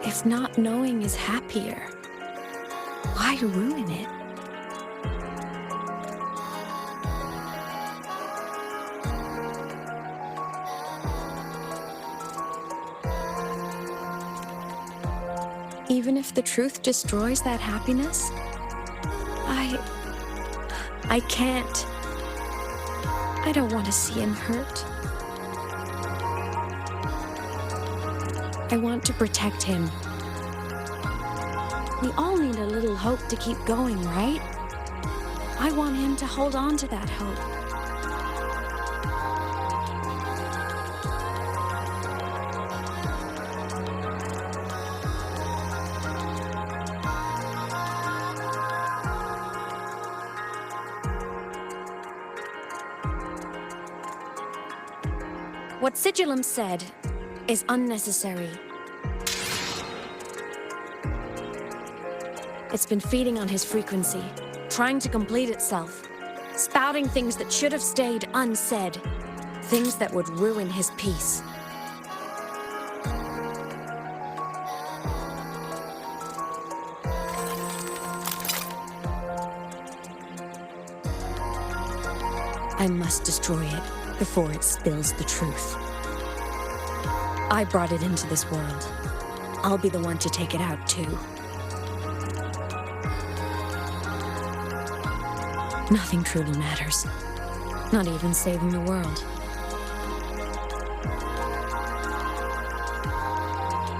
If not knowing is happier, why ruin it? Even if the truth destroys that happiness, I can't. I don't want to see him hurt. I want to protect him. We all need a little hope to keep going, right? I want him to hold on to that hope. What Sigillum said is unnecessary. It's been feeding on his frequency, trying to complete itself. spouting things that should have stayed unsaid, things that would ruin his peace. I must destroy it before it spills the truth. I brought it into this world. I'll be the one to take it out, too. Nothing truly matters. Not even saving the world.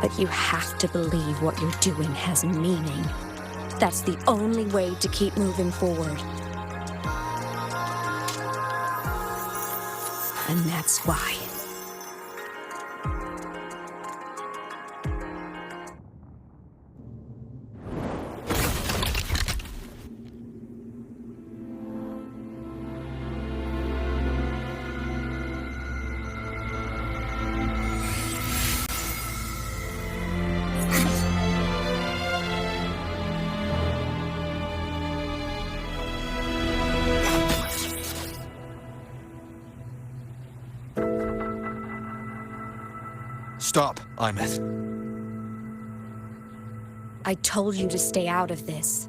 But you have to believe what you're doing has meaning. That's the only way to keep moving forward. And that's why. Stop, Aemeath. I told you to stay out of this.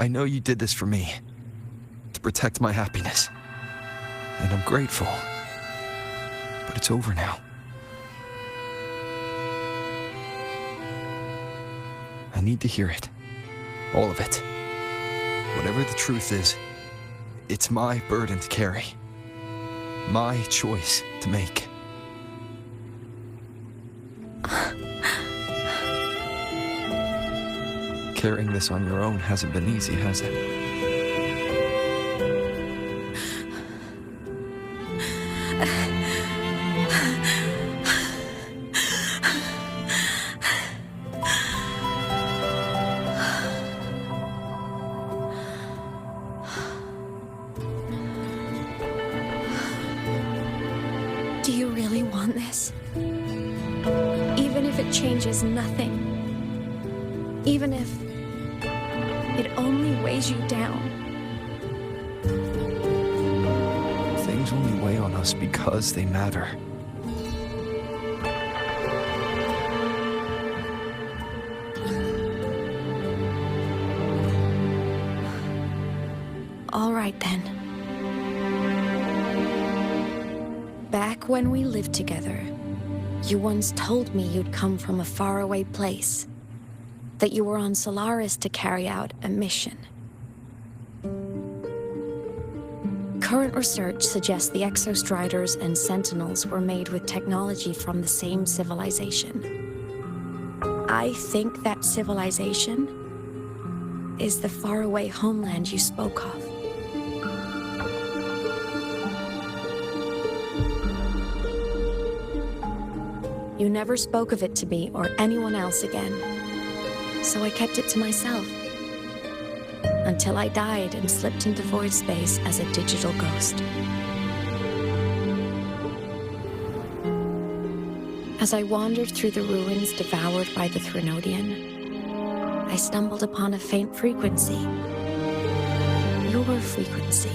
I know you did this for me. Protect my happiness. And I'm grateful. But it's over now. I need to hear it. All of it. Whatever the truth is, it's my burden to carry. My choice to make. Carrying this on your own hasn't been easy, has it? Do you really want this? Even if it changes nothing? Even if it only weighs you down? Things only weigh on us because they matter. All right, then. Back when we lived together, you once told me you'd come from a faraway place, that you were on Solaris to carry out a mission. Current research suggests the Exostriders and Sentinels were made with technology from the same civilization. I think that civilization is the faraway homeland you spoke of. You never spoke of it to me or anyone else again, so I kept it to myself. Until I died and slipped into void space as a digital ghost. As I wandered through the ruins devoured by the Threnodian, I stumbled upon a faint frequency. Your frequency.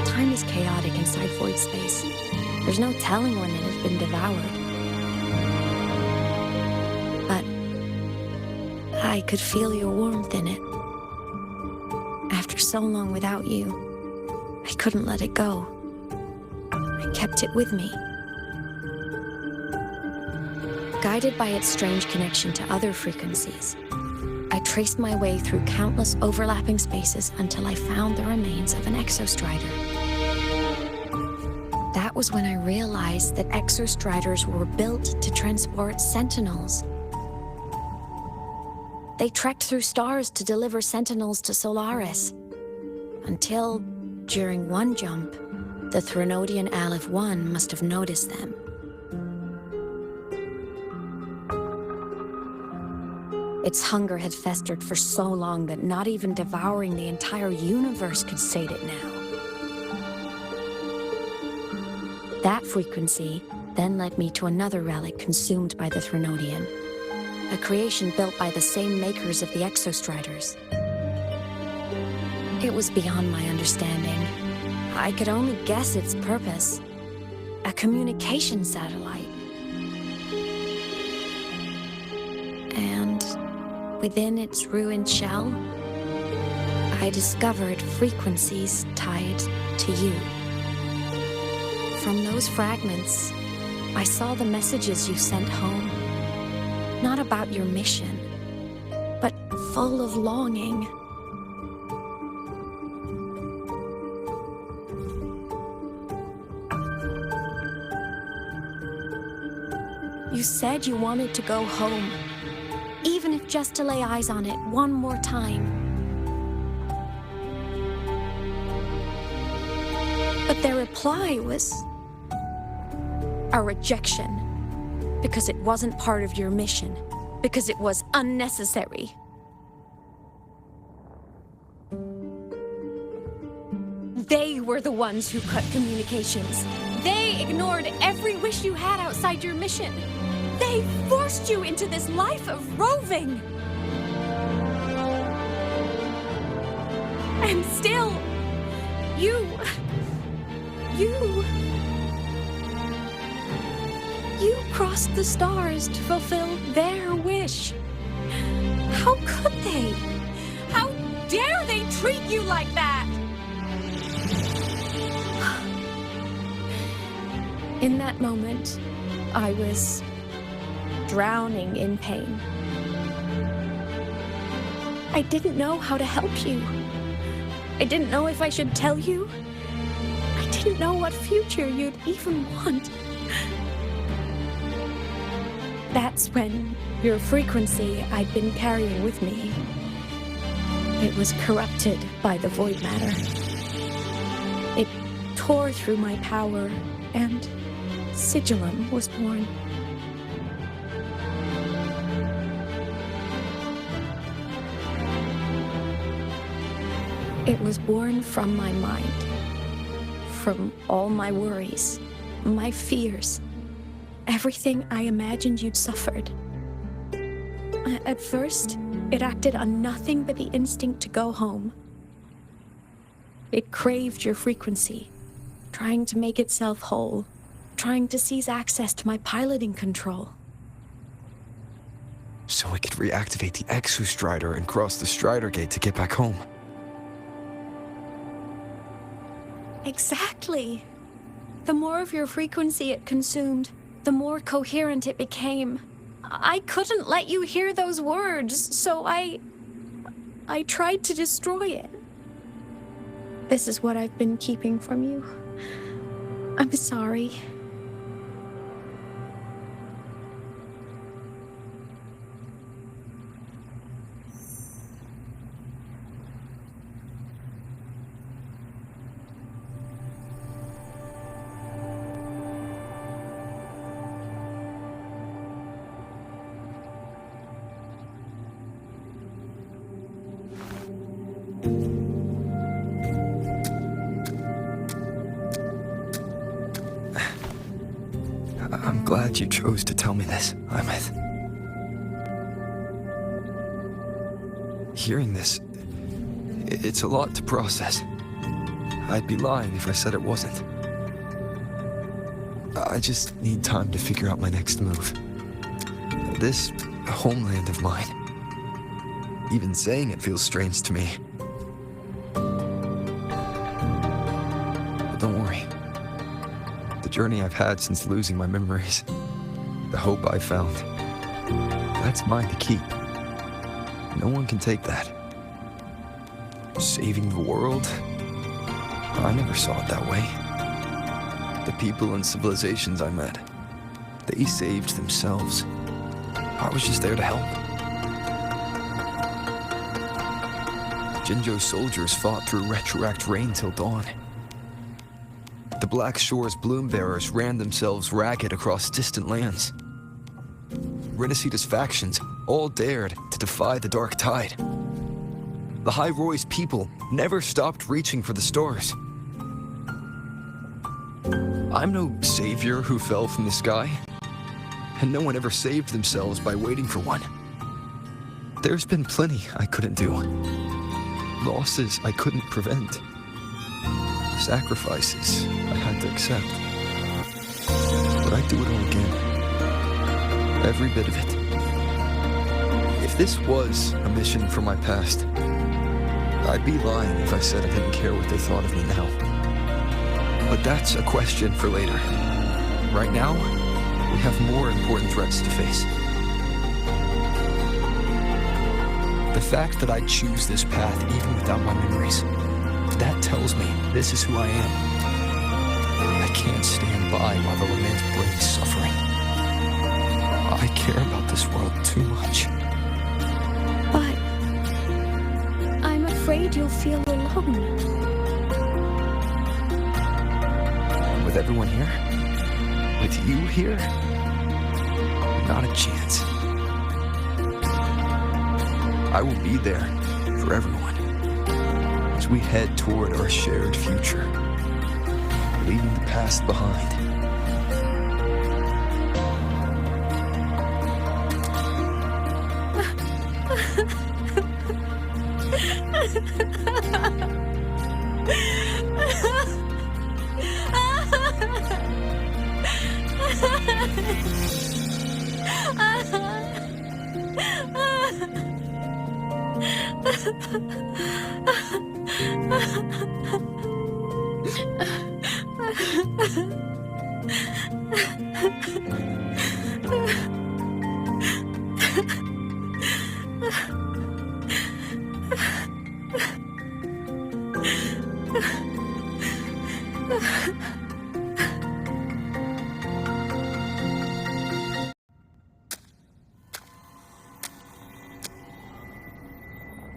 Time is chaotic inside void space. There's no telling when it has been devoured. But I could feel your warmth in it. After so long without you, I couldn't let it go. I kept it with me. Guided by its strange connection to other frequencies, I traced my way through countless overlapping spaces until I found the remains of an Exostrider. That was when I realized that Exostriders were built to transport Sentinels. They trekked through stars to deliver Sentinels to Solaris. Until, during one jump, the Threnodian Aleph 1 must have noticed them. Its hunger had festered for so long that not even devouring the entire universe could sate it now. That frequency then led me to another relic consumed by the Threnodian, a creation built by the same makers of the Exostriders. It was beyond my understanding. I could only guess its purpose. A communication satellite. And within its ruined shell, I discovered frequencies tied to you. From those fragments, I saw the messages you sent home. Not about your mission, but full of longing. You said you wanted to go home, even if just to lay eyes on it one more time. But their reply was a rejection, because it wasn't part of your mission, because it was unnecessary. They were the ones who cut communications. They ignored every wish you had outside your mission. They forced you into this life of roving. And still, you crossed the stars to fulfill their wish. How could they? How dare they treat you like that? In that moment, I was drowning in pain. I didn't know how to help you. I didn't know if I should tell you. I didn't know what future you'd even want. That's when your frequency I'd been carrying with me, it was corrupted by the void matter. It tore through my power, and Sigillum was born. It was born from my mind, from all my worries, my fears, everything I imagined you'd suffered. At first, it acted on nothing but the instinct to go home. It craved your frequency, trying to make itself whole, trying to seize access to my piloting control. So it could reactivate the Exostrider and cross the Strider Gate to get back home. Exactly. The more of your frequency it consumed, the more coherent it became. I couldn't let you hear those words, so I tried to destroy it. This is what I've been keeping from you. I'm sorry. I'm glad you chose to tell me this, Aemeath. Hearing this, it's a lot to process. I'd be lying if I said it wasn't. I just need time to figure out my next move. This homeland of mine, even saying it feels strange to me. But don't worry. The journey I've had since losing my memories, the hope I found, that's mine to keep. No one can take that. Saving the world? I never saw it that way. The people and civilizations I met, they saved themselves. I was just there to help. Jinzhou soldiers fought through retroact rain till dawn. The Black Shore's bloom bearers ran themselves ragged across distant lands. Renacita's factions all dared to defy the dark tide. The High Roy's people never stopped reaching for the stars. I'm no savior who fell from the sky, and no one ever saved themselves by waiting for one. There's been plenty I couldn't do. Losses I couldn't prevent. Sacrifices I had to accept. But I'd do it all again. Every bit of it. If this was a mission from my past, I'd be lying if I said I didn't care what they thought of me now. But that's a question for later. Right now, we have more important threats to face. The fact that I choose this path even without my memories, that tells me this is who I am. I can't stand by while the lament brings suffering. I care about this world too much. But I'm afraid you'll feel alone. With everyone here? With you here? Not a chance. I will be there for everyone as we head toward our shared future, leaving the past behind.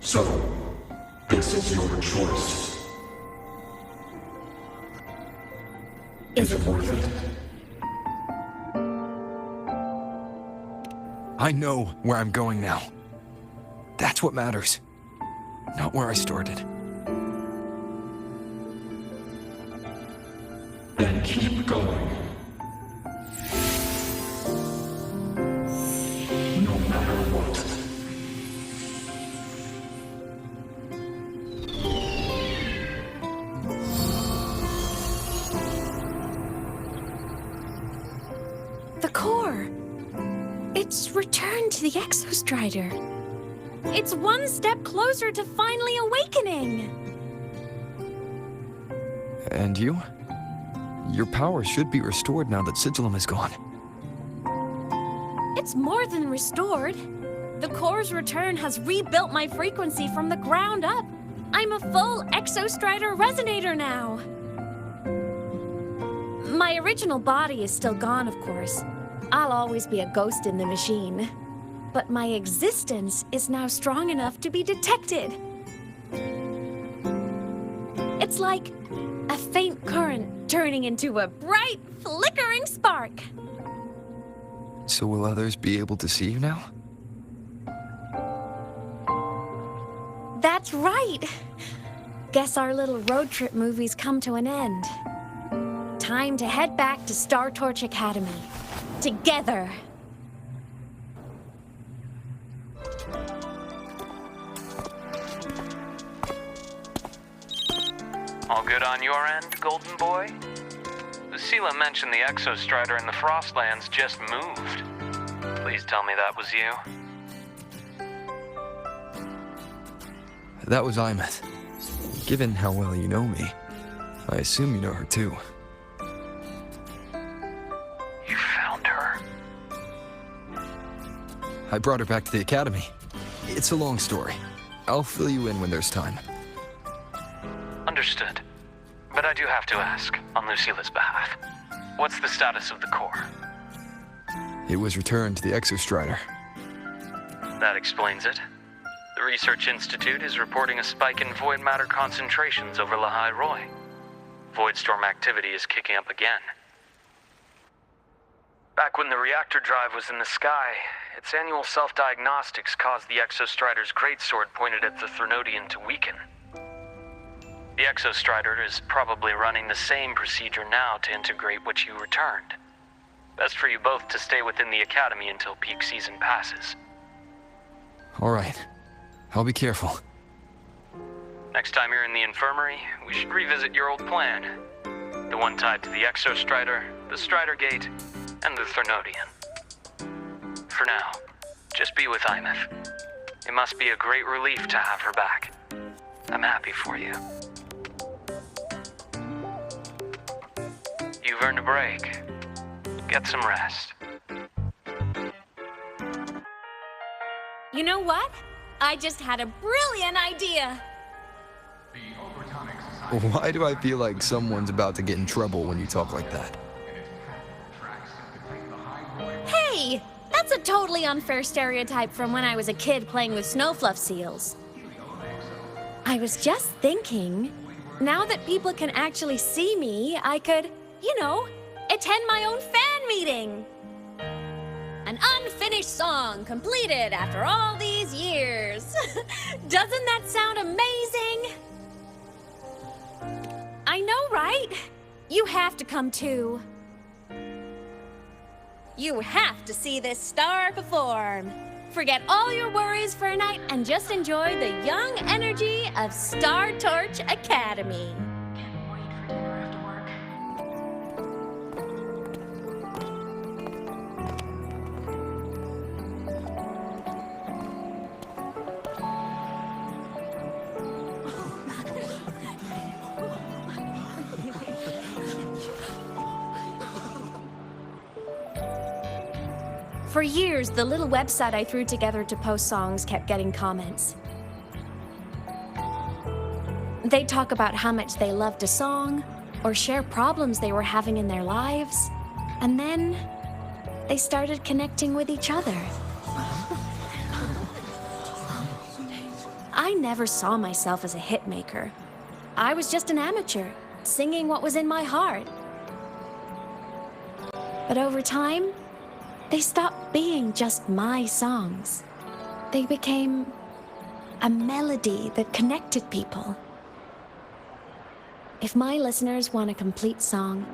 So, this is your choice. Is it worth it? I know where I'm going now. That's what matters. Not where I started. Then keep going. No matter what. The core! It's returned to the Exostrider. It's one step closer to finally awakening! And you? Your power should be restored now that Sigillum is gone. It's more than restored. The core's return has rebuilt my frequency from the ground up. I'm a full Exostrider resonator now. My original body is still gone, of course. I'll always be a ghost in the machine. But my existence is now strong enough to be detected. It's like a faint current turning into a bright, flickering spark. So will others be able to see you now? That's right. Guess our little road trip movie's come to an end. Time to head back to Star Torch Academy. Together. All good on your end, Golden Boy? Lucila mentioned the Exostrider in the Frostlands just moved. Please tell me that was you. That was Aemeath. Given how well you know me, I assume you know her too. You found her? I brought her back to the Academy. It's a long story. I'll fill you in when there's time. Understood. But I do have to ask, on Lucila's behalf, what's the status of the core? It was returned to the Exostrider. That explains it. The Research Institute is reporting a spike in void matter concentrations over Lahai Roy. Voidstorm activity is kicking up again. Back when the reactor drive was in the sky, its annual self-diagnostics caused the Exostrider's greatsword pointed at the Threnodian to weaken. The Exostrider is probably running the same procedure now to integrate what you returned. Best for you both to stay within the Academy until peak season passes. All right. I'll be careful. Next time you're in the infirmary, we should revisit your old plan. The one tied to the Exostrider, the Strider Gate, and the Threnodian. For now, just be with Aemeath. It must be a great relief to have her back. I'm happy for you. You've earned a break. Get some rest. You know what? I just had a brilliant idea. Why do I feel like someone's about to get in trouble when you talk like that? Hey! That's a totally unfair stereotype from when I was a kid playing with snowfluff seals. I was just thinking, now that people can actually see me, I could, attend my own fan meeting. An unfinished song completed after all these years. Doesn't that sound amazing? I know, right? You have to come too. You have to see this star perform. Forget all your worries for a night and just enjoy the young energy of Star Torch Academy. For years, the little website I threw together to post songs kept getting comments. They'd talk about how much they loved a song, or share problems they were having in their lives, and then they started connecting with each other. I never saw myself as a hitmaker. I was just an amateur, singing what was in my heart. But over time, they stopped being just my songs. They became a melody that connected people. If my listeners want a complete song,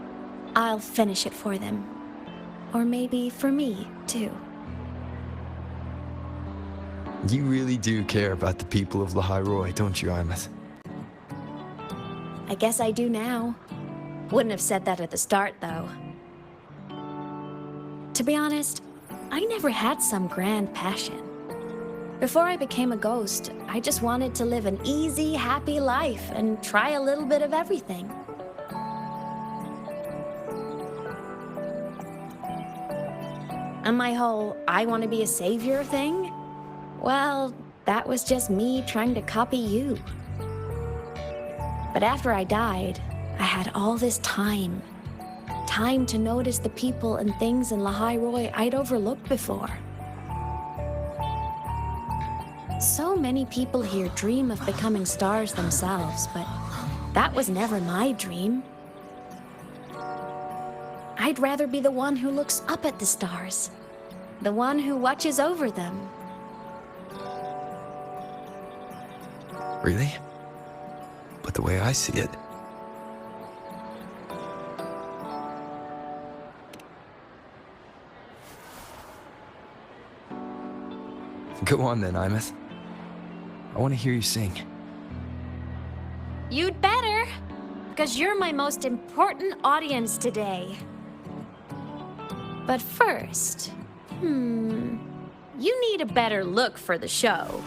I'll finish it for them. Or maybe for me, too. You really do care about the people of Lahairoi, don't you, Aemeath? I guess I do now. Wouldn't have said that at the start, though. To be honest, I never had some grand passion. Before I became a ghost, I just wanted to live an easy, happy life and try a little bit of everything. And my whole I want to be a savior thing? Well, that was just me trying to copy you. But after I died, I had all this time. Time to notice the people and things in Lahairoi I'd overlooked before. So many people here dream of becoming stars themselves, but that was never my dream. I'd rather be the one who looks up at the stars, the one who watches over them. Really? But the way I see it, go on then, Aemeath. I want to hear you sing. You'd better, because you're my most important audience today. But first, you need a better look for the show.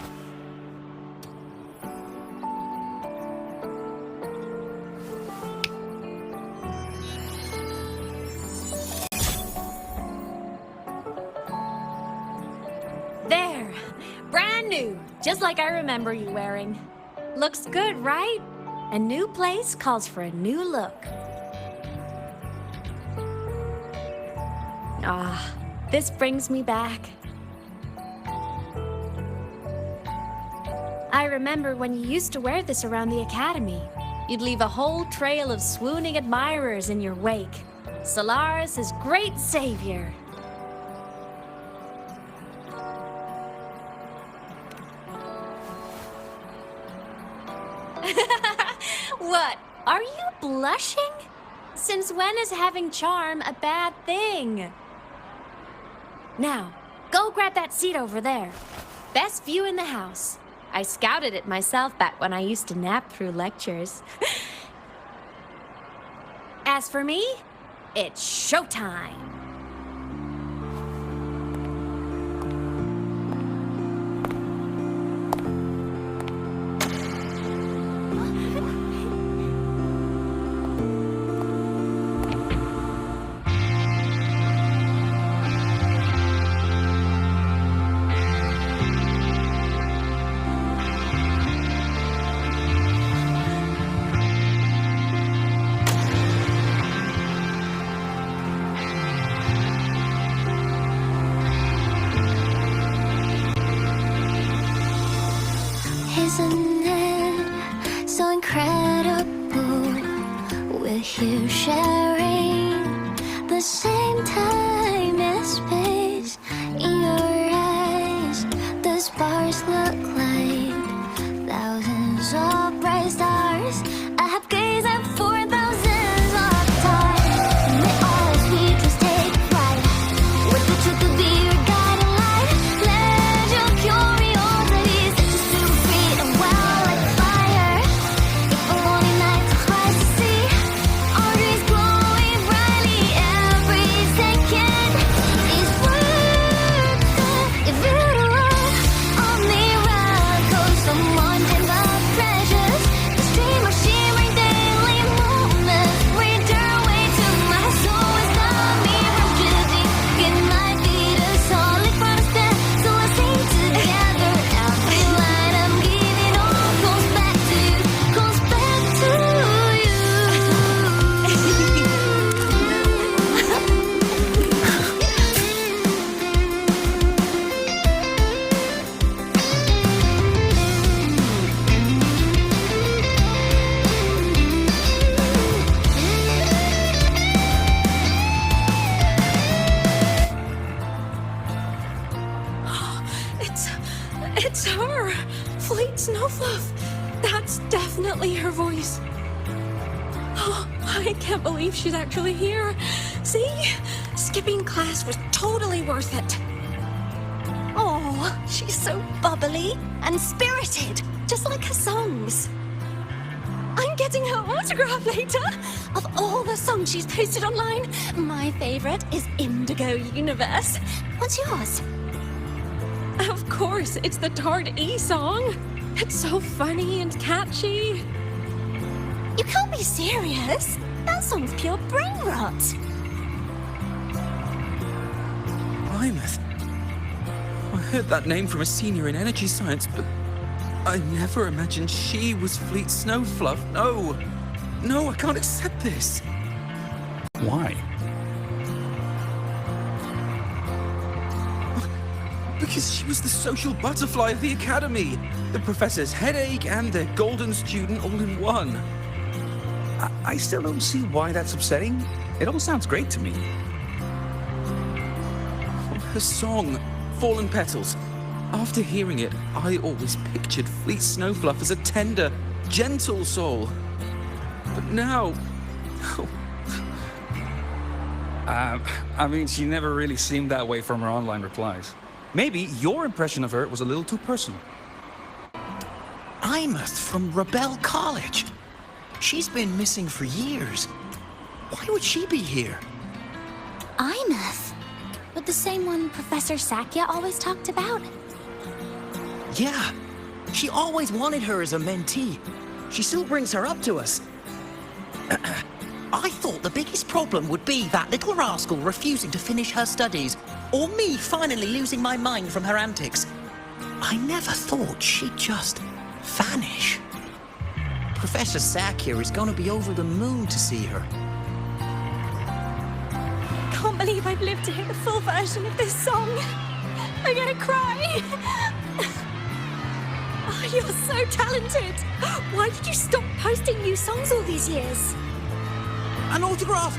There, brand new, just like I remember you wearing. Looks good, right? A new place calls for a new look. Ah, this brings me back. I remember when you used to wear this around the academy. You'd leave a whole trail of swooning admirers in your wake. Solaris' great savior. Are you blushing? Since when is having charm a bad thing? Now, go grab that seat over there. Best view in the house. I scouted it myself back when I used to nap through lectures. As for me, it's showtime. Isn't it so incredible? We're here sharing the same time and space. In your eyes, the sparks look like thousands of bright stars. I have gazed at for thousands of times, and they all sweet just take flight. With the truth to be your guiding light, let your curiosity set you super free and wild like fire. If a lonely night tries to see our dreams glowing brightly, every second is worth it. If you don't run on miracles from wanting the treasures, the stream of shimmering daily moments read their way to my soul. It's not me from Judy. It might be the solid from the step, so let's sing together. Every line I'm giving all goes back to you, goes back to you. It's her! Fleet Snowfluff! That's definitely her voice. Oh, I can't believe she's actually here. See? Skipping class was totally worth it. Oh, she's so bubbly and spirited, just like her songs. I'm getting her autograph later. Of all the songs she's posted online, my favorite is Indigo Universe. What's yours? Of course, it's the Tard E song. It's so funny and catchy. You can't be serious. That song's pure brain rot. Aemeath. I heard that name from a senior in energy science, but I never imagined she was Fleet Snowfluff. No. No, I can't accept this. Why? Because she was the social butterfly of the academy, the professor's headache and their golden student all in one. I still don't see why that's upsetting. It all sounds great to me. Her song, Fallen Petals. After hearing it, I always pictured Fleet Snowfluff as a tender, gentle soul. But now... I mean, she never really seemed that way from her online replies. Maybe your impression of her was a little too personal. Aemeath from Rebel College. She's been missing for years. Why would she be here? Aemeath? But the same one Professor Sakya always talked about? Yeah. She always wanted her as a mentee. She still brings her up to us. I thought the biggest problem would be that little rascal refusing to finish her studies, or me finally losing my mind from her antics. I never thought she'd just vanish. Professor Sakya is going to be over the moon to see her. Can't believe I've lived to hear the full version of this song. I'm gonna cry. Oh, you're so talented. Why did you stop posting new songs all these years? An autograph!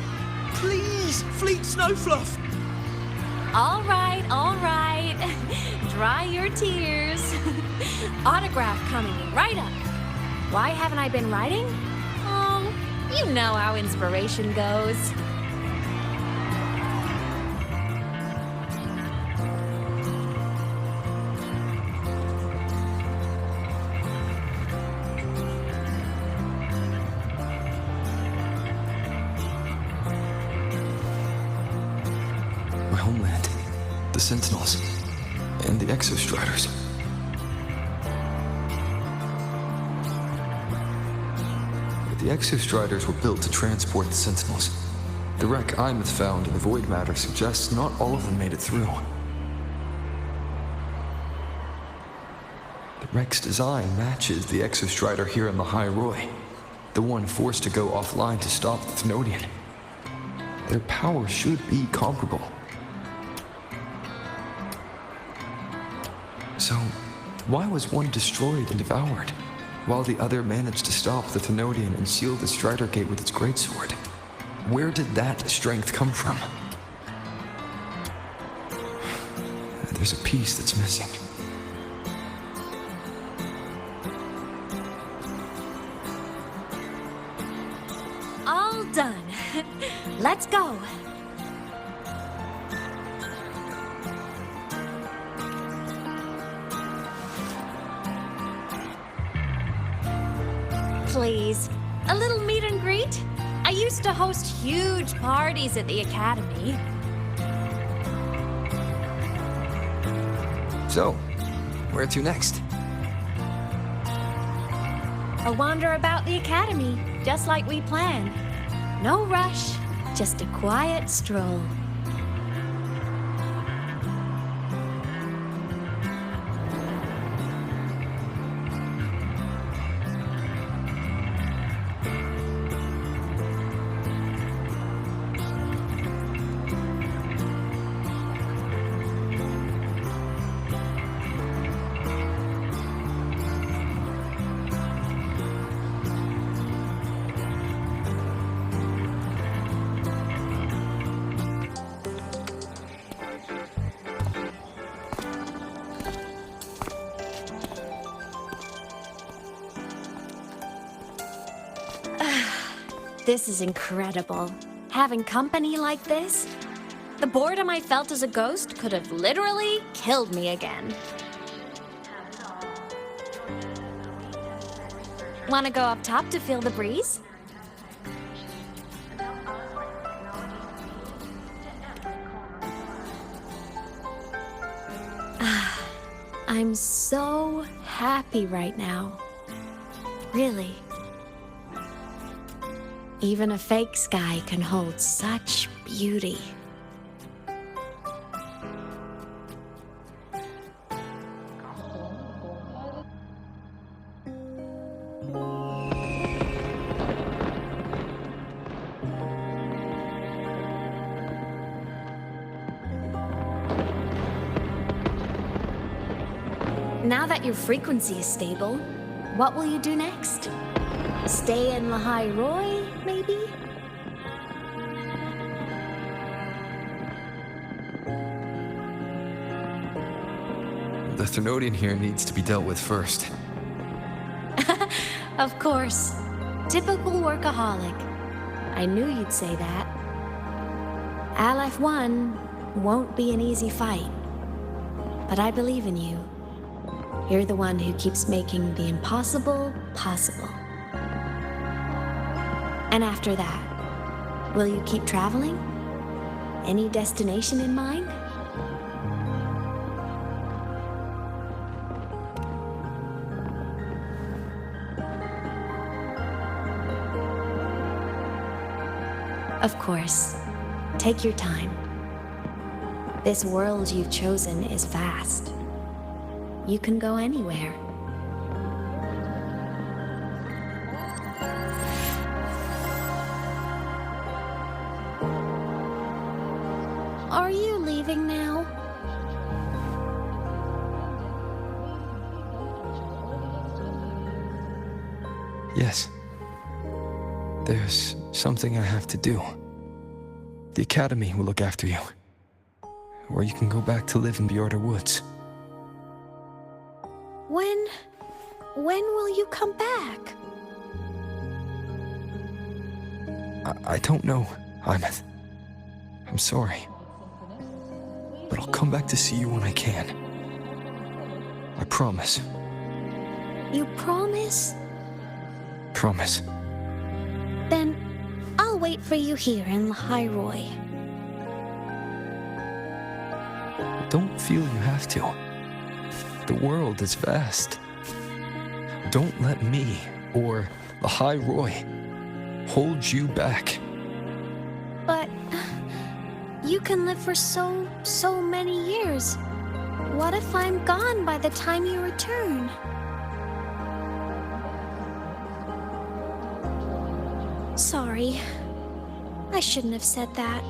Please, Fleet Snowfluff! All right. Dry your tears. Autograph coming right up. Why haven't I been writing? Oh, You know how inspiration goes. My homeland, the Sentinels, and the Exostriders. The Exostriders were built to transport the Sentinels. The wreck Aemeath found in the void matter suggests not all of them made it through. The wreck's design matches the Exostrider here in the High Roy, the one forced to go offline to stop the Thenodian. Their power should be comparable. So, why was one destroyed and devoured, while the other managed to stop the Thenodian and seal the Strider Gate with its greatsword? Where did that strength come from? There's a piece that's missing. All done. Let's go. Please, a little meet and greet? I used to host huge parties at the Academy. So, where to next? A wander about the Academy, just like we planned. No rush, just a quiet stroll. This is incredible. Having company like this? The boredom I felt as a ghost could have literally killed me again. Want to go up top to feel the breeze? I'm so happy right now. Really. Even a fake sky can hold such beauty. Now that your frequency is stable, what will you do next? Stay in the High Roy, maybe? The Thenodian here needs to be dealt with first. Of course. Typical workaholic. I knew you'd say that. Aleph 1 won't be an easy fight. But I believe in you. You're the one who keeps making the impossible possible. And after that, will you keep traveling? Any destination in mind? Of course. Take your time. This world you've chosen is vast. You can go anywhere. Are you leaving now? Yes. There's something I have to do. The Academy will look after you. Or you can go back to live in Bjorda Woods. When will you come back? I don't know, Aemeath. I'm sorry. But I'll come back to see you when I can. I promise. You promise? Promise. Then I'll wait for you here in Lahairoi. Don't feel you have to. The world is vast. Don't let me or Lahairoi hold you back. But you can live for so many years. What if I'm gone by the time you return? Sorry. I shouldn't have said that.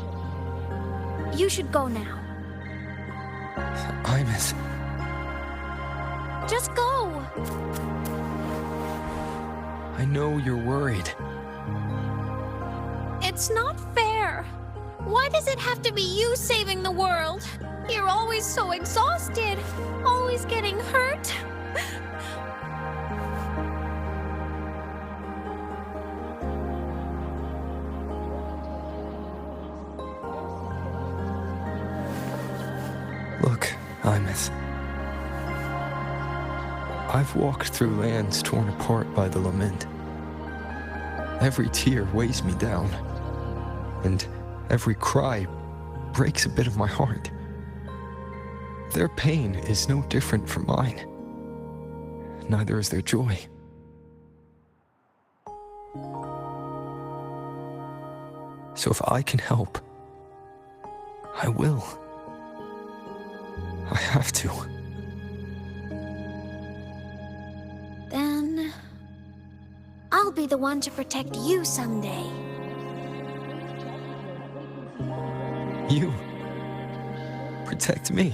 You should go now. Aemeath. Just go! I know you're worried. It's not fair. Why does it have to be you saving the world? You're always so exhausted, always getting hurt. Look, Aemeath. I've walked through lands torn apart by the lament. Every tear weighs me down, and every cry breaks a bit of my heart. Their pain is no different from mine. Neither is their joy. So if I can help, I will. I have to. Then I'll be the one to protect you someday. You protect me.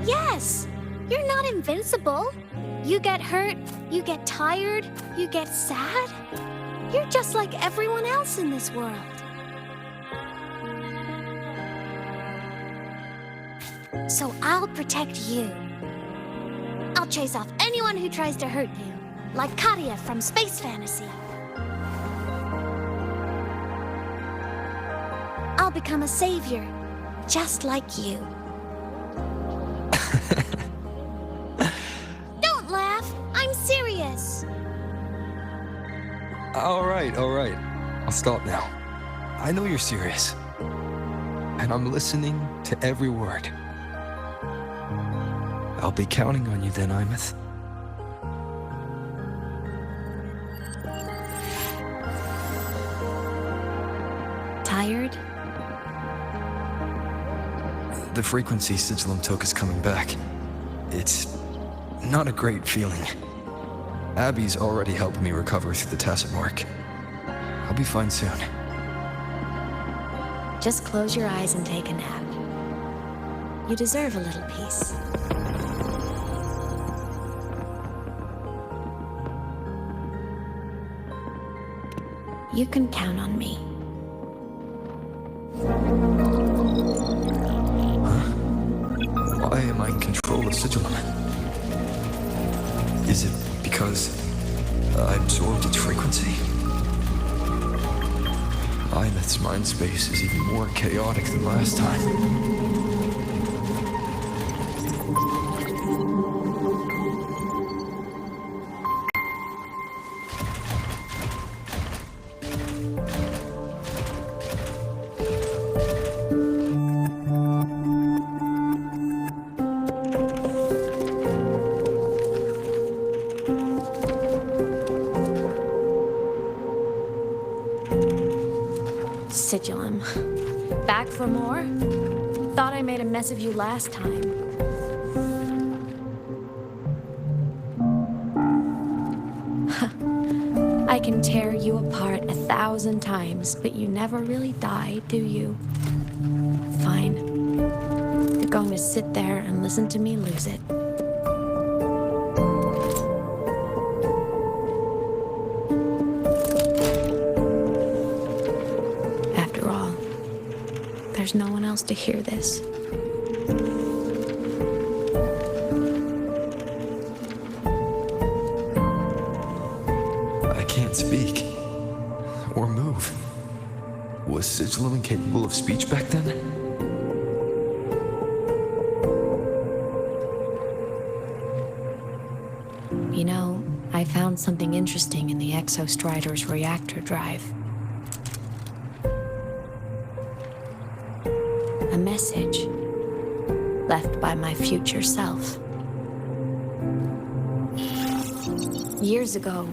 Yes! You're not invincible. You get hurt, you get tired, you get sad. You're just like everyone else in this world. So I'll protect you. I'll chase off anyone who tries to hurt you, like Katia from Space Fantasy. I'll become a savior, just like you. Don't laugh! I'm serious! All right. I'll stop now. I know you're serious. And I'm listening to every word. I'll be counting on you then, Aemeath. Tired? The frequency Sigillum took is coming back. It's not a great feeling. Abby's already helped me recover through the tacit mark. I'll be fine soon. Just close your eyes and take a nap. You deserve a little peace. You can count on me. Why am I in control of Sigillum? Is it because I absorbed its frequency? Aemeath's mind space is even more chaotic than last time. Sigillum. Back for more? Thought I made a mess of you last time. I can tear you apart 1,000 times, but you never really die, do you? Fine. You're going to sit there and listen to me lose it. There's no one else to hear this. I can't speak or move. Was Sigilum incapable of speech back then? You know, I found something interesting in the Exostrider's reactor drive. A message left by my future self. Years ago,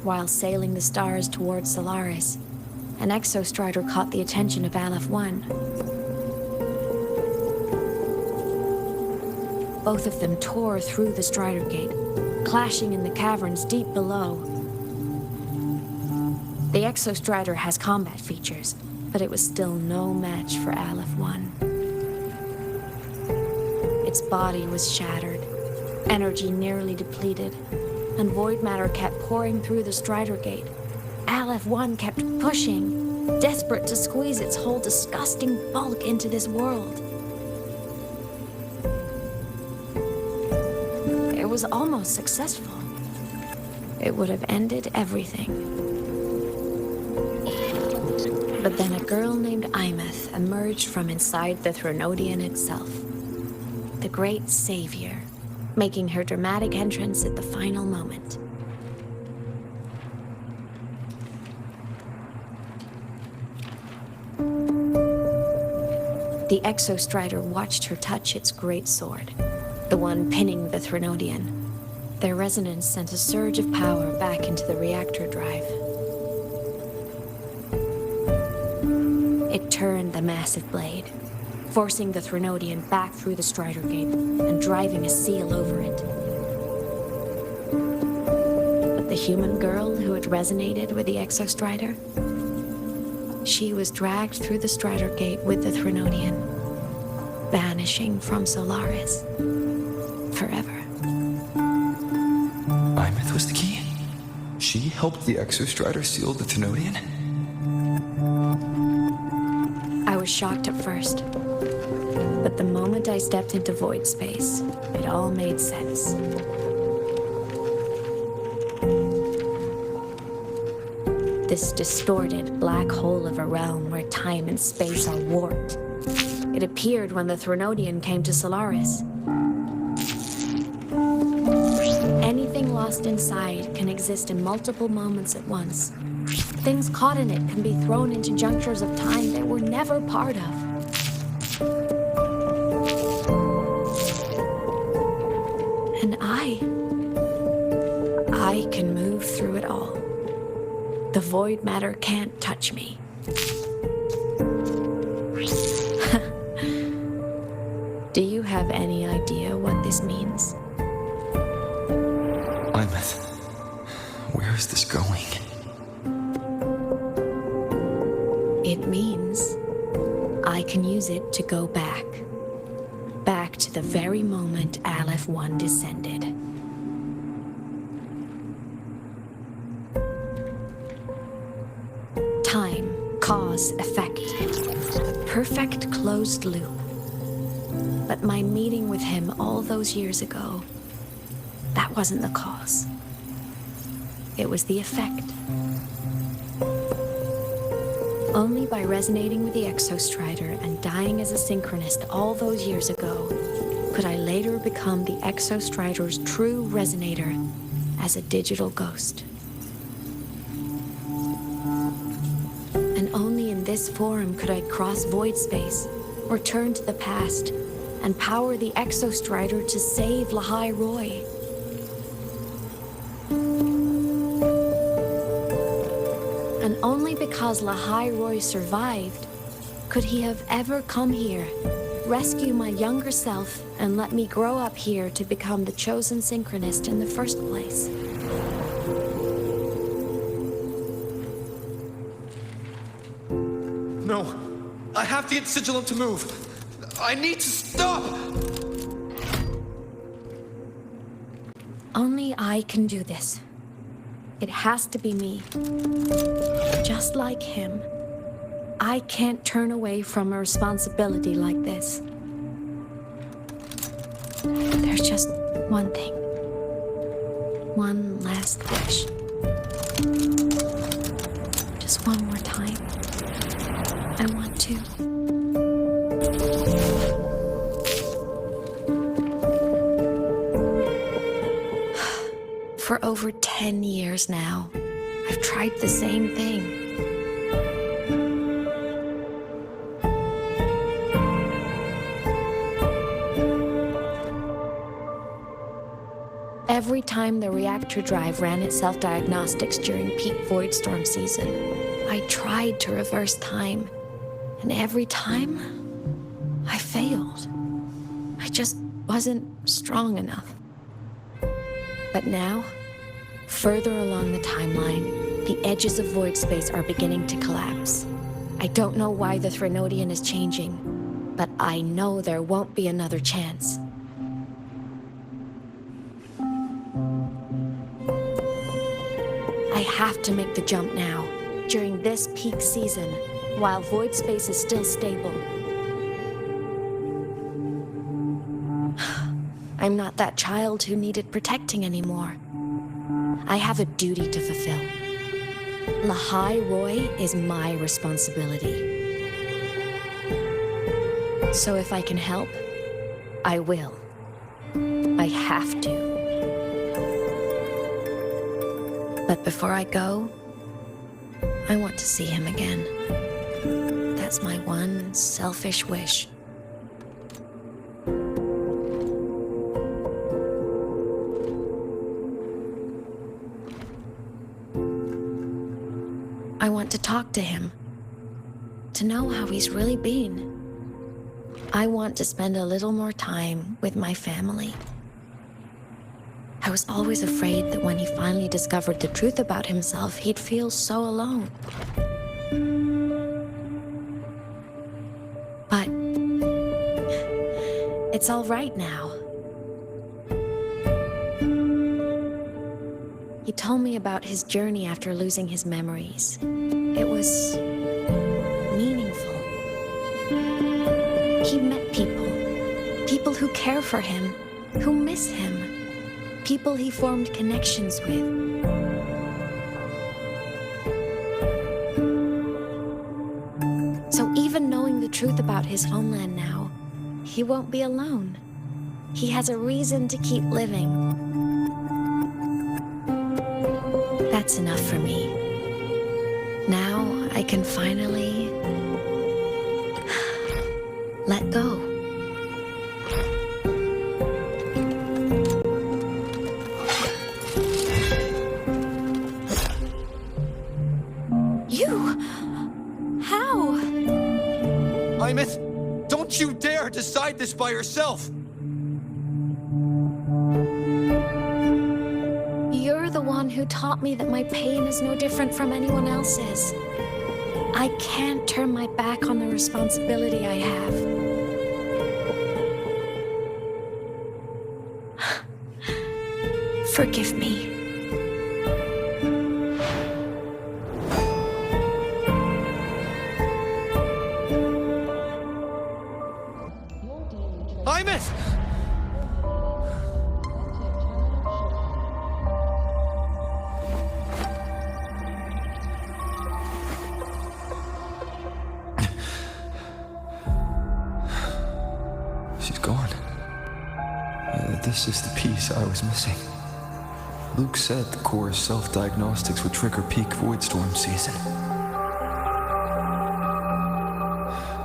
while sailing the stars towards Solaris, an Exostrider caught the attention of Aleph 1. Both of them tore through the Strider Gate, clashing in the caverns deep below. The Exostrider has combat features, but it was still no match for Aleph 1. Its body was shattered, energy nearly depleted, and void matter kept pouring through the Strider Gate. Aleph 1 kept pushing, desperate to squeeze its whole disgusting bulk into this world. It was almost successful. It would have ended everything. But then a girl named Aemeath emerged from inside the Threnodian itself. The great savior, making her dramatic entrance at the final moment. The Exostrider watched her touch its great sword, the one pinning the Threnodian. Their resonance sent a surge of power back into the reactor drive. It turned the massive blade, forcing the Threnodian back through the Strider Gate and driving a seal over it. But the human girl who had resonated with the Exostrider, she was dragged through the Strider Gate with the Threnodian, vanishing from Solaris forever. Aemeath was the key? She helped the Exostrider seal the Threnodian? I was shocked at first. But the moment I stepped into void space, it all made sense. This distorted black hole of a realm where time and space are warped. It appeared when the Threnodian came to Solaris. Anything lost inside can exist in multiple moments at once. Things caught in it can be thrown into junctures of time they were never part of. And I can move through it all. The void matter can't touch me. Do you have any idea what this means? Aemeath, where is this going? It means I can use it to go back. Back to the very moment Aleph 1 descended. Time, cause, effect. A perfect closed loop. But my meeting with him all those years ago, that wasn't the cause. It was the effect. Only by resonating with the Exostrider and dying as a synchronist all those years ago could I later become the Exostrider's true resonator as a digital ghost. And only in this form could I cross void space, return to the past, and power the Exostrider to save Lahai Roy. And only because Lahai Roy survived could he have ever come here, rescue my younger self, and let me grow up here to become the chosen synchronist in the first place. No, I have to get Sigilum to move. I need to stop! Only I can do this. It has to be me. Just like him, I can't turn away from a responsibility like this. There's just one thing. One last wish. Just one more time. I want to. For over 10 years now, I've tried the same thing. Every time the reactor drive ran its self-diagnostics during peak void storm season, I tried to reverse time, and every time, I failed. I just wasn't strong enough. But now, further along the timeline, the edges of void space are beginning to collapse. I don't know why the Threnodian is changing, but I know there won't be another chance. I have to make the jump now, during this peak season, while void space is still stable. I'm not that child who needed protecting anymore. I have a duty to fulfill. Lahai Roy is my responsibility. So if I can help, I will. I have to. But before I go, I want to see him again. That's my one selfish wish. I want to talk to him, to know how he's really been. I want to spend a little more time with my family. I was always afraid that when he finally discovered the truth about himself, he'd feel so alone. But it's all right now. He told me about his journey after losing his memories. It was meaningful. He met people who care for him, who miss him. People he formed connections with. So even knowing the truth about his homeland now, he won't be alone. He has a reason to keep living. That's enough for me. Now I can finally let go. Aemeath, don't you dare decide this by yourself! You're the one who taught me that my pain is no different from anyone else's. I can't turn my back on the responsibility I have. Forgive me. Aemeath! She's gone. This is the piece I was missing. Luke said the core's self-diagnostics would trigger peak void storm season.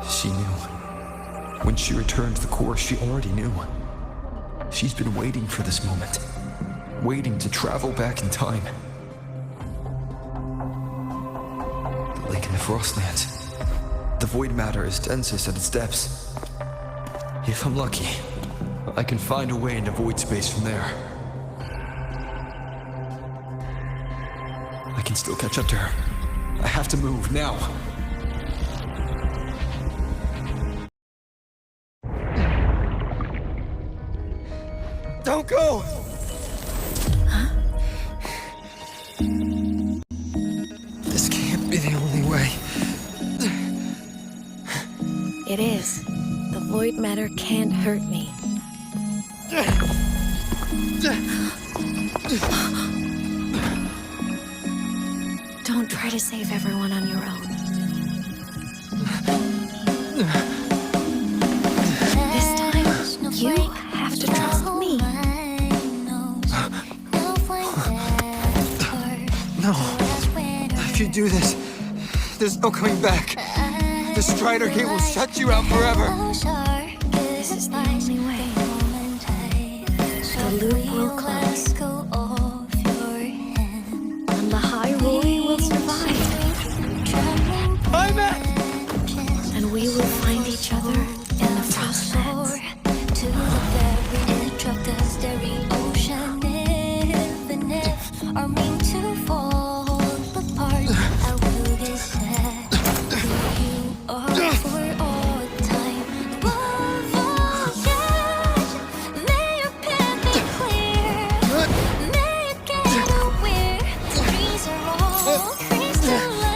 She knew. When she returned to the core, she already knew. She's been waiting for this moment. Waiting to travel back in time. The lake in the Frostlands. The void matter is densest at its depths. If I'm lucky, I can find a way into void space from there. I can still catch up to her. I have to move now. Don't go! Huh? This can't be the only way. It is. The void matter can't hurt me. Don't try to save everyone on your own. This time, you have to trust me. No. If you do this, there's no coming back. The Strider Gate will shut you out forever. This is the only way. The loop will close. And the High Roy will survive. And we will find each other in the Frostlands. To the very edge of the starry ocean, even if are meant to fall apart, I will be sad who you are for all time. Above all, yes, may your path be clear. May you get aware. Trees are all crystallized.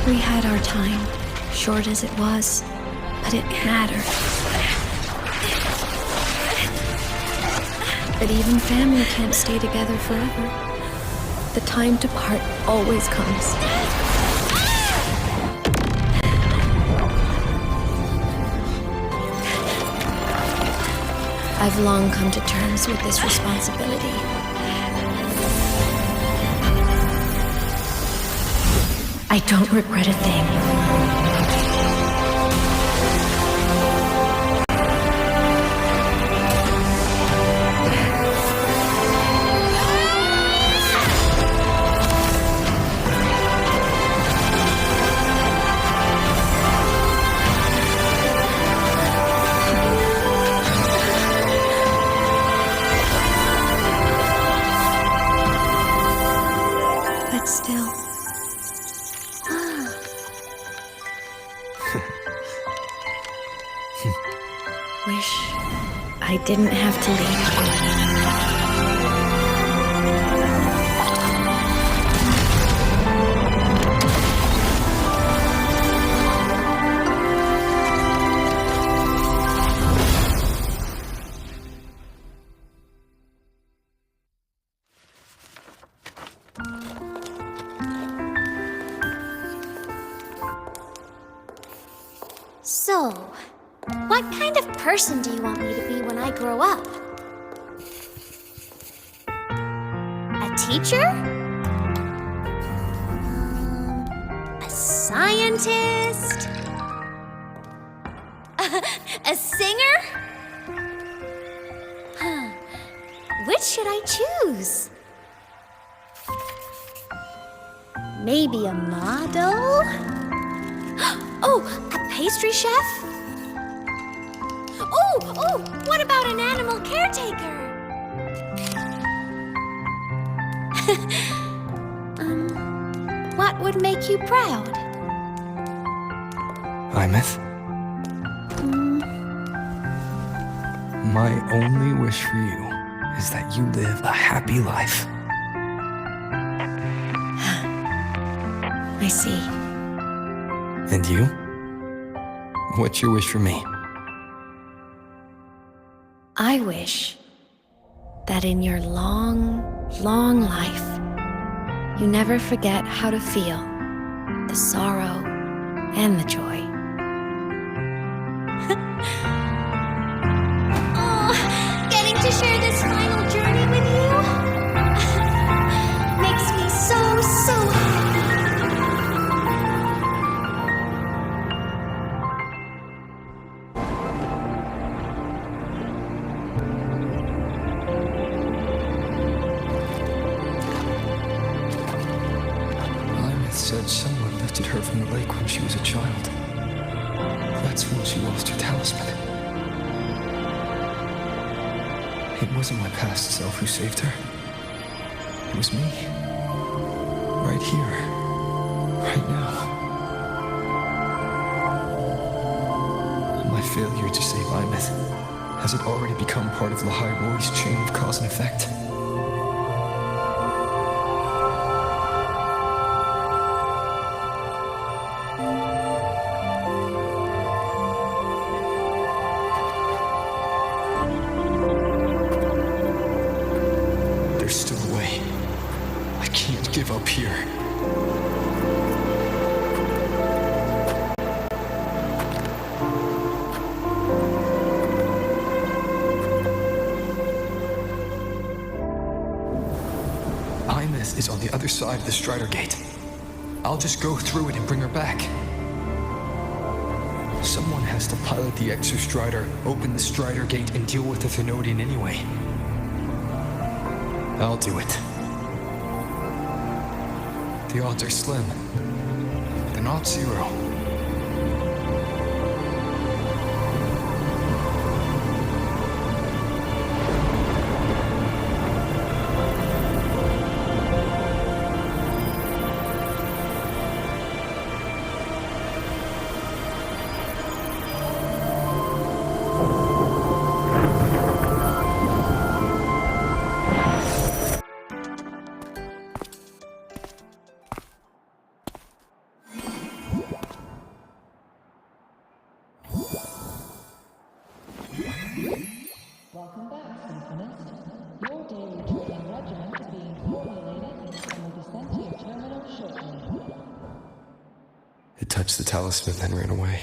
We had our time, short as it was, but it mattered. But even family can't stay together forever. The time to part always comes. I've long come to terms with this responsibility. I don't regret a thing. Wish I didn't have to leave. So, what kind of person do you want me to be when I grow up? A teacher? A scientist? A singer? Which should I choose? Maybe a model? Oh, a pastry chef? Oh, what about an animal caretaker? What would make you proud? Aemeath? My only wish for you is that you live a happy life. I see. And you? What's your wish for me? I wish that in your long, long life, you never forget how to feel the sorrow and the joy. Oh, getting to share this final journey with you makes me so happy. Said someone lifted her from the lake when she was a child. That's when she lost her talisman. It wasn't my past self who saved her. It was me. Right here. Right now. My failure to save Aemeath, has it already become part of Lahai Roy's chain of cause and effect? There's still a way. I can't give up here. Aemeath is on the other side of the Strider Gate. I'll just go through it and bring her back. Someone has to pilot the Exostrider, open the Strider Gate, and deal with the Thenodian anyway. I'll do it. The odds are slim. They're not zero. Welcome back, Symphonist. Your daily training regimen is being formulated and will be sent to your terminal shortly. It touched the talisman, then ran away.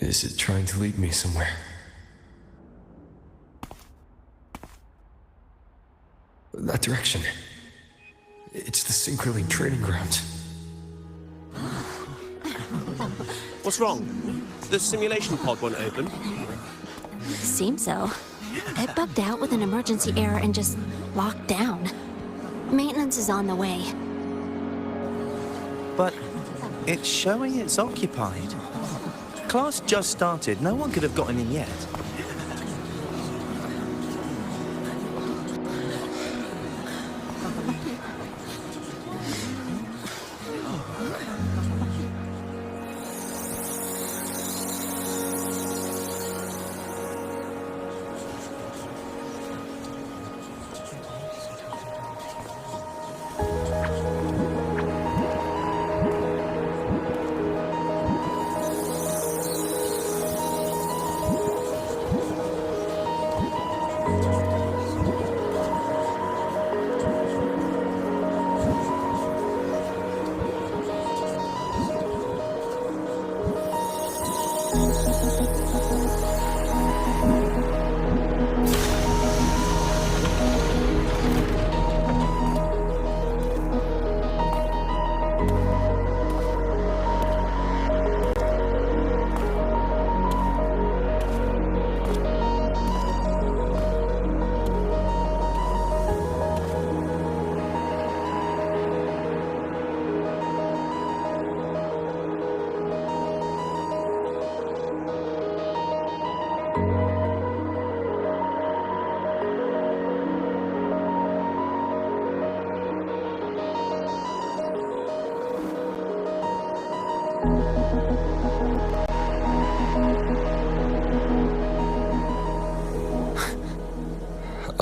Is it trying to lead me somewhere? That direction. It's the Synchroleague training grounds. What's wrong? The simulation pod won't open? Seems so. It bugged out with an emergency error and just locked down. Maintenance is on the way. But it's showing it's occupied. Class just started. No one could have gotten in yet.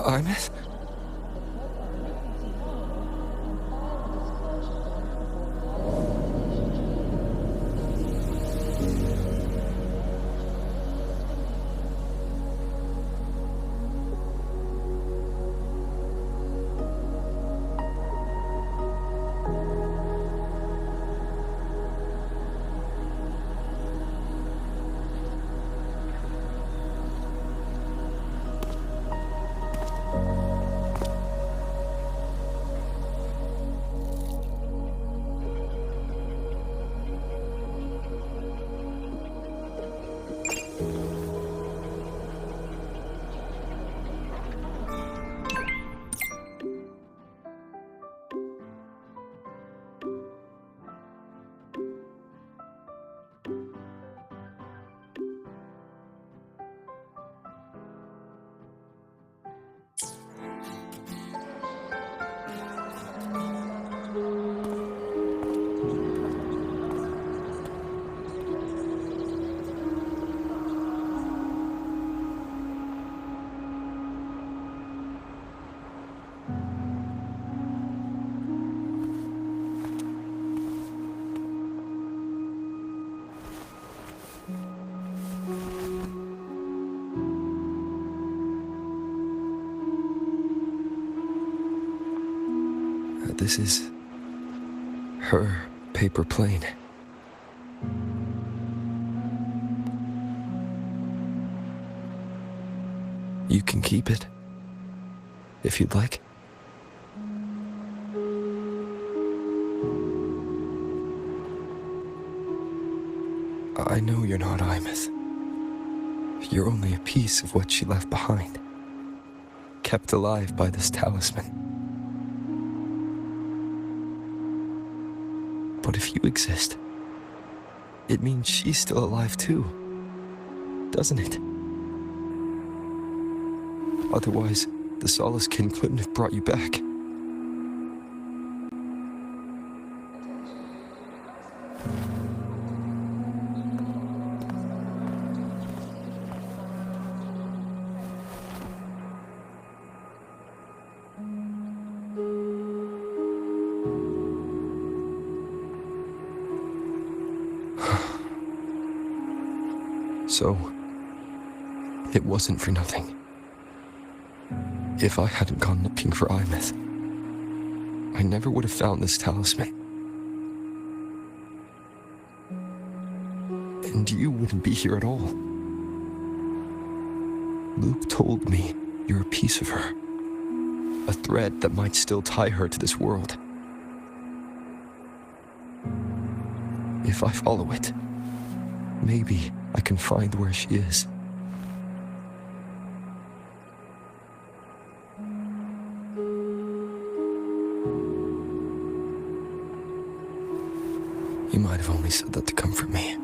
Aemeath? This is her paper plane. You can keep it, if you'd like. I know you're not Aemeath. You're only a piece of what she left behind, kept alive by this talisman. But if you exist, it means she's still alive too, doesn't it? Otherwise, the Solace Kin couldn't have brought you back. So, it wasn't for nothing. If I hadn't gone looking for Aemeath, I never would have found this talisman. And you wouldn't be here at all. Luke told me you're a piece of her, a thread that might still tie her to this world. If I follow it, maybe I can find where she is. You might have only said that to comfort me.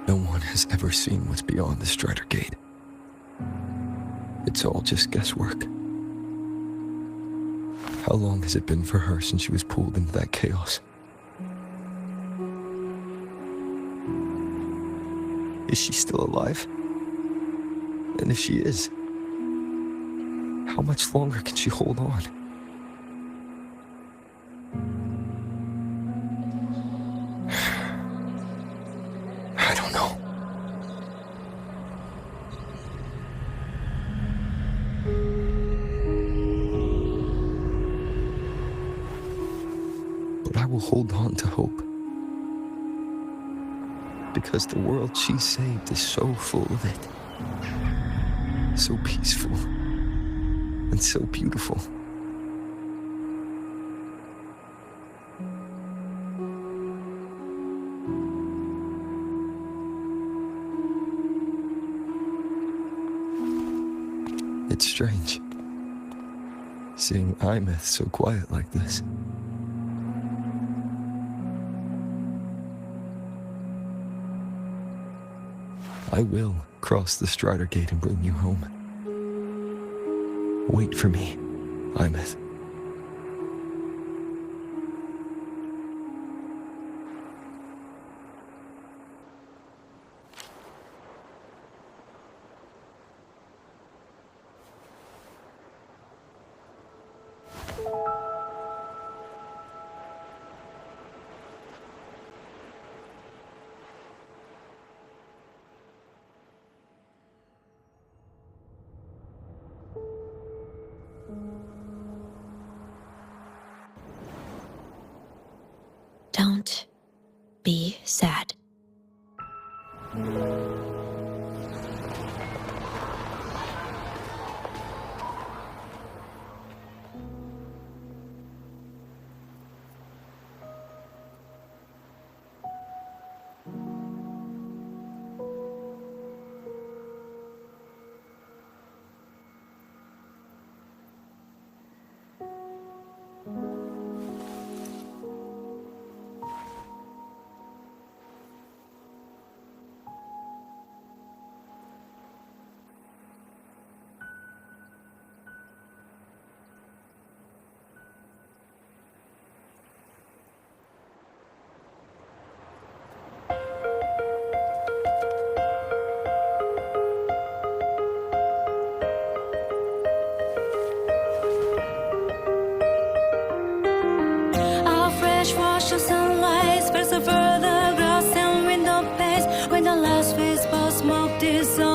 No one has ever seen what's beyond the Strider Gate. It's all just guesswork. How long has it been for her since she was pulled into that chaos? Is she still alive? And if she is, how much longer can she hold on? I don't know. But I will hold on to hope. Because the world she saved is so full of it. So peaceful. And so beautiful. It's strange, seeing Aemeath so quiet like this. I will cross the Strider Gate and bring you home. Wait for me, Aemeath. Don't be sad. Wash of sunlight spreads over the grass and window panes. When the last whisper of smoke dissolves